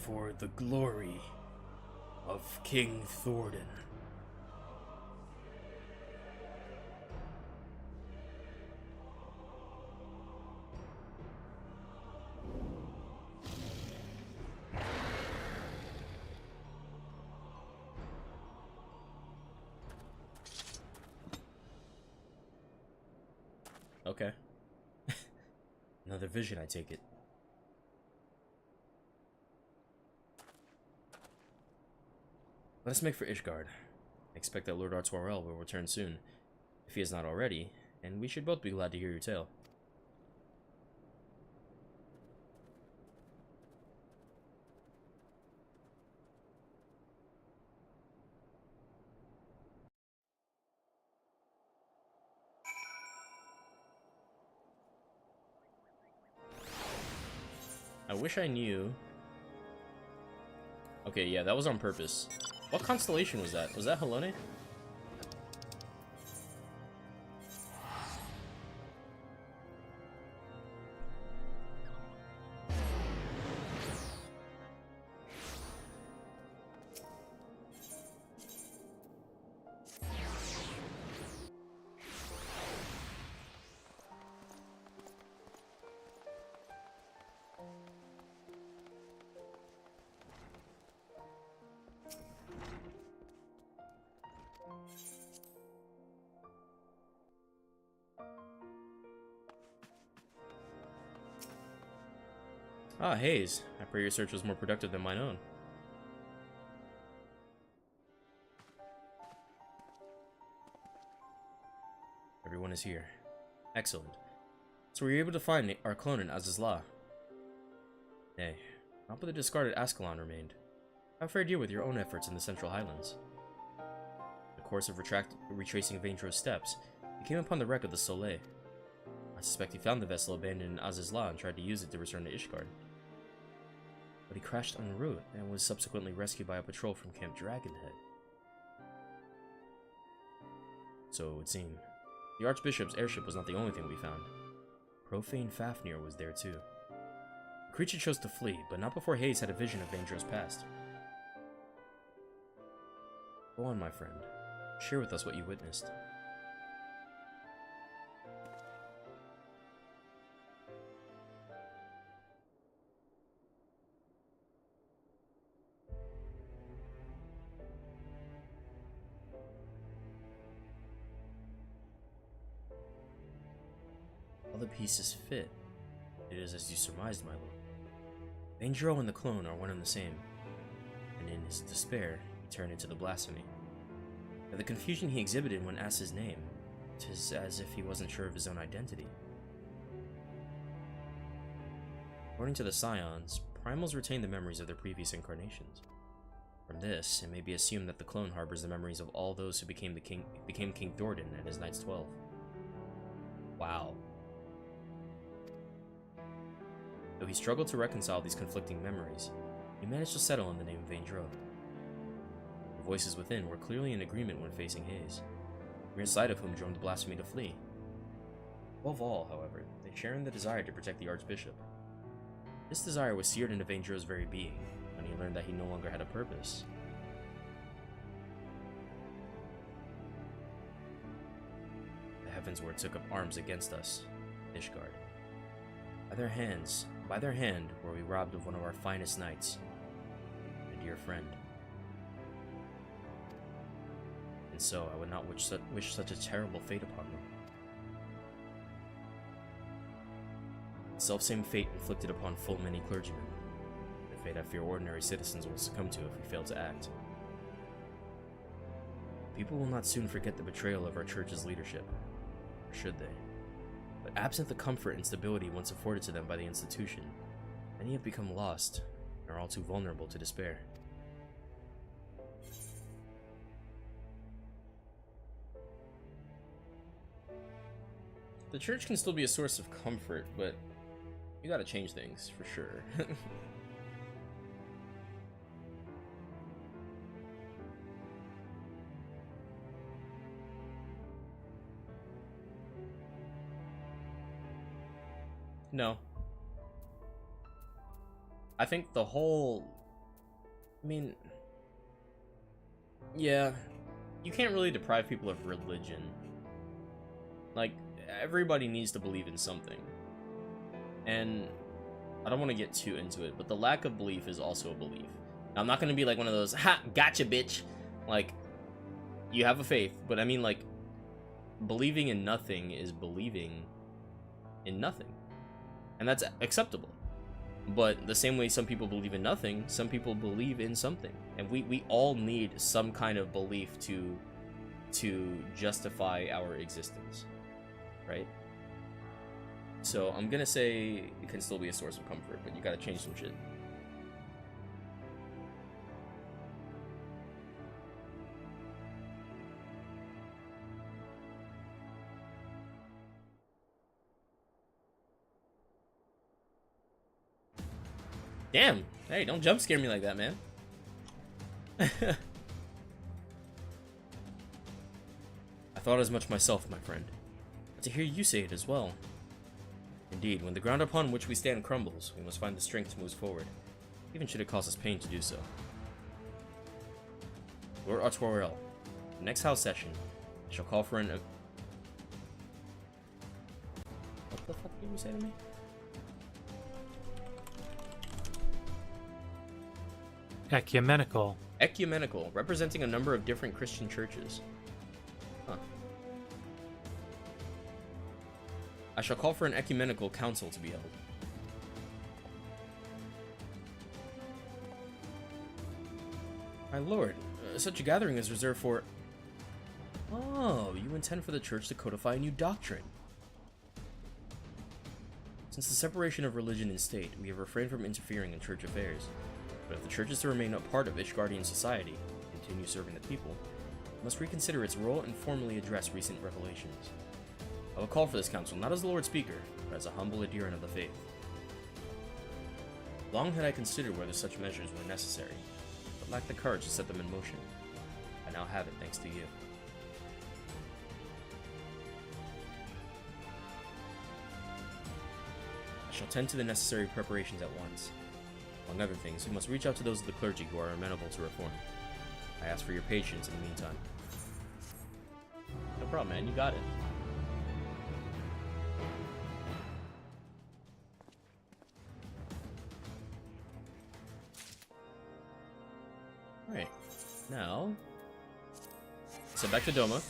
For the glory of King Thordan. Okay. Another vision, I take it. Let us make for Ishgard. I expect that Lord Artoirel will return soon, if he is not already, and we should both be glad to hear your tale. I wish I knew. Okay, yeah, that was on purpose. What constellation was that? Was that Halone? Ah, Hayes. I pray your search was more productive than mine own. everyone is here. Excellent. So we were able to find our clone in Azizla. Nay, not but the discarded Ascalon remained. How fared you with your own efforts in the Central Highlands? In the course of retracing Vaindro's steps, he came upon the wreck of the Soleil. I suspect he found the vessel abandoned in Azizla and tried to use it to return to Ishgard. But he crashed en route and was subsequently rescued by a patrol from Camp Dragonhead. So it would seem. The Archbishop's airship was not the only thing we found. Profane Fafnir was there too. The creature chose to flee, but not before Hayes had a vision of Vaindro's past. Go on, my friend. Share with us what you witnessed. All the pieces fit. It is as you surmised, my lord. Vaindro and the clone are one and the same, and in his despair, he turned into the blasphemy. By the confusion he exhibited when asked his name, 'tis as if he wasn't sure of his own identity. According to the Scions, primals retain the memories of their previous incarnations. From this, it may be assumed that the clone harbors the memories of all those who became King Thordan and his Knights 12. Wow. Though he struggled to reconcile these conflicting memories, he managed to settle on the name of Vaindro. The voices within were clearly in agreement when facing Hayes, the mere sight of whom drove the blasphemy to flee. Above all, however, they share in the desire to protect the Archbishop. This desire was seared into Vaindro's very being when he learned that he no longer had a purpose. The Heavensward took up arms against us, Ishgard. By their hand were we robbed of one of our finest knights, a dear friend. And so I would not wish such a terrible fate upon them. The selfsame fate inflicted upon full many clergymen, the fate I fear ordinary citizens will succumb to if we fail to act. People will not soon forget the betrayal of our church's leadership, or should they? But absent the comfort and stability once afforded to them by the institution, many have become lost and are all too vulnerable to despair. The church can still be a source of comfort, but you gotta change things, for sure. No. I think the whole... yeah, you can't really deprive people of religion. Like, everybody needs to believe in something. And I don't want to get too into it, but the lack of belief is also a belief. Now, I'm not going to be like one of those, ha, gotcha, bitch. Like, you have a faith, but I mean, like, believing in nothing is believing in nothing. And that's acceptable. But the same way some people believe in nothing, some people believe in something. And we all need some kind of belief to justify our existence. Right? So I'm gonna say it can still be a source of comfort, but you gotta change some shit. Damn! Hey, don't jump scare me like that, man. I thought as much myself, my friend. But to hear you say it as well. Indeed, when the ground upon which we stand crumbles, we must find the strength to move forward, even should it cause us pain to do so. Lord Artoriel, the next house session, I shall call for an... What the fuck did you say to me? Ecumenical. Ecumenical, representing a number of different Christian churches. Huh. I shall call for an ecumenical council to be held. My lord, such a gathering is reserved for... Oh, you intend for the church to codify a new doctrine. Since the separation of religion and state, we have refrained from interfering in church affairs. But if the church is to remain a part of Ishgardian society and continue serving the people, it must reconsider its role and formally address recent revelations. I will call for this council not as the Lord Speaker, but as a humble adherent of the faith. Long had I considered whether such measures were necessary, but lacked the courage to set them in motion. I now have it thanks to you. I shall tend to the necessary preparations at once. Among other things, we must reach out to those of the clergy who are amenable to reform. I ask for your patience in the meantime. No problem, man. You got it. Alright. Now, so back to Doma.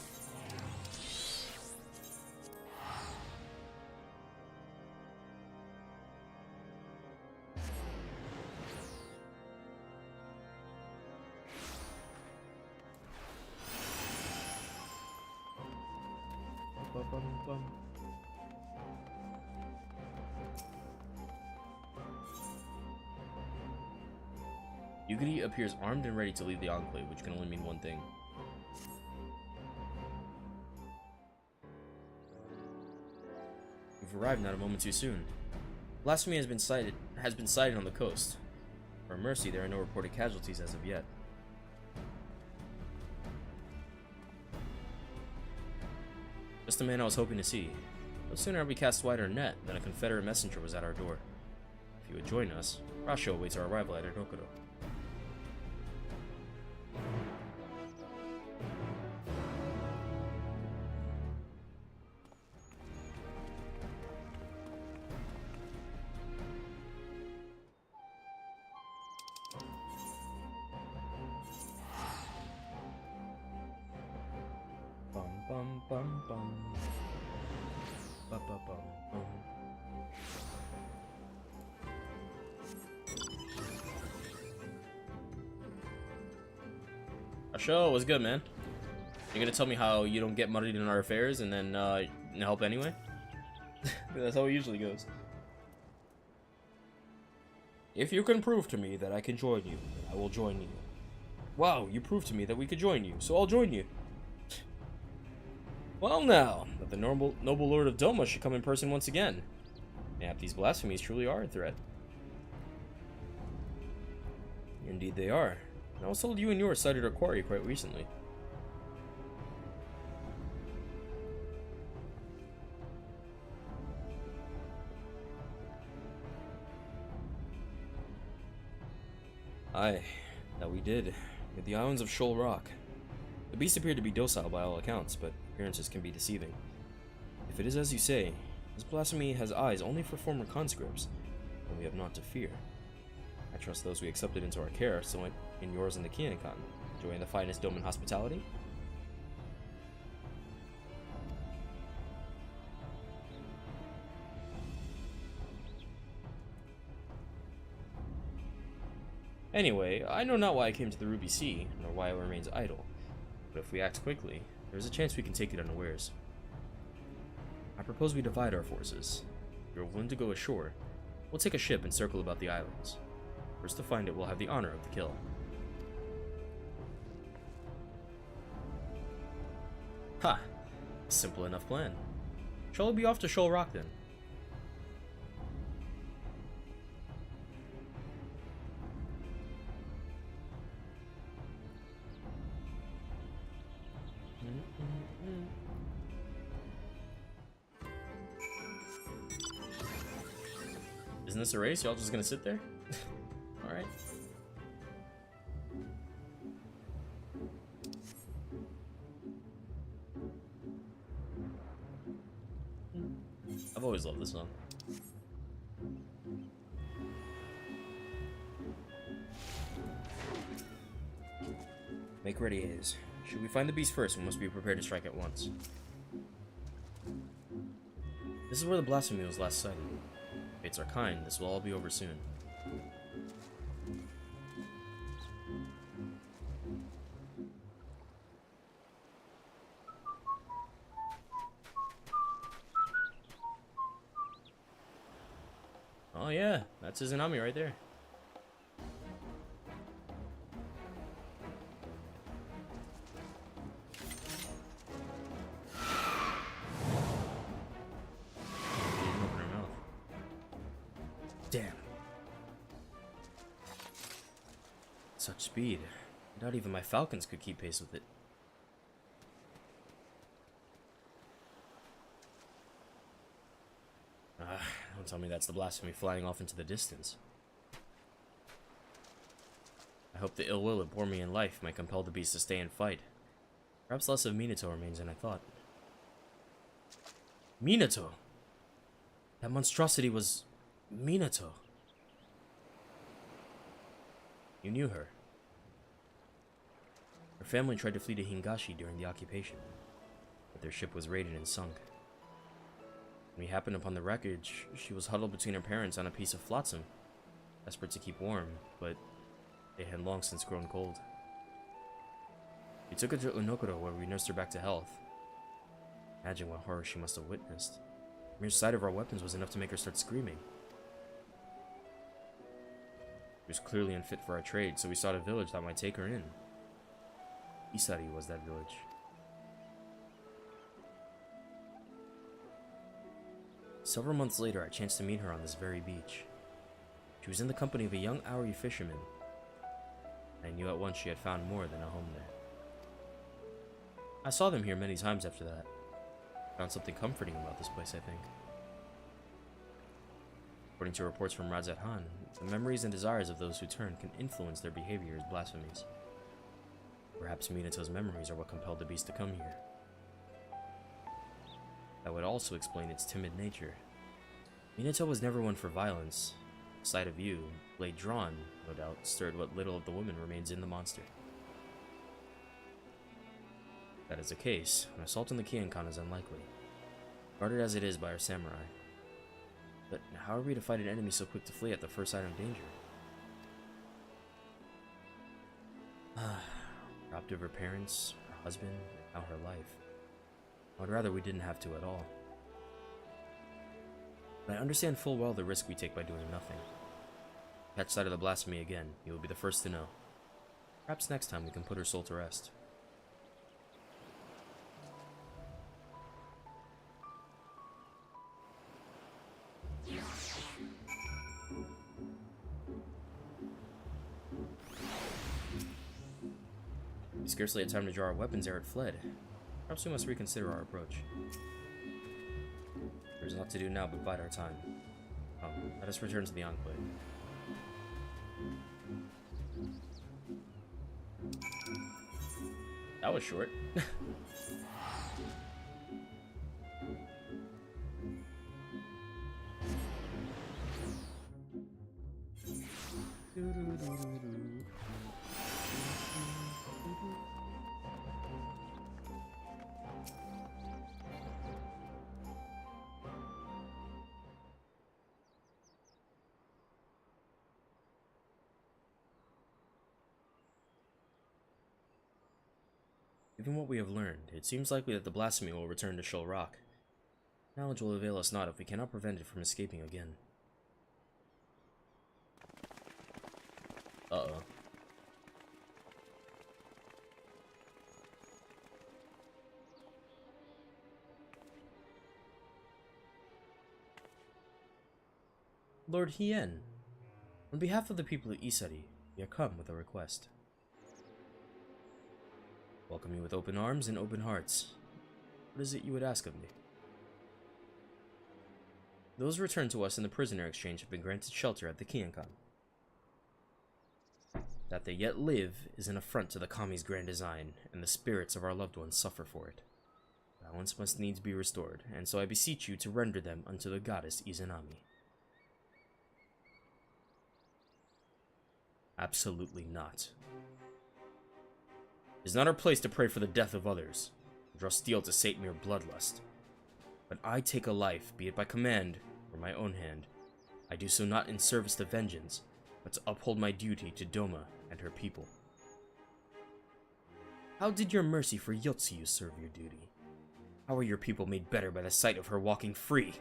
Yugiri appears armed and ready to lead the Enclave, which can only mean one thing. We've arrived not a moment too soon. Blasphemy has been sighted on the coast. For mercy, there are no reported casualties as of yet. Just the man I was hoping to see. No sooner had we cast wide our net than a Confederate messenger was at our door. If you would join us, Rasho awaits our arrival at Erokuro. Bum bum bum. Bum bum bum bum. Asho, what's good, man? You gonna tell me how you don't get muddied in our affairs and then help anyway? That's how it usually goes. If you can prove to me that I can join you, I will join you. Wow, you proved to me that we could join you, so I'll join you. Well now, that the noble Lord of Doma should come in person once again. Mayhap these blasphemies truly are a threat. Indeed they are. And I was told you and yours sighted our quarry quite recently. Aye, that we did. With the islands of Shoal Rock. The beast appeared to be docile by all accounts, but appearances can be deceiving. If it is as you say, this blasphemy has eyes only for former conscripts, and we have naught to fear. I trust those we accepted into our care are still in yours and the Kianikan, enjoying the finest Doman hospitality. Anyway, I know not why I came to the Ruby Sea, nor why it remains idle. But if we act quickly, there's a chance we can take it unawares. I propose we divide our forces. If you're willing to go ashore, we'll take a ship and circle about the islands. First to find it, we'll have the honor of the kill. Ha! Simple enough plan. Shall we be off to Shoal Rock then? Isn't this a race? Y'all just gonna sit there? Alright. I've always loved this song. Make ready, Hayes. Should we find the beast first, we must be prepared to strike at once. This is where the blasphemy was last sighted. Fates are kind, this will all be over soon. yeah, that's Izanami right there. She didn't open her mouth. Damn. Such speed. Not even my falcons could keep pace with it. Don't tell me that's the blasphemy flying off into the distance. I hope the ill will it bore me in life might compel the beast to stay and fight. Perhaps less of Minato remains than I thought. Minato! That monstrosity was... Minato. You knew her. Her family tried to flee to Hingashi during the occupation, but their ship was raided and sunk. When we happened upon the wreckage, she was huddled between her parents on a piece of flotsam, desperate to keep warm, but they had long since grown cold. We took her to Unokuro, where we nursed her back to health. Imagine what horror she must have witnessed. The mere sight of our weapons was enough to make her start screaming. She was clearly unfit for our trade, so we sought a village that might take her in. Isari was that village. Several months later, I chanced to meet her on this very beach. She was in the company of a young Aori fisherman. I knew at once she had found more than a home there. I saw them here many times after that. Found something comforting about this place, I think. According to reports from Radzat Han, the memories and desires of those who turn can influence their behavior as blasphemies. Perhaps Minato's memories are what compelled the beast to come here. That would also explain its timid nature. Minato was never one for violence. The sight of you, blade drawn, no doubt, stirred what little of the woman remains in the monster. If that is the case, an assault on the Kyokan is unlikely, guarded as it is by our samurai. But how are we to fight an enemy so quick to flee at the first sign of danger? Robbed of her parents, her husband, and now her life. I would rather we didn't have to at all. But I understand full well the risk we take by doing nothing. Catch sight of the blasphemy again, you will be the first to know. Perhaps next time we can put her soul to rest. We scarcely had time to draw our weapons ere it fled. Perhaps we must reconsider our approach. There's enough to do now but bide our time. Let us return to the Enclave. That was short. Given what we have learned, it seems likely that the blasphemy will return to Shoal Rock. Knowledge will avail us not if we cannot prevent it from escaping again. Uh-oh. Lord Hien, on behalf of the people of Isari, we have come with a request. Welcome you with open arms and open hearts. What is it you would ask of me? Those returned to us in the prisoner exchange have been granted shelter at the Kyokan. That they yet live is an affront to the Kami's grand design, and the spirits of our loved ones suffer for it. Balance must needs be restored, and so I beseech you to render them unto the goddess Izanami. Absolutely not. It is not our place to pray for the death of others, or draw steel to sate mere bloodlust. But I take a life, be it by command or my own hand. I do so not in service to vengeance, but to uphold my duty to Doma and her people. How did your mercy for Yotsuyu serve your duty? How are your people made better by the sight of her walking free?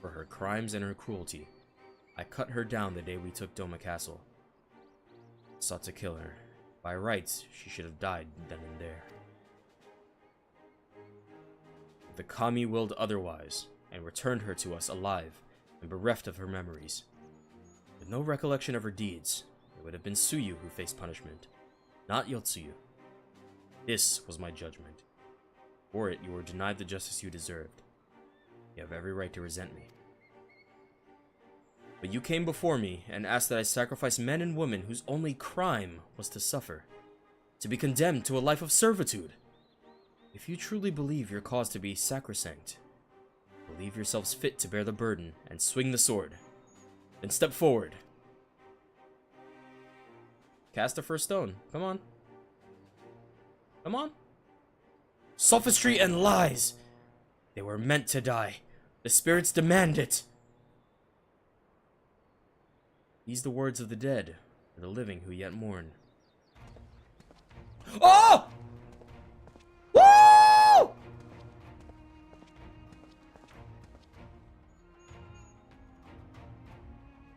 For for her crimes and her cruelty. I cut her down the day we took Doma Castle. Sought to kill her. By rights, she should have died then and there. The Kami willed otherwise, and returned her to us alive, and bereft of her memories. With no recollection of her deeds, it would have been Tsuyu who faced punishment, not Yotsuyu. This was my judgment. For it, you were denied the justice you deserved. You have every right to resent me. But you came before me and asked that I sacrifice men and women whose only crime was to suffer, to be condemned to a life of servitude. If you truly believe your cause to be sacrosanct, believe yourselves fit to bear the burden and swing the sword, then step forward. Cast the first stone. Come on. Come on. Sophistry and lies! They were meant to die. The spirits demand it. These the words of the dead, and the living who yet mourn. Oh! Woo!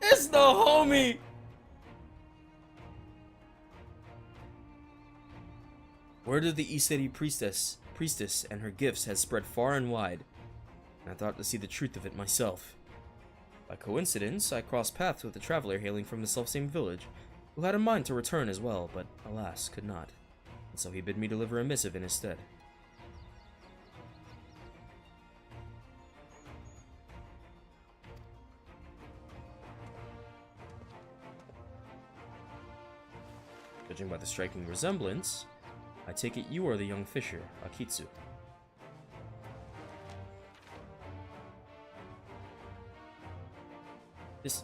It's the homie! Word of the Iseri priestess and her gifts has spread far and wide, and I thought to see the truth of it myself. By coincidence, I crossed paths with a traveler hailing from the selfsame village, who had a mind to return as well, but alas, could not, and so he bid me deliver a missive in his stead. Judging by the striking resemblance, I take it you are the young fisher, Akitsu. This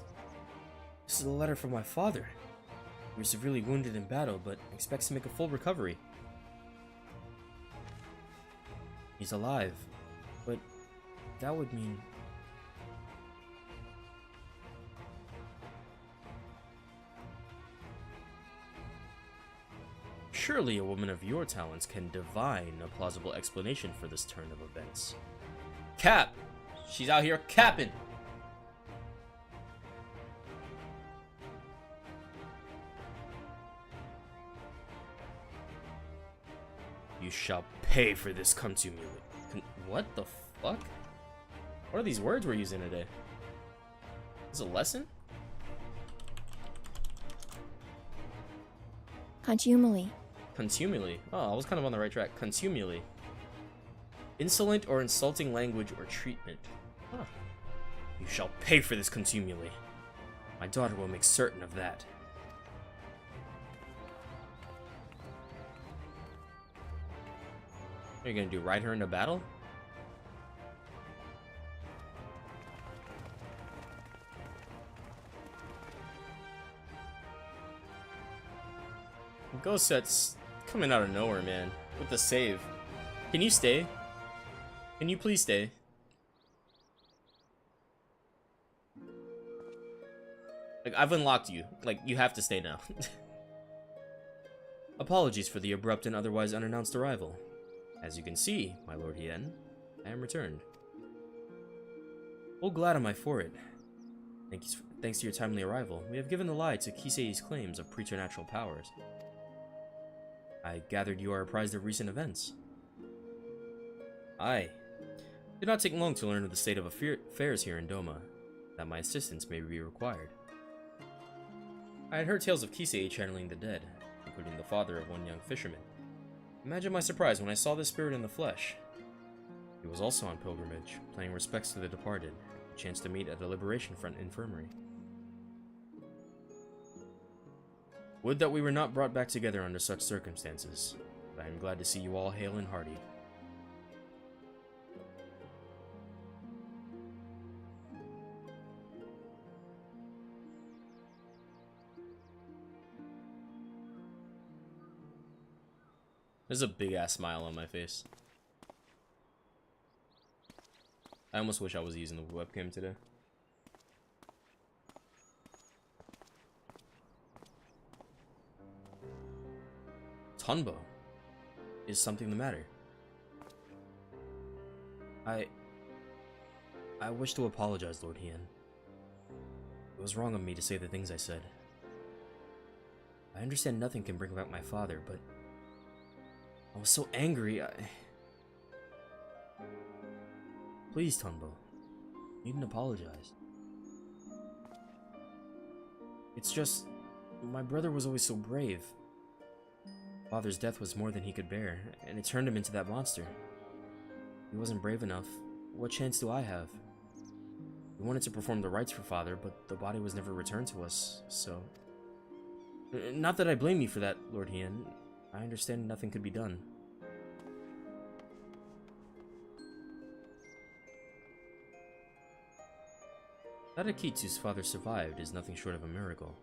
is a letter from my father. He was severely wounded in battle, but expects to make a full recovery. He's alive, but that would mean... Surely a woman of your talents can divine a plausible explanation for this turn of events. Cap! She's out here capping! You shall pay for this contumely. What the fuck? What are these words we're using today? Is it a lesson? Contumely. Contumely. Oh, I was kind of on the right track. Contumely. Insolent or insulting language or treatment. Huh. You shall pay for this contumely. My daughter will make certain of that. What are you gonna do? Ride her into battle? Ghost set's coming out of nowhere, man. With the save. Can you stay? Can you please stay? Like, I've unlocked you. Like, you have to stay now. Apologies for the abrupt and otherwise unannounced arrival. As you can see, my Lord Hien, I am returned. Oh, glad am I for it. Thanks to your timely arrival, we have given the lie to Kisei's claims of preternatural powers. I gathered you are apprised of recent events. Aye. It did not take long to learn of the state of affairs here in Doma, that my assistance may be required. I had heard tales of Kisei channeling the dead, including the father of one young fisherman. Imagine my surprise when I saw this spirit in the flesh. He was also on pilgrimage, paying respects to the departed, a chance to meet at the Liberation Front infirmary. Would that we were not brought back together under such circumstances, but I am glad to see you all hale and hearty. There's a big ass smile on my face. I almost wish I was using the webcam today. Tonbo, is something the matter? I I wish to apologize, Lord Hien. It was wrong of me to say the things I said. I understand nothing can bring back my father, but I was so angry, Please, Tunbo. You needn't apologize. It's just, my brother was always so brave. Father's death was more than he could bear, and it turned him into that monster. He wasn't brave enough. What chance do I have? We wanted to perform the rites for Father, but the body was never returned to us, so... Not that I blame you for that, Lord Hien. I understand nothing could be done. That Akitsu's father survived is nothing short of a miracle,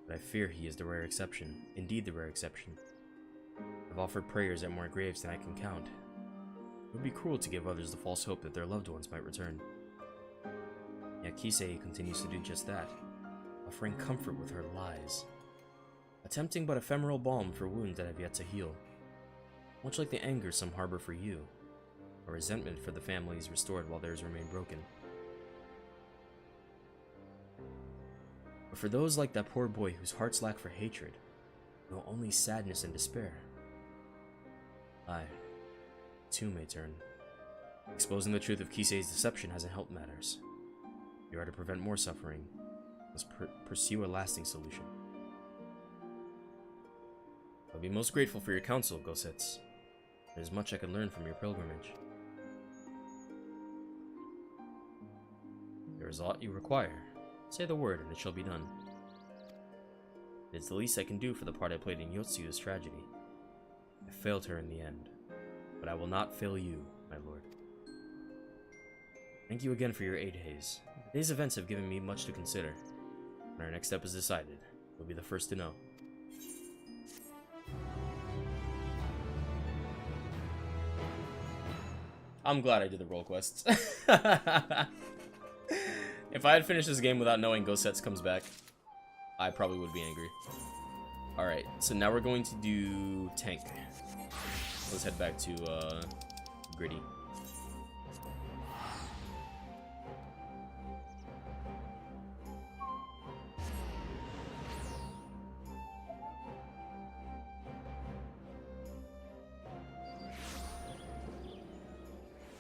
but I fear he is the rare exception, indeed the rare exception. I've offered prayers at more graves than I can count. It would be cruel to give others the false hope that their loved ones might return. Yet Kisei continues to do just that, offering comfort with her lies, attempting but ephemeral balm for wounds that have yet to heal, much like the anger some harbor for you, or resentment for the families restored while theirs remain broken. But for those like that poor boy whose hearts lack for hatred, know only sadness and despair, I, too, may turn. Exposing the truth of Kisei's deception hasn't helped matters. If you are to prevent more suffering, must pursue a lasting solution. I'll be most grateful for your counsel, Gosetsu. There's much I can learn from your pilgrimage. There is aught you require. Say the word, and it shall be done. It's the least I can do for the part I played in Yotsu's tragedy. I failed her in the end, but I will not fail you, my lord. Thank you again for your aid, Haze. Today's events have given me much to consider. When our next step is decided, you'll be the first to know. I'm glad I did the role quests. If I had finished this game without knowing Gosetsu comes back, I probably would be angry. Alright, so now we're going to do tank. Let's head back to Gritty.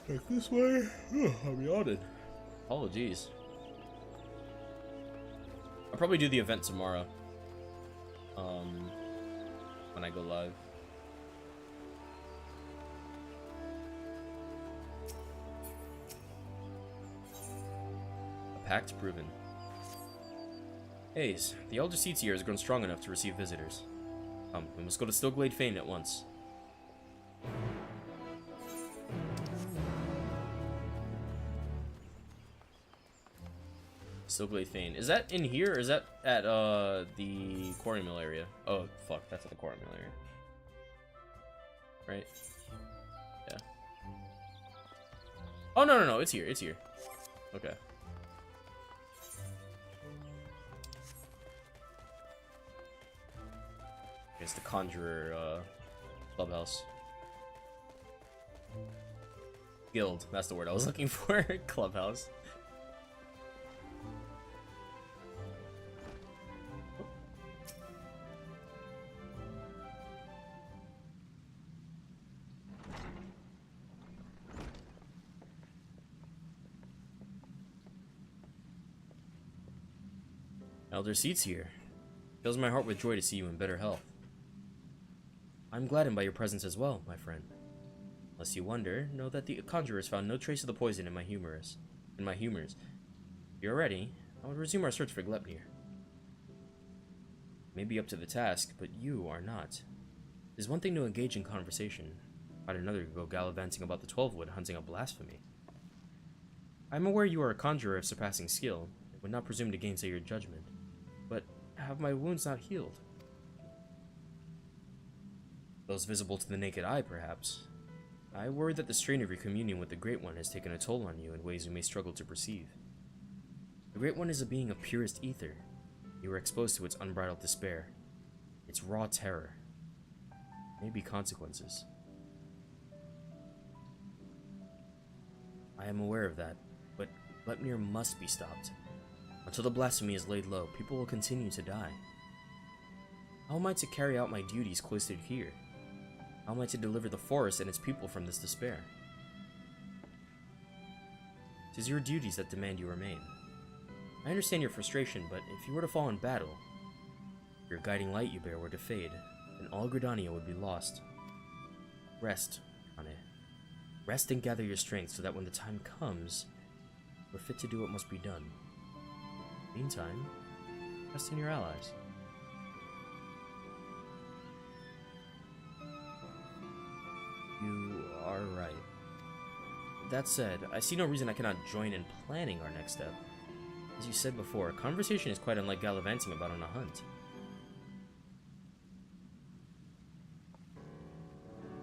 Back this way? Oh, I'm yawning. Oh, geez. I'll probably do the event tomorrow. When I go live. A pact proven. Haze, the Elder Seats here has grown strong enough to receive visitors. Come, we must go to Stillglade Fane at once. Stillglade Fane. Is that in here, or is that at the quarry mill area? Oh, fuck, that's at the quarry mill area. Right? Yeah. Oh, no, it's here, it's here. Okay. It's the Conjurer, clubhouse. Guild, that's the word I was looking for. Clubhouse. Elder Seats here. Fills my heart with joy to see you in better health. I'm gladdened by your presence as well, my friend. Unless you wonder, know that the conjurers found no trace of the poison in my humors. If you're ready, I will resume our search for Glepnir. May be up to the task, but you are not. It is one thing to engage in conversation, quite another to go gallivanting about the 12-wood hunting a blasphemy. I am aware you are a conjurer of surpassing skill, and would not presume to gainsay your judgment. But have my wounds not healed? Those visible to the naked eye, perhaps. I worry that the strain of your communion with the Great One has taken a toll on you in ways you may struggle to perceive. The Great One is a being of purest ether. You are exposed to its unbridled despair, its raw terror. There may be consequences. I am aware of that, but Glepnir must be stopped. Until the blasphemy is laid low, people will continue to die. How am I to carry out my duties cloistered here? How am I to deliver the forest and its people from this despair? 'Tis your duties that demand you remain. I understand your frustration, but if you were to fall in battle, your guiding light you bear were to fade, and all Gridania would be lost. Rest, Kane. Rest and gather your strength so that when the time comes, we're fit to do what must be done. Meantime, rest in your allies. You are right. That said, I see no reason I cannot join in planning our next step. As you said before, conversation is quite unlike gallivanting about on a hunt.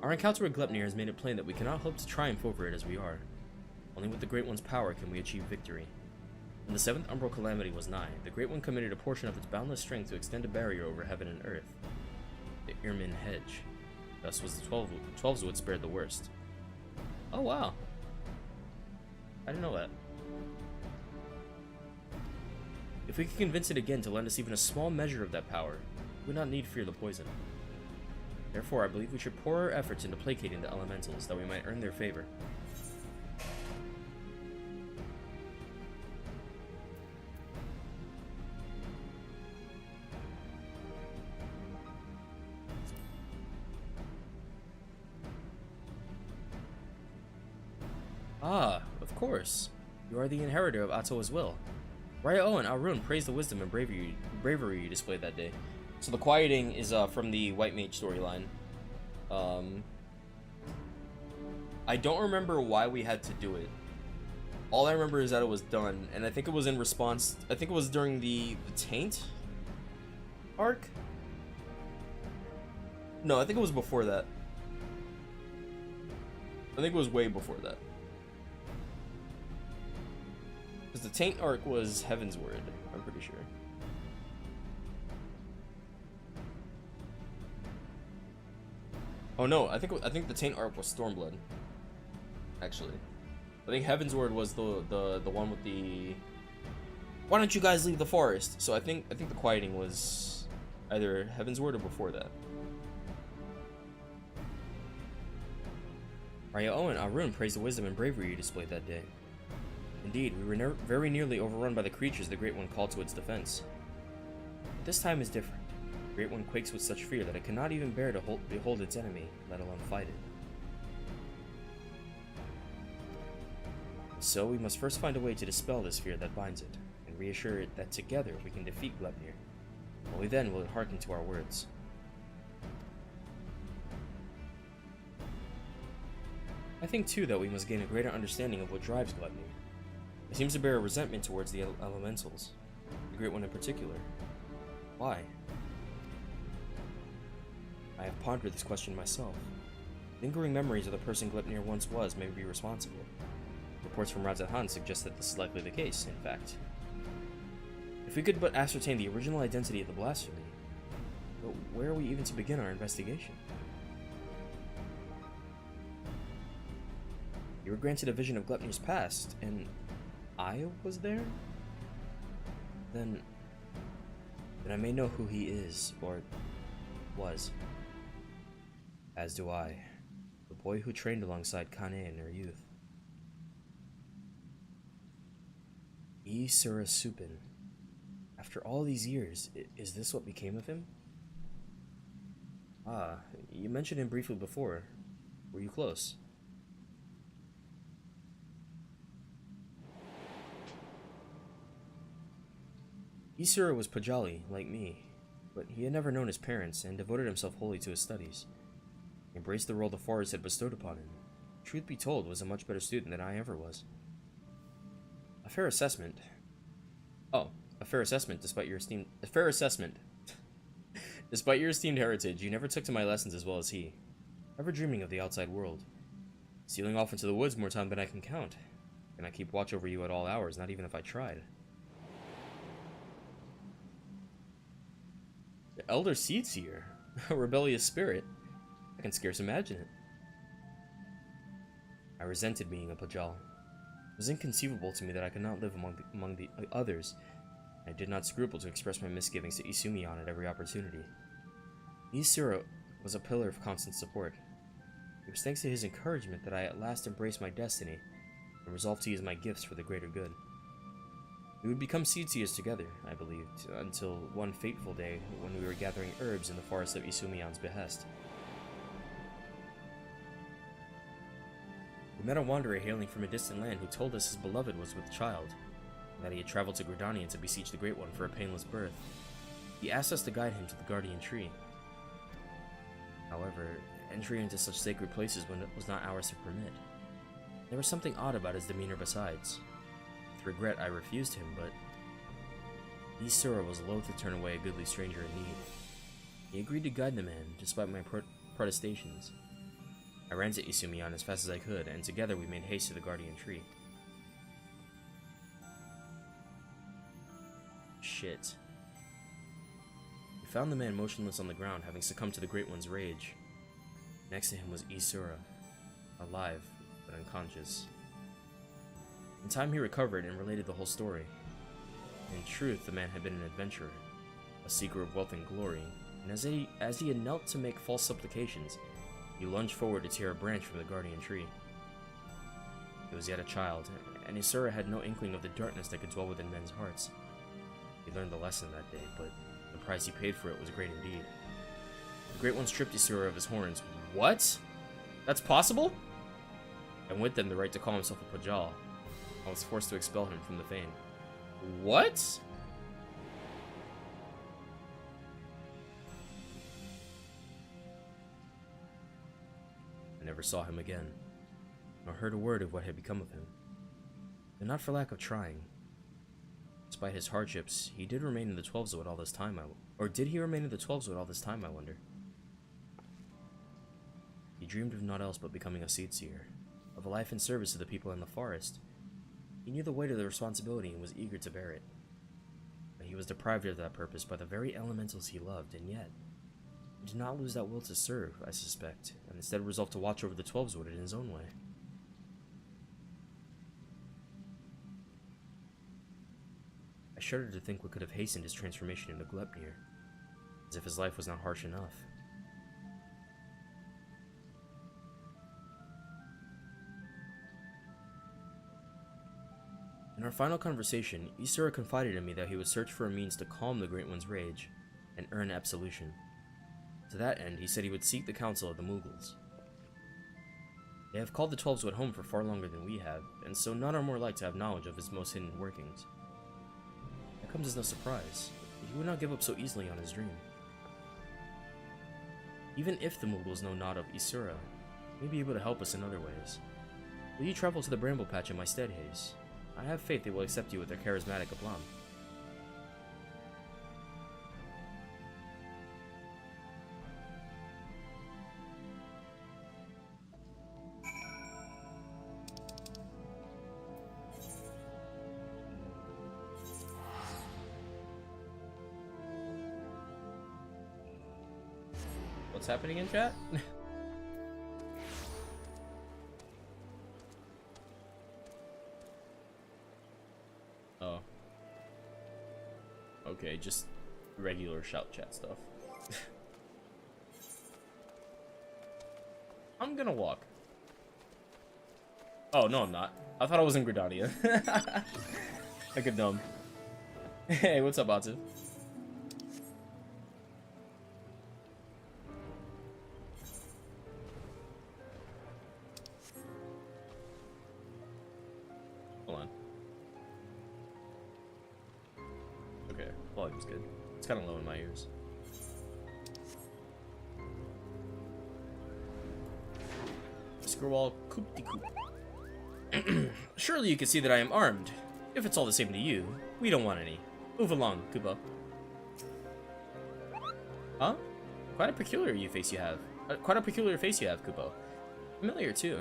Our encounter with Glepnir has made it plain that we cannot hope to triumph over it as we are. Only with the Great One's power can we achieve victory. When the 7th Umbral Calamity was nigh, the Great One committed a portion of its boundless strength to extend a barrier over heaven and earth. The Irmin Hedge. Thus was the 12's spared the worst. Oh wow. I didn't know that. If we could convince it again to lend us even a small measure of that power, we would not need fear the poison. Therefore, I believe we should pour our efforts into placating the elementals, that we might earn their favor. Ah, of course. You are the inheritor of Atto as well. Raya Owen, Arun, praise the wisdom and bravery you displayed that day. So the quieting is from the White Mage storyline. I don't remember why we had to do it. All I remember is that it was done, and I think it was in response. I think it was during the Taint arc. No, I think it was before that. I think it was way before that. Because the Taint arc was Heaven's Word, I'm pretty sure. Oh no, I think the Taint arc was Stormblood. Actually, I think Heaven's Word was the one with the. Why don't you guys leave the forest? So I think the quieting was either Heaven's Word or before that. Raya Owen, Arun praised the wisdom and bravery you displayed that day. Indeed, we were very nearly overrun by the creatures the Great One called to its defense. But this time is different. The Great One quakes with such fear that it cannot even bear to behold its enemy, let alone fight it. So we must first find a way to dispel this fear that binds it, and reassure it that together we can defeat Glepnir. Only then will it hearken to our words. I think too that we must gain a greater understanding of what drives Glepnir. He seems to bear a resentment towards the elementals, the Great One in particular. Why? I have pondered this question myself. Lingering memories of the person Glepnir once was may be responsible. Reports from Razat Han suggest that this is likely the case, in fact. If we could but ascertain the original identity of the blasphemy, but where are we even to begin our investigation? You were granted a vision of Glepnir's past, and I was there? Then I may know who he is, or was. As do I, the boy who trained alongside Kane in her youth. Isura Supin. After all these years, is this what became of him? Ah, you mentioned him briefly before. Were you close? Isura was Pajali, like me, but he had never known his parents and devoted himself wholly to his studies. He embraced the role the forest had bestowed upon him. Truth be told, was a much better student than I ever was. A fair assessment. Oh, a fair assessment despite your esteemed... A fair assessment. Despite your esteemed heritage, you never took to my lessons as well as he. Ever dreaming of the outside world. Stealing off into the woods more time than I can count. And I keep watch over you at all hours, not even if I tried. The Elder Seedseer, a rebellious spirit. I can scarce imagine it. I resented being a Pajal. was inconceivable to me that I could not live among the others. I did not scruple to express my misgivings to Isumiyan at every opportunity. Isura was a pillar of constant support. It was thanks to his encouragement that I at last embraced my destiny and resolved to use my gifts for the greater good. We would become seedseers together, I believed, until one fateful day when we were gathering herbs in the forest of Isumiyan's behest. We met a wanderer hailing from a distant land who told us his beloved was with child, and that he had traveled to Gridanian to beseech the Great One for a painless birth. He asked us to guide him to the guardian tree. However, entry into such sacred places was not ours to permit. There was something odd about his demeanor besides. With regret, I refused him, but Isura was loath to turn away a goodly stranger in need. He agreed to guide the man, despite my protestations. I ran to Isumiyan as fast as I could, and together we made haste to the guardian tree. Shit. We found the man motionless on the ground, having succumbed to the Great One's rage. Next to him was Isura, alive, but unconscious. In time he recovered and related the whole story. In truth, the man had been an adventurer, a seeker of wealth and glory, and as he had knelt to make false supplications, he lunged forward to tear a branch from the guardian tree. He was yet a child, and Isura had no inkling of the darkness that could dwell within men's hearts. He learned the lesson that day, but the price he paid for it was great indeed. The Great One stripped Isura of his horns. What? That's possible? And with them the right to call himself a Pajal. I was forced to expel him from the Fane. What? I never saw him again, nor heard a word of what had become of him. And not for lack of trying. Despite his hardships, he did remain in the 12s all this time, or did he remain in the 12s all this time, I wonder? He dreamed of naught else but becoming a seedseer, of a life in service to the people in the forest. He knew the weight of the responsibility and was eager to bear it. But he was deprived of that purpose by the very elementals he loved, and yet he did not lose that will to serve, I suspect, and instead resolved to watch over the 12s in his own way. I shuddered to think what could have hastened his transformation into Glepnir, as if his life was not harsh enough. In our final conversation, Isura confided in me that he would search for a means to calm the Great One's rage and earn absolution. To that end, he said he would seek the counsel of the Mughals. They have called the 12s home for far longer than we have, and so none are more like to have knowledge of his most hidden workings. That comes as no surprise. He would not give up so easily on his dream. Even if the Mughals know naught of Isura, they may be able to help us in other ways. Will you travel to the Bramble Patch in my stead, Hayes? I have faith they will accept you with their charismatic aplomb. What's happening in chat? Oh. Okay, just regular shout chat stuff. I'm gonna walk. Oh, no, I'm not. I thought I was in Gridania. Like a dumb. Hey, what's up, Atsu? Hold on. Okay, volume's good. It's kind of low in my ears. Scroll coop-de-coop. Surely you can see that I am armed. If it's all the same to you, we don't want any. Move along, Kupo. Huh? Quite a peculiar face you have. Quite a peculiar face you have, Kupo. Familiar too.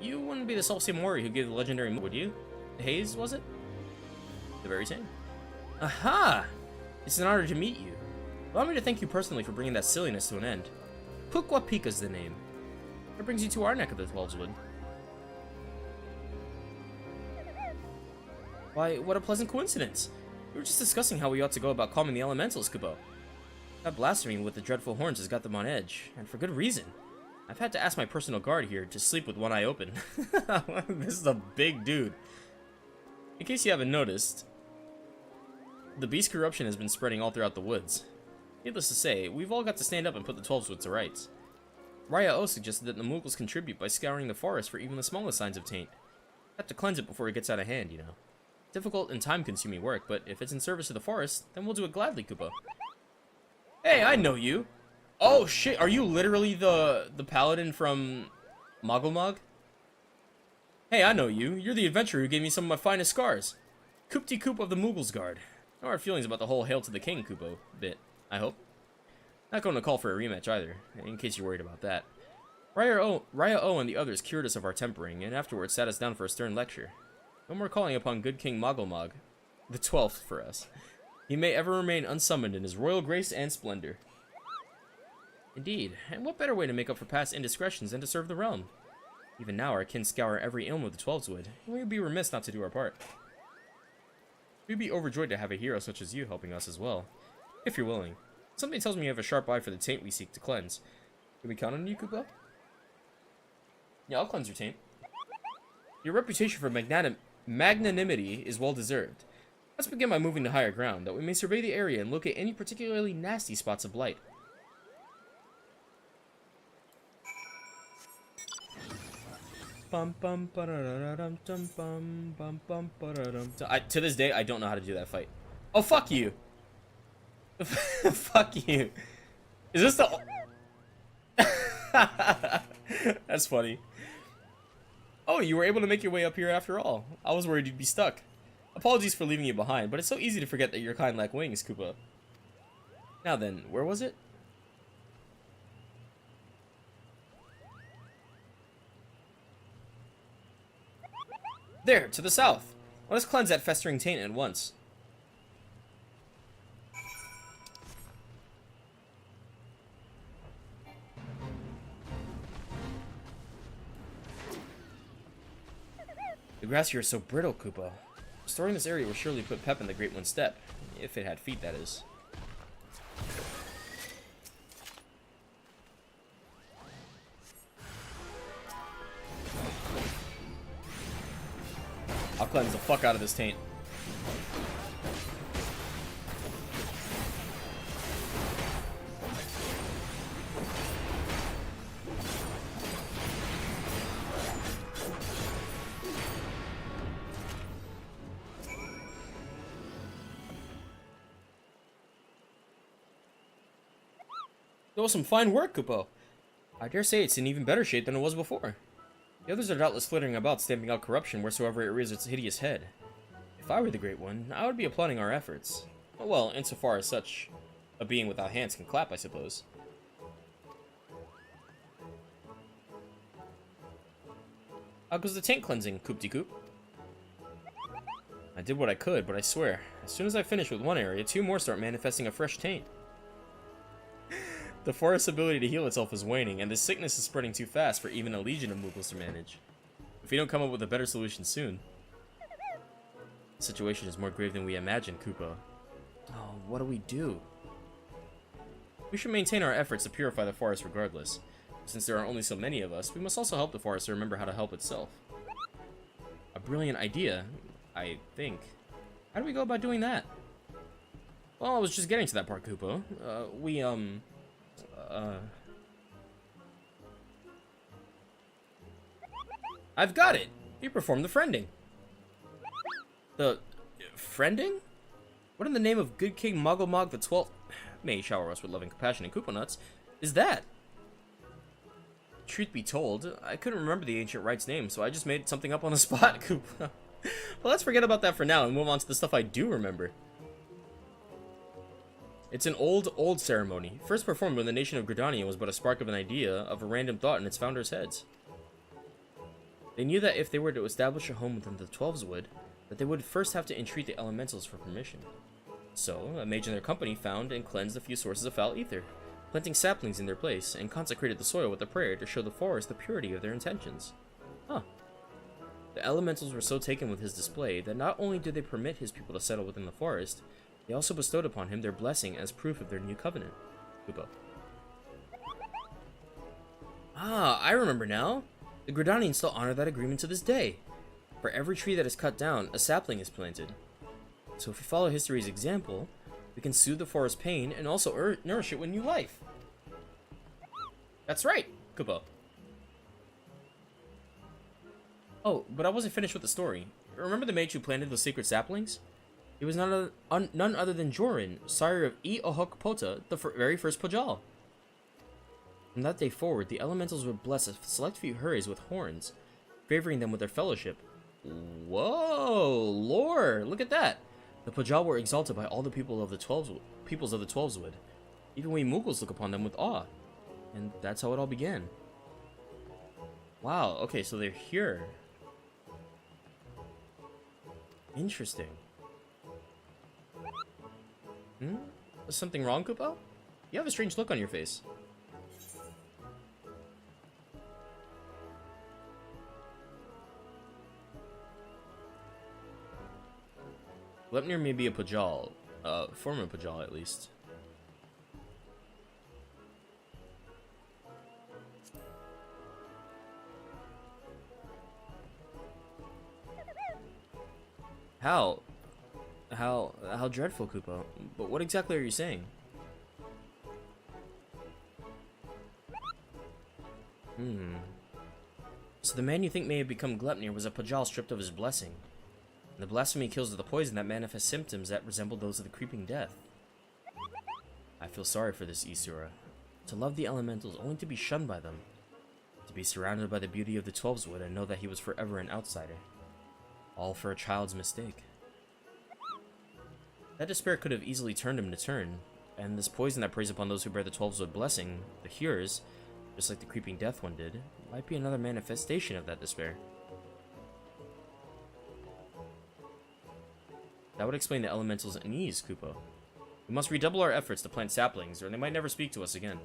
You wouldn't be the self-same warrior who gave the legendary move, would you? Hayes, was it? The very same. Aha! It's an honor to meet you. Allow me to thank you personally for bringing that silliness to an end. Pukwa Pika's the name. It brings you to our neck of the 12's wood. Why, what a pleasant coincidence. We were just discussing how we ought to go about calming the elementals, Kupo. That blasphemy with the dreadful horns has got them on edge, and for good reason. I've had to ask my personal guard here to sleep with one eye open. This is a big dude. In case you haven't noticed, the beast corruption has been spreading all throughout the woods. Needless to say, we've all got to stand up and put the 12s to rights. Raya O suggested that the Mughals contribute by scouring the forest for even the smallest signs of taint. Have to cleanse it before it gets out of hand, you know. Difficult and time-consuming work, but if it's in service of the forest, then we'll do it gladly, Kupo. Hey, I know you! Oh shit, are you literally the paladin from Mogulmog? Hey, I know you. You're the adventurer who gave me some of my finest scars. Koopty Koop of the Mughals Guard. No hard feelings about the whole Hail to the King, Kupo, bit, I hope. Not going to call for a rematch either, in case you're worried about that. Raya O and the others cured us of our tempering, and afterwards sat us down for a stern lecture. No more calling upon good King Mogulmog, the 12th for us. He may ever remain unsummoned in his royal grace and splendor. Indeed, and what better way to make up for past indiscretions than to serve the realm? Even now our kin scour every ilm with the 12s would, and we would be remiss not to do our part. We'd be overjoyed to have a hero such as you helping us as well, if you're willing. Something tells me you have a sharp eye for the taint we seek to cleanse. Can we count on you, Kupo? Yeah, I'll cleanse your taint. Your reputation for magnanimity is well deserved. Let's begin by moving to higher ground, that we may survey the area and locate any particularly nasty spots of blight. To this day, I don't know how to do that fight. Oh, fuck you! Fuck you. Is this the... That's funny. Oh, you were able to make your way up here after all. I was worried you'd be stuck. Apologies for leaving you behind, but it's so easy to forget that your kind lack wings, Koopa. Now then, where was it? There, to the south. Let us cleanse that festering taint at once. The grass here is so brittle, Koopa. Restoring this area will surely put pep in the Great One's step. If it had feet, that is. I'll cleanse the fuck out of this taint. That was some fine work, Kupo. I dare say it's in even better shape than it was before. The others are doubtless flittering about, stamping out corruption wheresoever it rears its hideous head. If I were the Great One, I would be applauding our efforts. Well, insofar as such a being without hands can clap, I suppose. How goes the taint cleansing, Koopty Koop? I did what I could, but I swear, as soon as I finish with one area, 2 more start manifesting a fresh taint. The forest's ability to heal itself is waning, and this sickness is spreading too fast for even a legion of Mughals to manage. If we don't come up with a better solution soon, the situation is more grave than we imagined, Koopa. Oh, what do we do? We should maintain our efforts to purify the forest regardless. Since there are only so many of us, we must also help the forest to remember how to help itself. A brilliant idea, I think. How do we go about doing that? Well, I was just getting to that part, Koopa. I've got it! You performed the friending. The... friending? What in the name of good King Mogulmog the 12th, may he shower us with loving compassion and Koopa nuts, is that? Truth be told, I couldn't remember the ancient rite's name, so I just made something up on the spot, Koopa. Well, let's forget about that for now and move on to the stuff I do remember. It's an old ceremony, first performed when the nation of Gridania was but a spark of an idea, of a random thought in its founders' heads. They knew that if they were to establish a home within the 12's wood, that they would first have to entreat the elementals for permission. So, a mage in their company found and cleansed a few sources of foul ether, planting saplings in their place, and consecrated the soil with a prayer to show the forest the purity of their intentions. Huh. The elementals were so taken with his display that not only did they permit his people to settle within the forest, they also bestowed upon him their blessing as proof of their new covenant. Kupo. Ah, I remember now. The Gridanians still honor that agreement to this day. For every tree that is cut down, a sapling is planted. So if we follow history's example, we can soothe the forest's pain and also nourish it with new life. That's right, Kupo. Oh, but I wasn't finished with the story. Remember the mage who planted those sacred saplings? He was none other than Jorin, sire of Ohok Pota, the very first Pojal. From that day forward, the elementals would bless a select few Hurries with horns, favoring them with their fellowship. Whoa, lore! Look at that! The Pojal were exalted by all the peoples of the Twelveswood. Even we Mughals look upon them with awe. And that's how it all began. Wow, okay, so they're here. Interesting. Is something wrong, Kupo? You have a strange look on your face. Gleipnir may be a Pojal, former Pojal at least. How dreadful, Kupo. But what exactly are you saying? So the man you think may have become Gleipnir was a Pojal stripped of his blessing. And the blasphemy kills are the poison that manifests symptoms that resemble those of the creeping death. I feel sorry for this Isura. To love the elementals only to be shunned by them. To be surrounded by the beauty of the Twelveswood and know that he was forever an outsider. All for a child's mistake. That despair could have easily turned him to turn, and this poison that preys upon those who bear the Twelveswood blessing, the Hures, just like the creeping death one did, might be another manifestation of that despair. That would explain the elemental's unease, Kupo. We must redouble our efforts to plant saplings, or they might never speak to us again.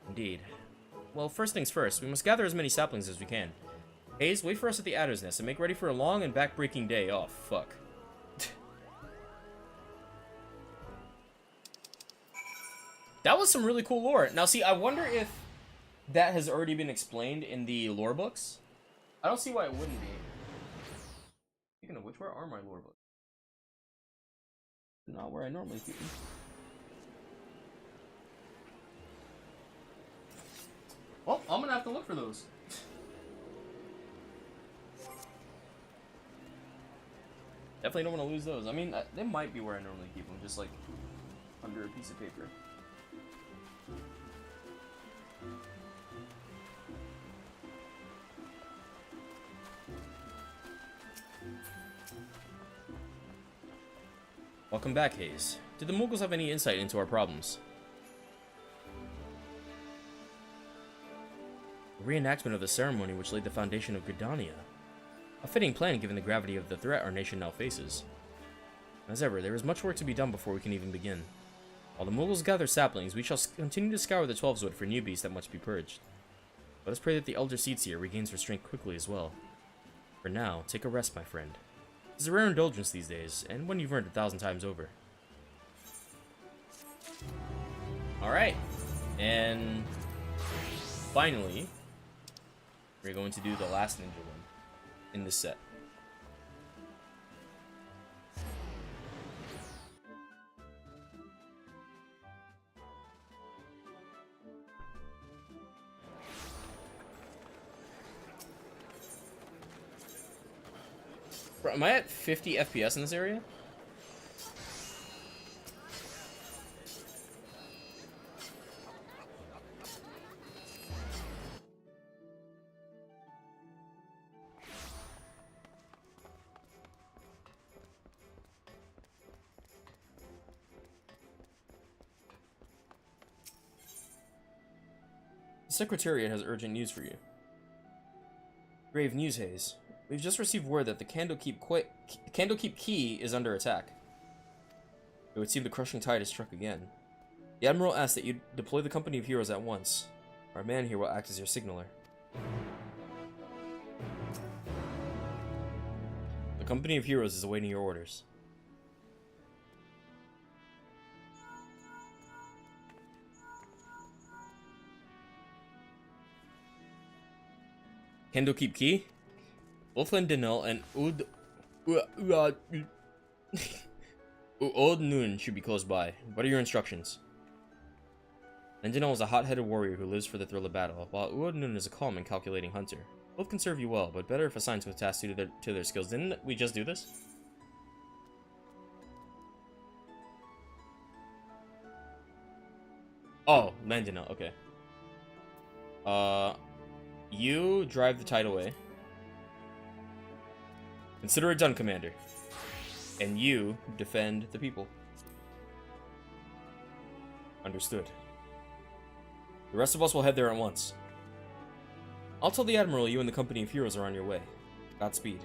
Indeed. Well, first things first, we must gather as many saplings as we can. Hayes, wait for us at the Adder's Nest and make ready for a long and back-breaking day. Oh, fuck. That was some really cool lore. Now, see, I wonder if that has already been explained in the lore books. I don't see why it wouldn't be. Speaking of which, where are my lore books? Not where I normally keep them. Well, I'm gonna have to look for those. Definitely don't want to lose those. I mean, they might be where I normally keep them, just like under a piece of paper. Welcome back, Hayes. Did the Mughals have any insight into our problems? A reenactment of the ceremony which laid the foundation of Gridania. A fitting plan given the gravity of the threat our nation now faces. As ever, there is much work to be done before we can even begin. While the Mughals gather saplings, we shall continue to scour the Twelveswood for new beasts that must be purged. Let us pray that the Elder Seatseer regains her strength quickly as well. For now, take a rest, my friend. It is a rare indulgence these days, and one you've earned 1,000 times over. Alright, and finally, we're going to do the last ninja one in this set. Bro, am I at 50 FPS in this area? The Secretariat has urgent news for you. Grave news, Hayes. We've just received word that the Candlekeep Key is under attack. It would seem the crushing tide has struck again. The Admiral asked that you deploy the company of heroes at once. Our man here will act as your signaler. A company of heroes is awaiting your orders. Candlekeep Key? Wolfland Dinel and Old Noon should be close by. What are your instructions? Lendinel is a hot-headed warrior who lives for the thrill of battle, while Uod Noon is a calm and calculating hunter. Both can serve you well, but better if assigned to a task suited to their skills. Didn't we just do this? Oh, Lendinel, okay. You drive the tide away. Consider it done, Commander. And you defend the people. Understood. The rest of us will head there at once. I'll tell the Admiral you and the company of heroes are on your way. Godspeed.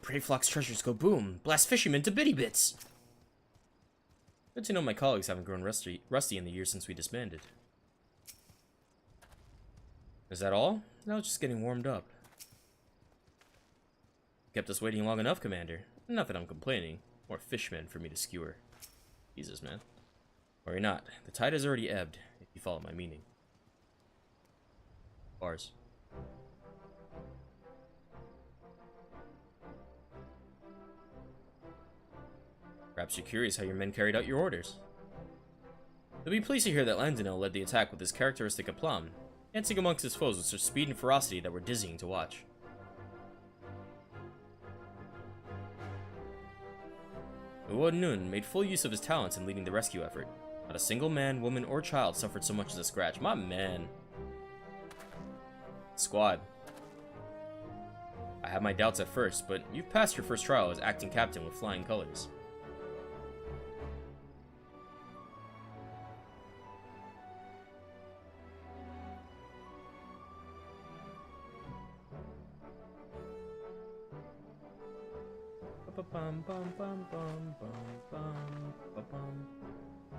Brayflock's treasures go boom. Blast fishermen to bitty bits. Good to know my colleagues haven't grown rusty in the years since we disbanded. Is that all? I was just getting warmed up. Kept us waiting long enough, Commander. Not that I'm complaining. More fishmen for me to skewer. Jesus, man. Worry not. The tide has already ebbed, if you follow my meaning. Bars. Perhaps you're curious how your men carried out your orders. You'll be pleased to hear that Landinel led the attack with his characteristic aplomb, dancing amongst his foes with such speed and ferocity that were dizzying to watch. Uod Nun made full use of his talents in leading the rescue effort. Not a single man, woman, or child suffered so much as a scratch. My man. Squad. I had my doubts at first, but you've passed your first trial as acting captain with flying colors.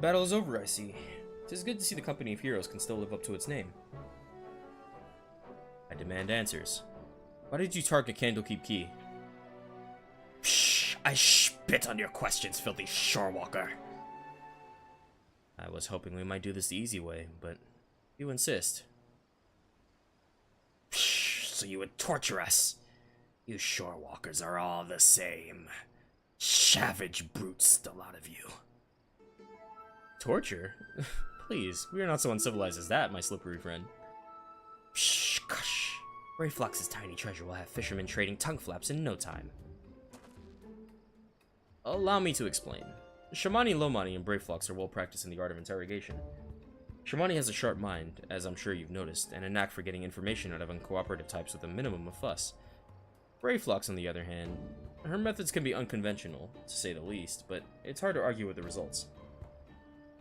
Battle is over, I see. It is good to see the company of heroes can still live up to its name. I demand answers. Why did you target Candlekeep Key? Psh! I spit on your questions, filthy shorewalker! I was hoping we might do this the easy way, but you insist. Psh! So you would torture us? You shorewalkers are all the same. Savage brutes, the lot of you. Torture? Please, we are not so uncivilized as that, my slippery friend. Shh, gosh. Brayflock's tiny treasure will have fishermen trading tongue flaps in no time. Allow me to explain. Shamani, Lomani, and Brayflocks are well practiced in the art of interrogation. Shamani has a sharp mind, as I'm sure you've noticed, and a knack for getting information out of uncooperative types with a minimum of fuss. Brayflocks, on the other hand, her methods can be unconventional, to say the least, but it's hard to argue with the results.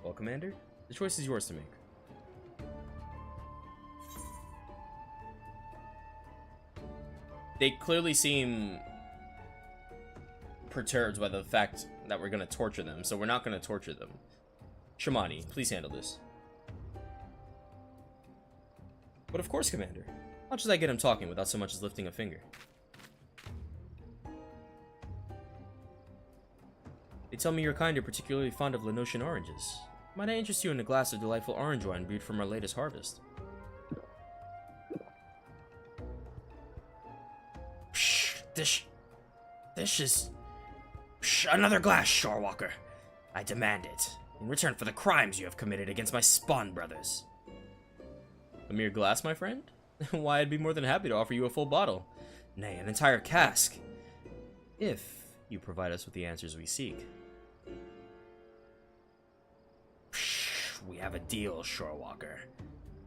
Well, Commander, the choice is yours to make. They clearly seem perturbed by the fact that we're going to torture them, so we're not going to torture them. Shamani, please handle this. But of course, Commander. How should I get him talking without so much as lifting a finger? They tell me you're kind and particularly fond of Lenosian oranges. Might I interest you in a glass of delightful orange wine brewed from our latest harvest? Psh, this is... Psh, another glass, Shorewalker. I demand it, in return for the crimes you have committed against my spawn brothers. A mere glass, my friend? Why, I'd be more than happy to offer you a full bottle. Nay, an entire cask. If you provide us with the answers we seek. We have a deal, Shorewalker.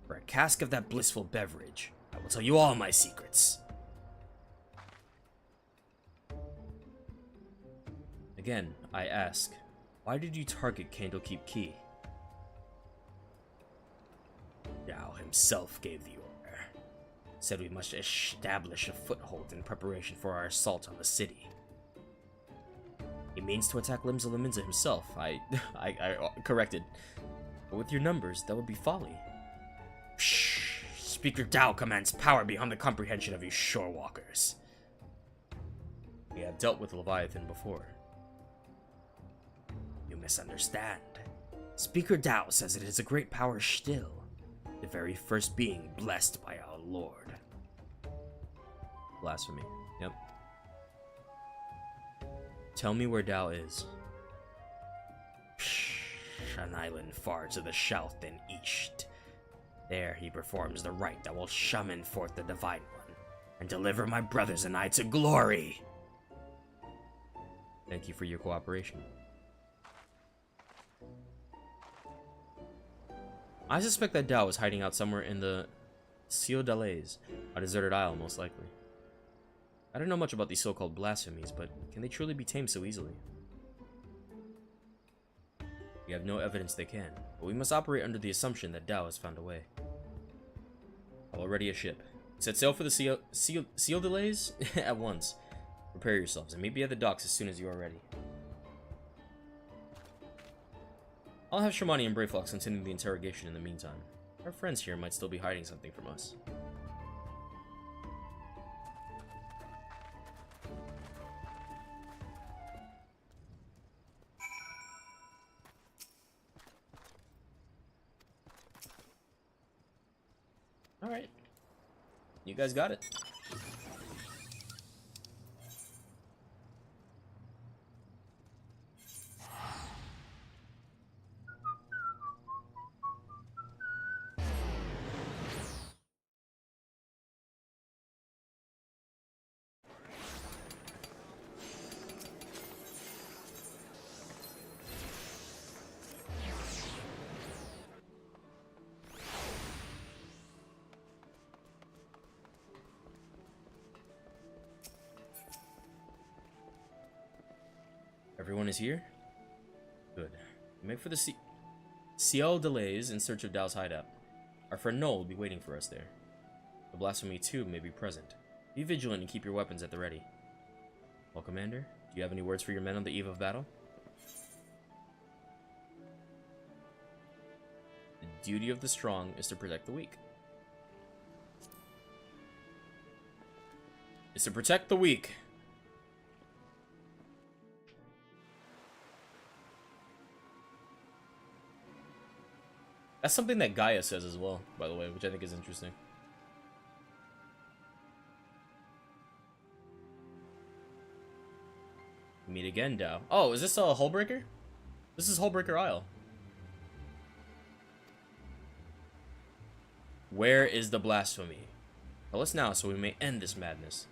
For a cask of that blissful beverage, I will tell you all my secrets. Again, I ask, why did you target Candlekeep Key? Dao himself gave the order. Said we must establish a foothold in preparation for our assault on the city. He means to attack Limsa Lominsa himself. I corrected. But with your numbers, that would be folly. Psh! Speaker Dao commands power beyond the comprehension of you shorewalkers. We have dealt with Leviathan before. You misunderstand. Speaker Dao says it is a great power still, the very first being blessed by our Lord. Blasphemy. Yep. Tell me where Dao is. Psh, an island far to the south and east. There he performs the rite that will summon forth the Divine One and deliver my brothers and I to glory. Thank you for your cooperation. I suspect that Dao is hiding out somewhere in the Ciudad Delays, a deserted isle most likely. I don't know much about these so-called blasphemies, but can they truly be tamed so easily? We have no evidence they can, but we must operate under the assumption that Dao has found a way. Already a ship. Set sail for the Ciudad Delays at once. Prepare yourselves and meet me at the docks as soon as you are ready. I'll have Shamani and Brayflox continue the interrogation in the meantime. Our friends here might still be hiding something from us. Alright. You guys got it. Everyone is here? Good. We make for the Ciel Delays in search of Dao's hideout. Our friend Noel will be waiting for us there. The Blasphemy too may be present. Be vigilant and keep your weapons at the ready. Well, Commander, do you have any words for your men on the eve of battle? The duty of the strong is to protect the weak. Is to protect the weak. That's something that Gaia says as well, by the way, which I think is interesting. Meet again, Dao. Oh, is this a Hullbreaker? This is Hullbreaker Isle. Where is the blasphemy? Tell us now so we may end this madness.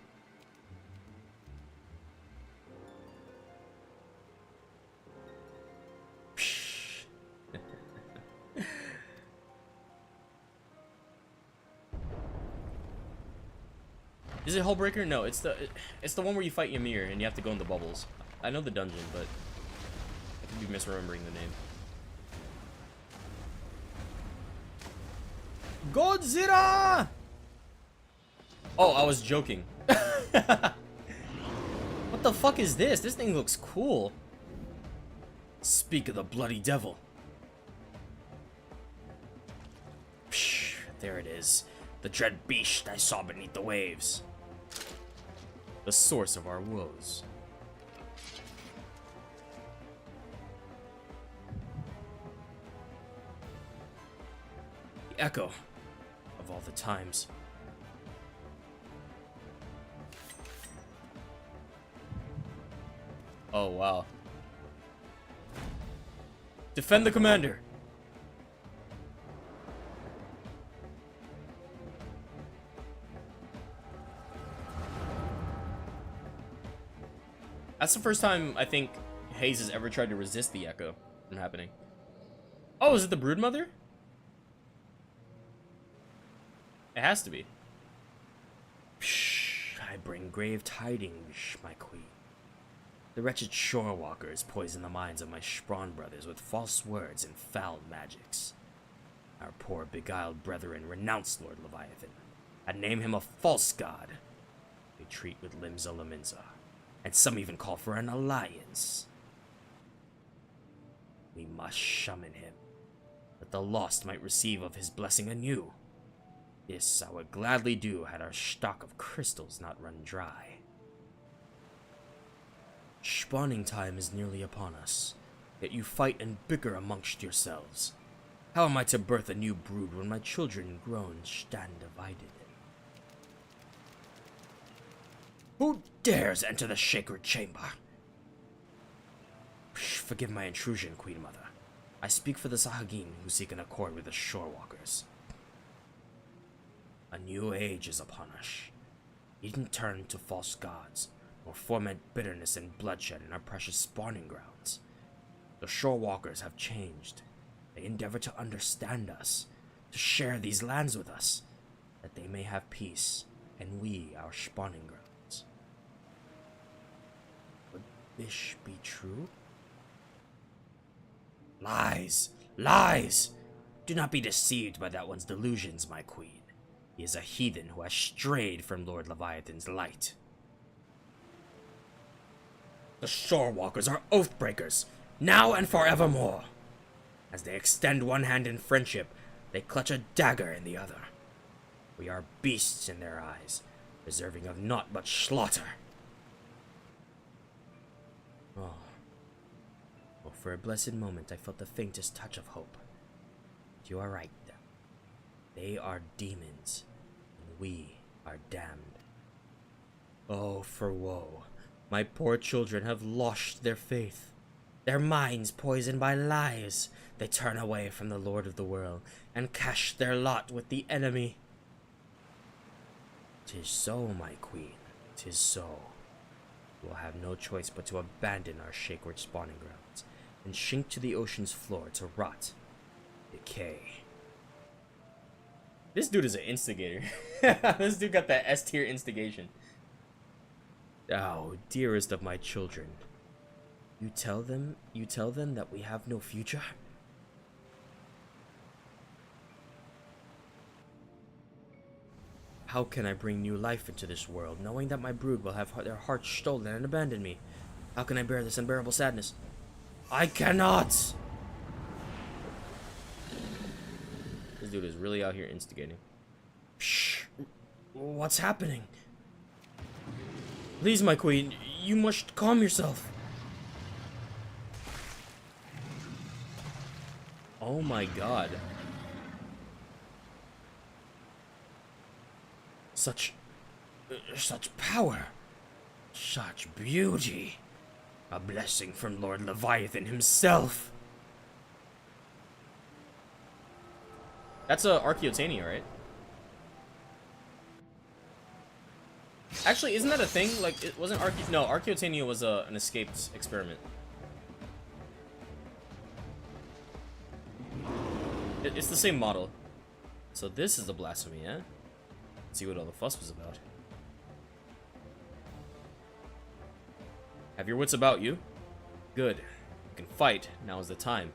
Is it Hullbreaker? No, it's the one where you fight Ymir and you have to go in the bubbles. I know the dungeon, but I could be misremembering the name. Godzilla! Oh, I was joking. What the fuck is this? This thing looks cool. Speak of the bloody devil. Psh, there it is. The dread beast I saw beneath the waves. The source of our woes. The echo of all the times. Oh, wow. Defend the commander. That's the first time I think Hayes has ever tried to resist the echo from happening. Oh, is it the Broodmother? It has to be. Psh, I bring grave tidings, my queen. The wretched shorewalkers poison the minds of my Sprawn brothers with false words and foul magics. Our poor beguiled brethren renounced Lord Leviathan, and name him a false god. They treat with Limsa Laminsa, and some even call for an alliance. We must summon him, that the lost might receive of his blessing anew. This I would gladly do had our stock of crystals not run dry. Spawning time is nearly upon us, yet you fight and bicker amongst yourselves. How am I to birth a new brood when my children grown stand divided? Who dares enter the sacred chamber? Forgive my intrusion, Queen Mother. I speak for the Sahagin who seek an accord with the Shorewalkers. A new age is upon us. Needn't turn to false gods, or foment bitterness and bloodshed in our precious spawning grounds. The Shorewalkers have changed. They endeavor to understand us, to share these lands with us, that they may have peace, and we our spawning grounds. Would this be true? Lies! Lies! Do not be deceived by that one's delusions, my queen. He is a heathen who has strayed from Lord Leviathan's light. The Shorewalkers are oathbreakers, now and forevermore. As they extend one hand in friendship, they clutch a dagger in the other. We are beasts in their eyes, deserving of naught but slaughter. Oh. Well, for a blessed moment, I felt the faintest touch of hope. But you are right, then. They are demons, and we are damned. Oh, for woe. My poor children have lost their faith. Their minds poisoned by lies. They turn away from the Lord of the World, and cast their lot with the enemy. 'Tis so, my queen, 'tis so. We will have no choice but to abandon our sacred spawning grounds, and sink to the ocean's floor to rot, decay. This dude is an instigator. This dude got that S-tier instigation. Oh, dearest of my children, you tell them that we have no future? How can I bring new life into this world, knowing that my brood will have their hearts stolen and abandon me? How can I bear this unbearable sadness? I cannot! This dude is really out here instigating. Shh! What's happening? Please, my queen, you must calm yourself. Oh my god. Such power. Such beauty. A blessing from Lord Leviathan himself. That's a Archaeotania, right? Actually, isn't that a thing? Like, it wasn't No, Archaeotania was an escaped experiment. It's the same model. So this is the blasphemy, eh? Let's see what all the fuss was about. Have your wits about you? Good. You can fight. Now is the time.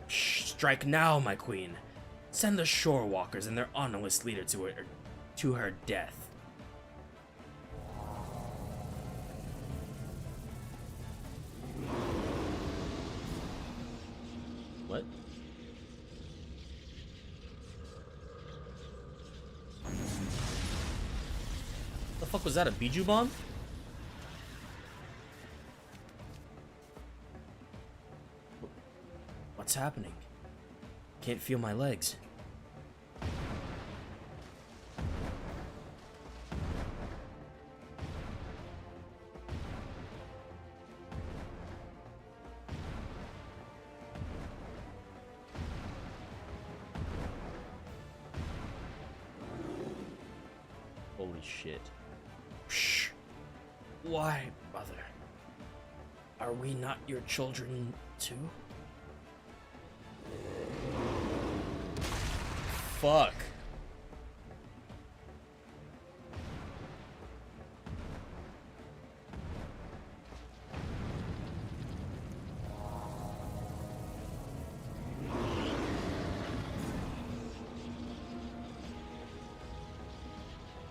Strike now, my queen. Send the Shorewalkers and their honorless leader to her death. What? The fuck was that? A Biju bomb? What's happening? Can't feel my legs. Holy shit. Shh. Why, mother? Are we not your children, too? Fuck.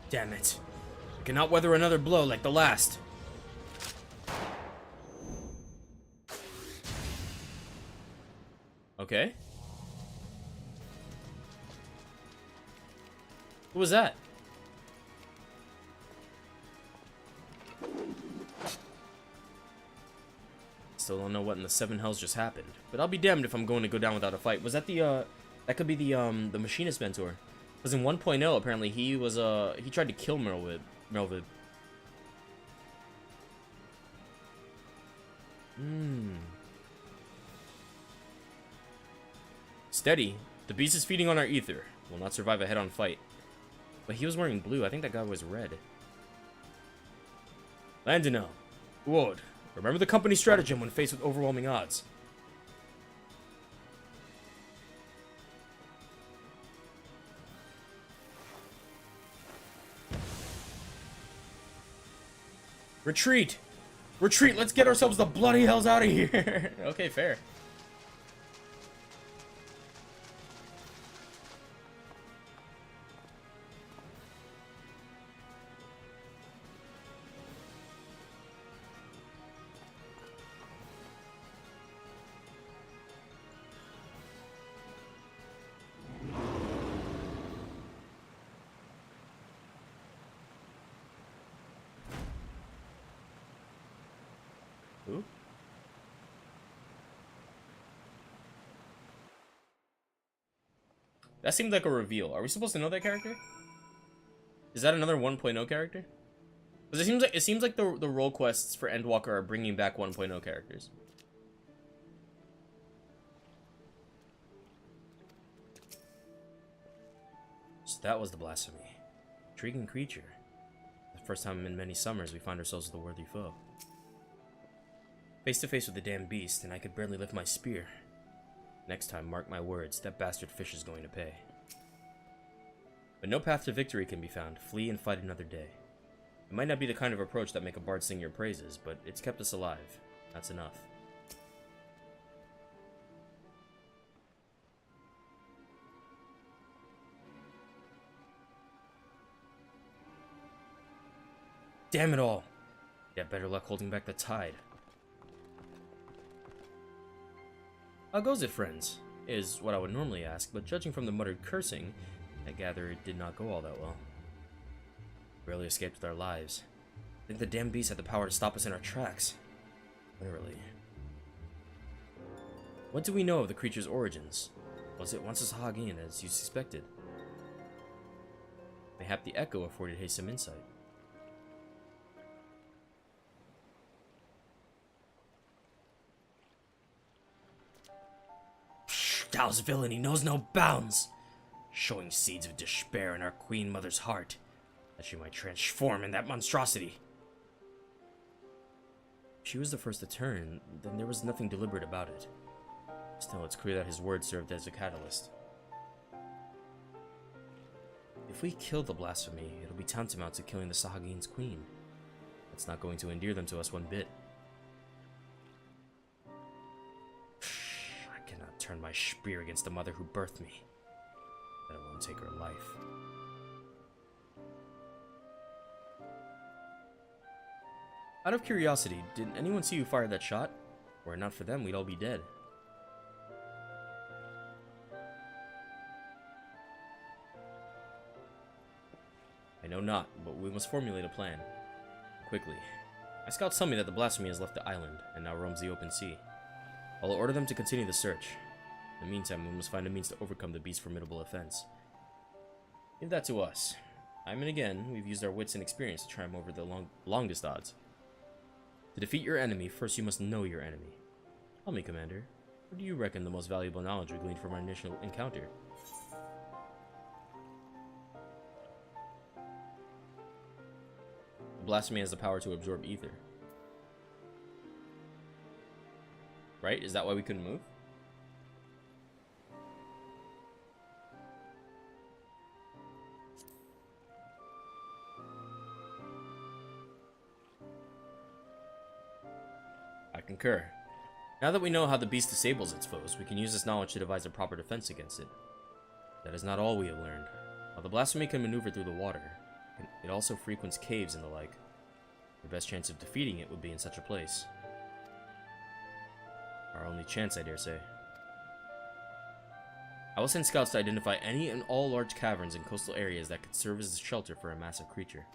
Damn it. I cannot weather another blow like the last. Okay. What was that? Still don't know what in the seven hells just happened, but I'll be damned if I'm going to go down without a fight. Was that the that could be the machinist mentor? Because in 1.0 apparently he was he tried to kill Melvin. Steady. The beast is feeding on our ether. Will not survive a head-on fight. But he was wearing blue. I think that guy was red. Landino. Wood. Remember the company stratagem when faced with overwhelming odds. Retreat! Retreat! Let's get ourselves the bloody hells out of here! Okay, fair. Who? That seemed like a reveal. Are we supposed to know that character? Is that another 1.0 character? Because it seems like the role quests for Endwalker are bringing back 1.0 characters. So that was the blasphemy. Intriguing creature. The first time in many summers we find ourselves with a worthy foe. Face to face with the damn beast, and I could barely lift my spear. Next time, mark my words, that bastard fish is going to pay. But no path to victory can be found. Flee and fight another day. It might not be the kind of approach that make a bard sing your praises, but it's kept us alive. That's enough. Damn it all! You have better luck holding back the tide. How goes it, friends? Is what I would normally ask, but judging from the muttered cursing, I gather it did not go all that well. Barely escaped with our lives. I think the damn beast had the power to stop us in our tracks. Literally. What do we know of the creature's origins? Was it once as Hagian as you suspected? Mayhap the echo afforded Hay some insight. Thou's villainy knows no bounds, showing seeds of despair in our Queen Mother's heart, that she might transform in that monstrosity. If she was the first to turn, then there was nothing deliberate about it. Still, it's clear that his words served as a catalyst. If we kill the blasphemy, it'll be tantamount to killing the Sahagin's queen. That's not going to endear them to us one bit. Turn my spear against the mother who birthed me, let alone take her life. Out of curiosity, did anyone see who fired that shot? Were it not for them, we'd all be dead. I know not, but we must formulate a plan. Quickly. My scouts tell me that the blasphemy has left the island, and now roams the open sea. I'll order them to continue the search. In the meantime, we must find a means to overcome the beast's formidable offense. Leave that to us. Time and again, we've used our wits and experience to triumph over the longest odds. To defeat your enemy, first you must know your enemy. Tell me, Commander, what do you reckon the most valuable knowledge we gleaned from our initial encounter? The blasphemy has the power to absorb ether. Right? Is that why we couldn't move? I concur. Now that we know how the beast disables its foes, we can use this knowledge to devise a proper defense against it. That is not all we have learned. While the blasphemy can maneuver through the water, It also frequents caves and the like. The best chance of defeating it would be in such a place. Our only chance, I dare say. I will send scouts to identify any and all large caverns and coastal areas that could serve as a shelter for a massive creature.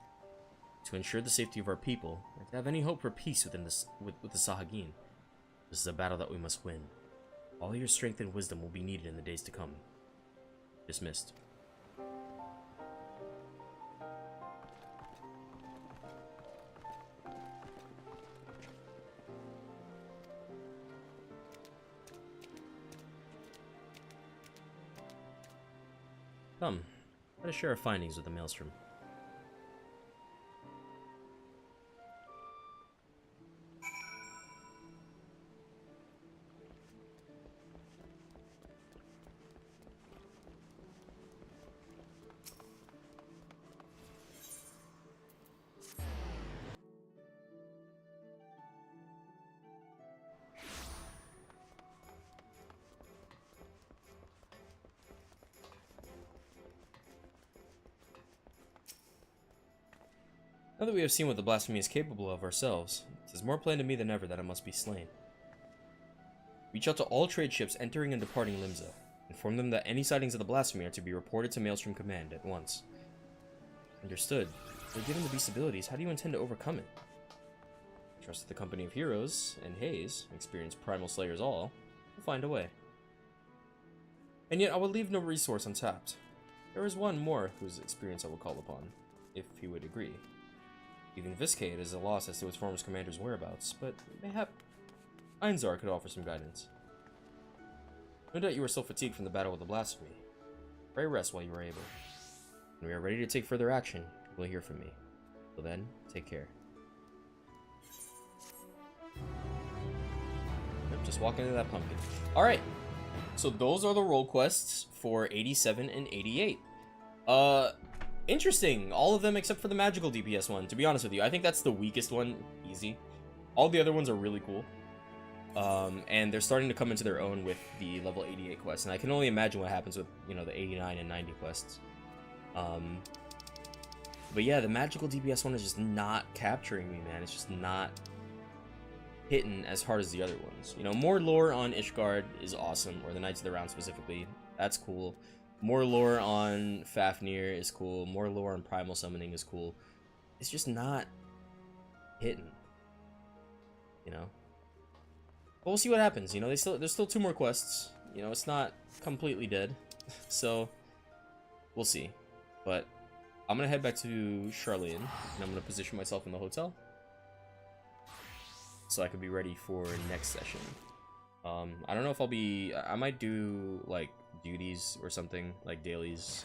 To ensure the safety of our people, and to have any hope for peace with the Sahagin, this is a battle that we must win. All your strength and wisdom will be needed in the days to come. Dismissed. Come, let us share our findings with the Maelstrom. Now that we have seen what the blasphemy is capable of ourselves, it is more plain to me than ever that it must be slain. Reach out to all trade ships entering and departing Limsa. Inform them that any sightings of the blasphemy are to be reported to Maelstrom Command at once. Understood. But given the beast's abilities, how do you intend to overcome it? Trust the company of heroes, and Hayes, experienced primal slayers all, will find a way. And yet I will leave no resource untapped. There is one more whose experience I will call upon, if he would agree. Even Viscate is a loss as to his former commander's whereabouts, but mayhap Einzar could offer some guidance. No doubt you are so fatigued from the battle with the blasphemy. Pray rest while you are able. When we are ready to take further action, you will hear from me. Till then, take care. Yep, just walk into that pumpkin. Alright, so those are the role quests for 87 and 88. Interesting. All of them except for the magical DPS one, to be honest with you. I think that's the weakest one. Easy. All the other ones are really cool. And they're starting to come into their own with the level 88 quests. And I can only imagine what happens with, you know, the 89 and 90 quests. But yeah, the magical DPS one is just not capturing me, man. It's just not hitting as hard as the other ones. You know, more lore on Ishgard is awesome, or the Knights of the Round specifically. That's cool. More lore on Fafnir is cool. More lore on Primal Summoning is cool. It's just not hitting. You know? But we'll see what happens. You know, there's still 2 more quests. You know, it's not completely dead. So, we'll see. But I'm going to head back to Charlian, and I'm going to position myself in the hotel. So I could be ready for next session. I don't know if I might do, like, duties or something, like dailies,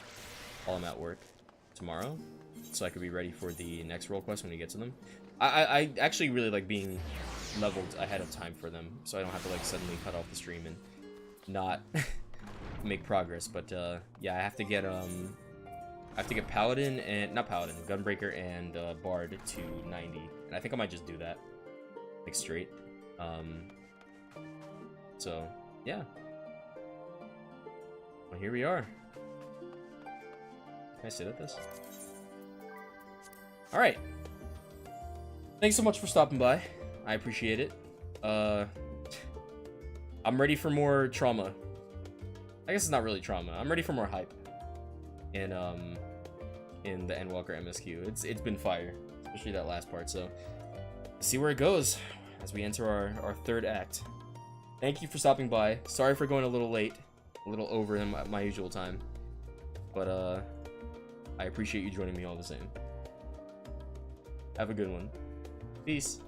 while I'm at work tomorrow, so I could be ready for the next role quest when we get to them. I actually really like being leveled ahead of time for them, so I don't have to like suddenly cut off the stream and not make progress. But yeah, I have to get Paladin and not Paladin, Gunbreaker and Bard to 90, and I think I might just do that like straight. So yeah. Well, here we are. Can I sit at this? Alright. Thanks so much for stopping by. I appreciate it. I'm ready for more trauma. I guess it's not really trauma. I'm ready for more hype. In the Endwalker MSQ. It's been fire. Especially that last part, so see where it goes as we enter our third act. Thank you for stopping by. Sorry for going a little late. A little over than my usual time, but I appreciate you joining me all the same. Have a good one. Peace.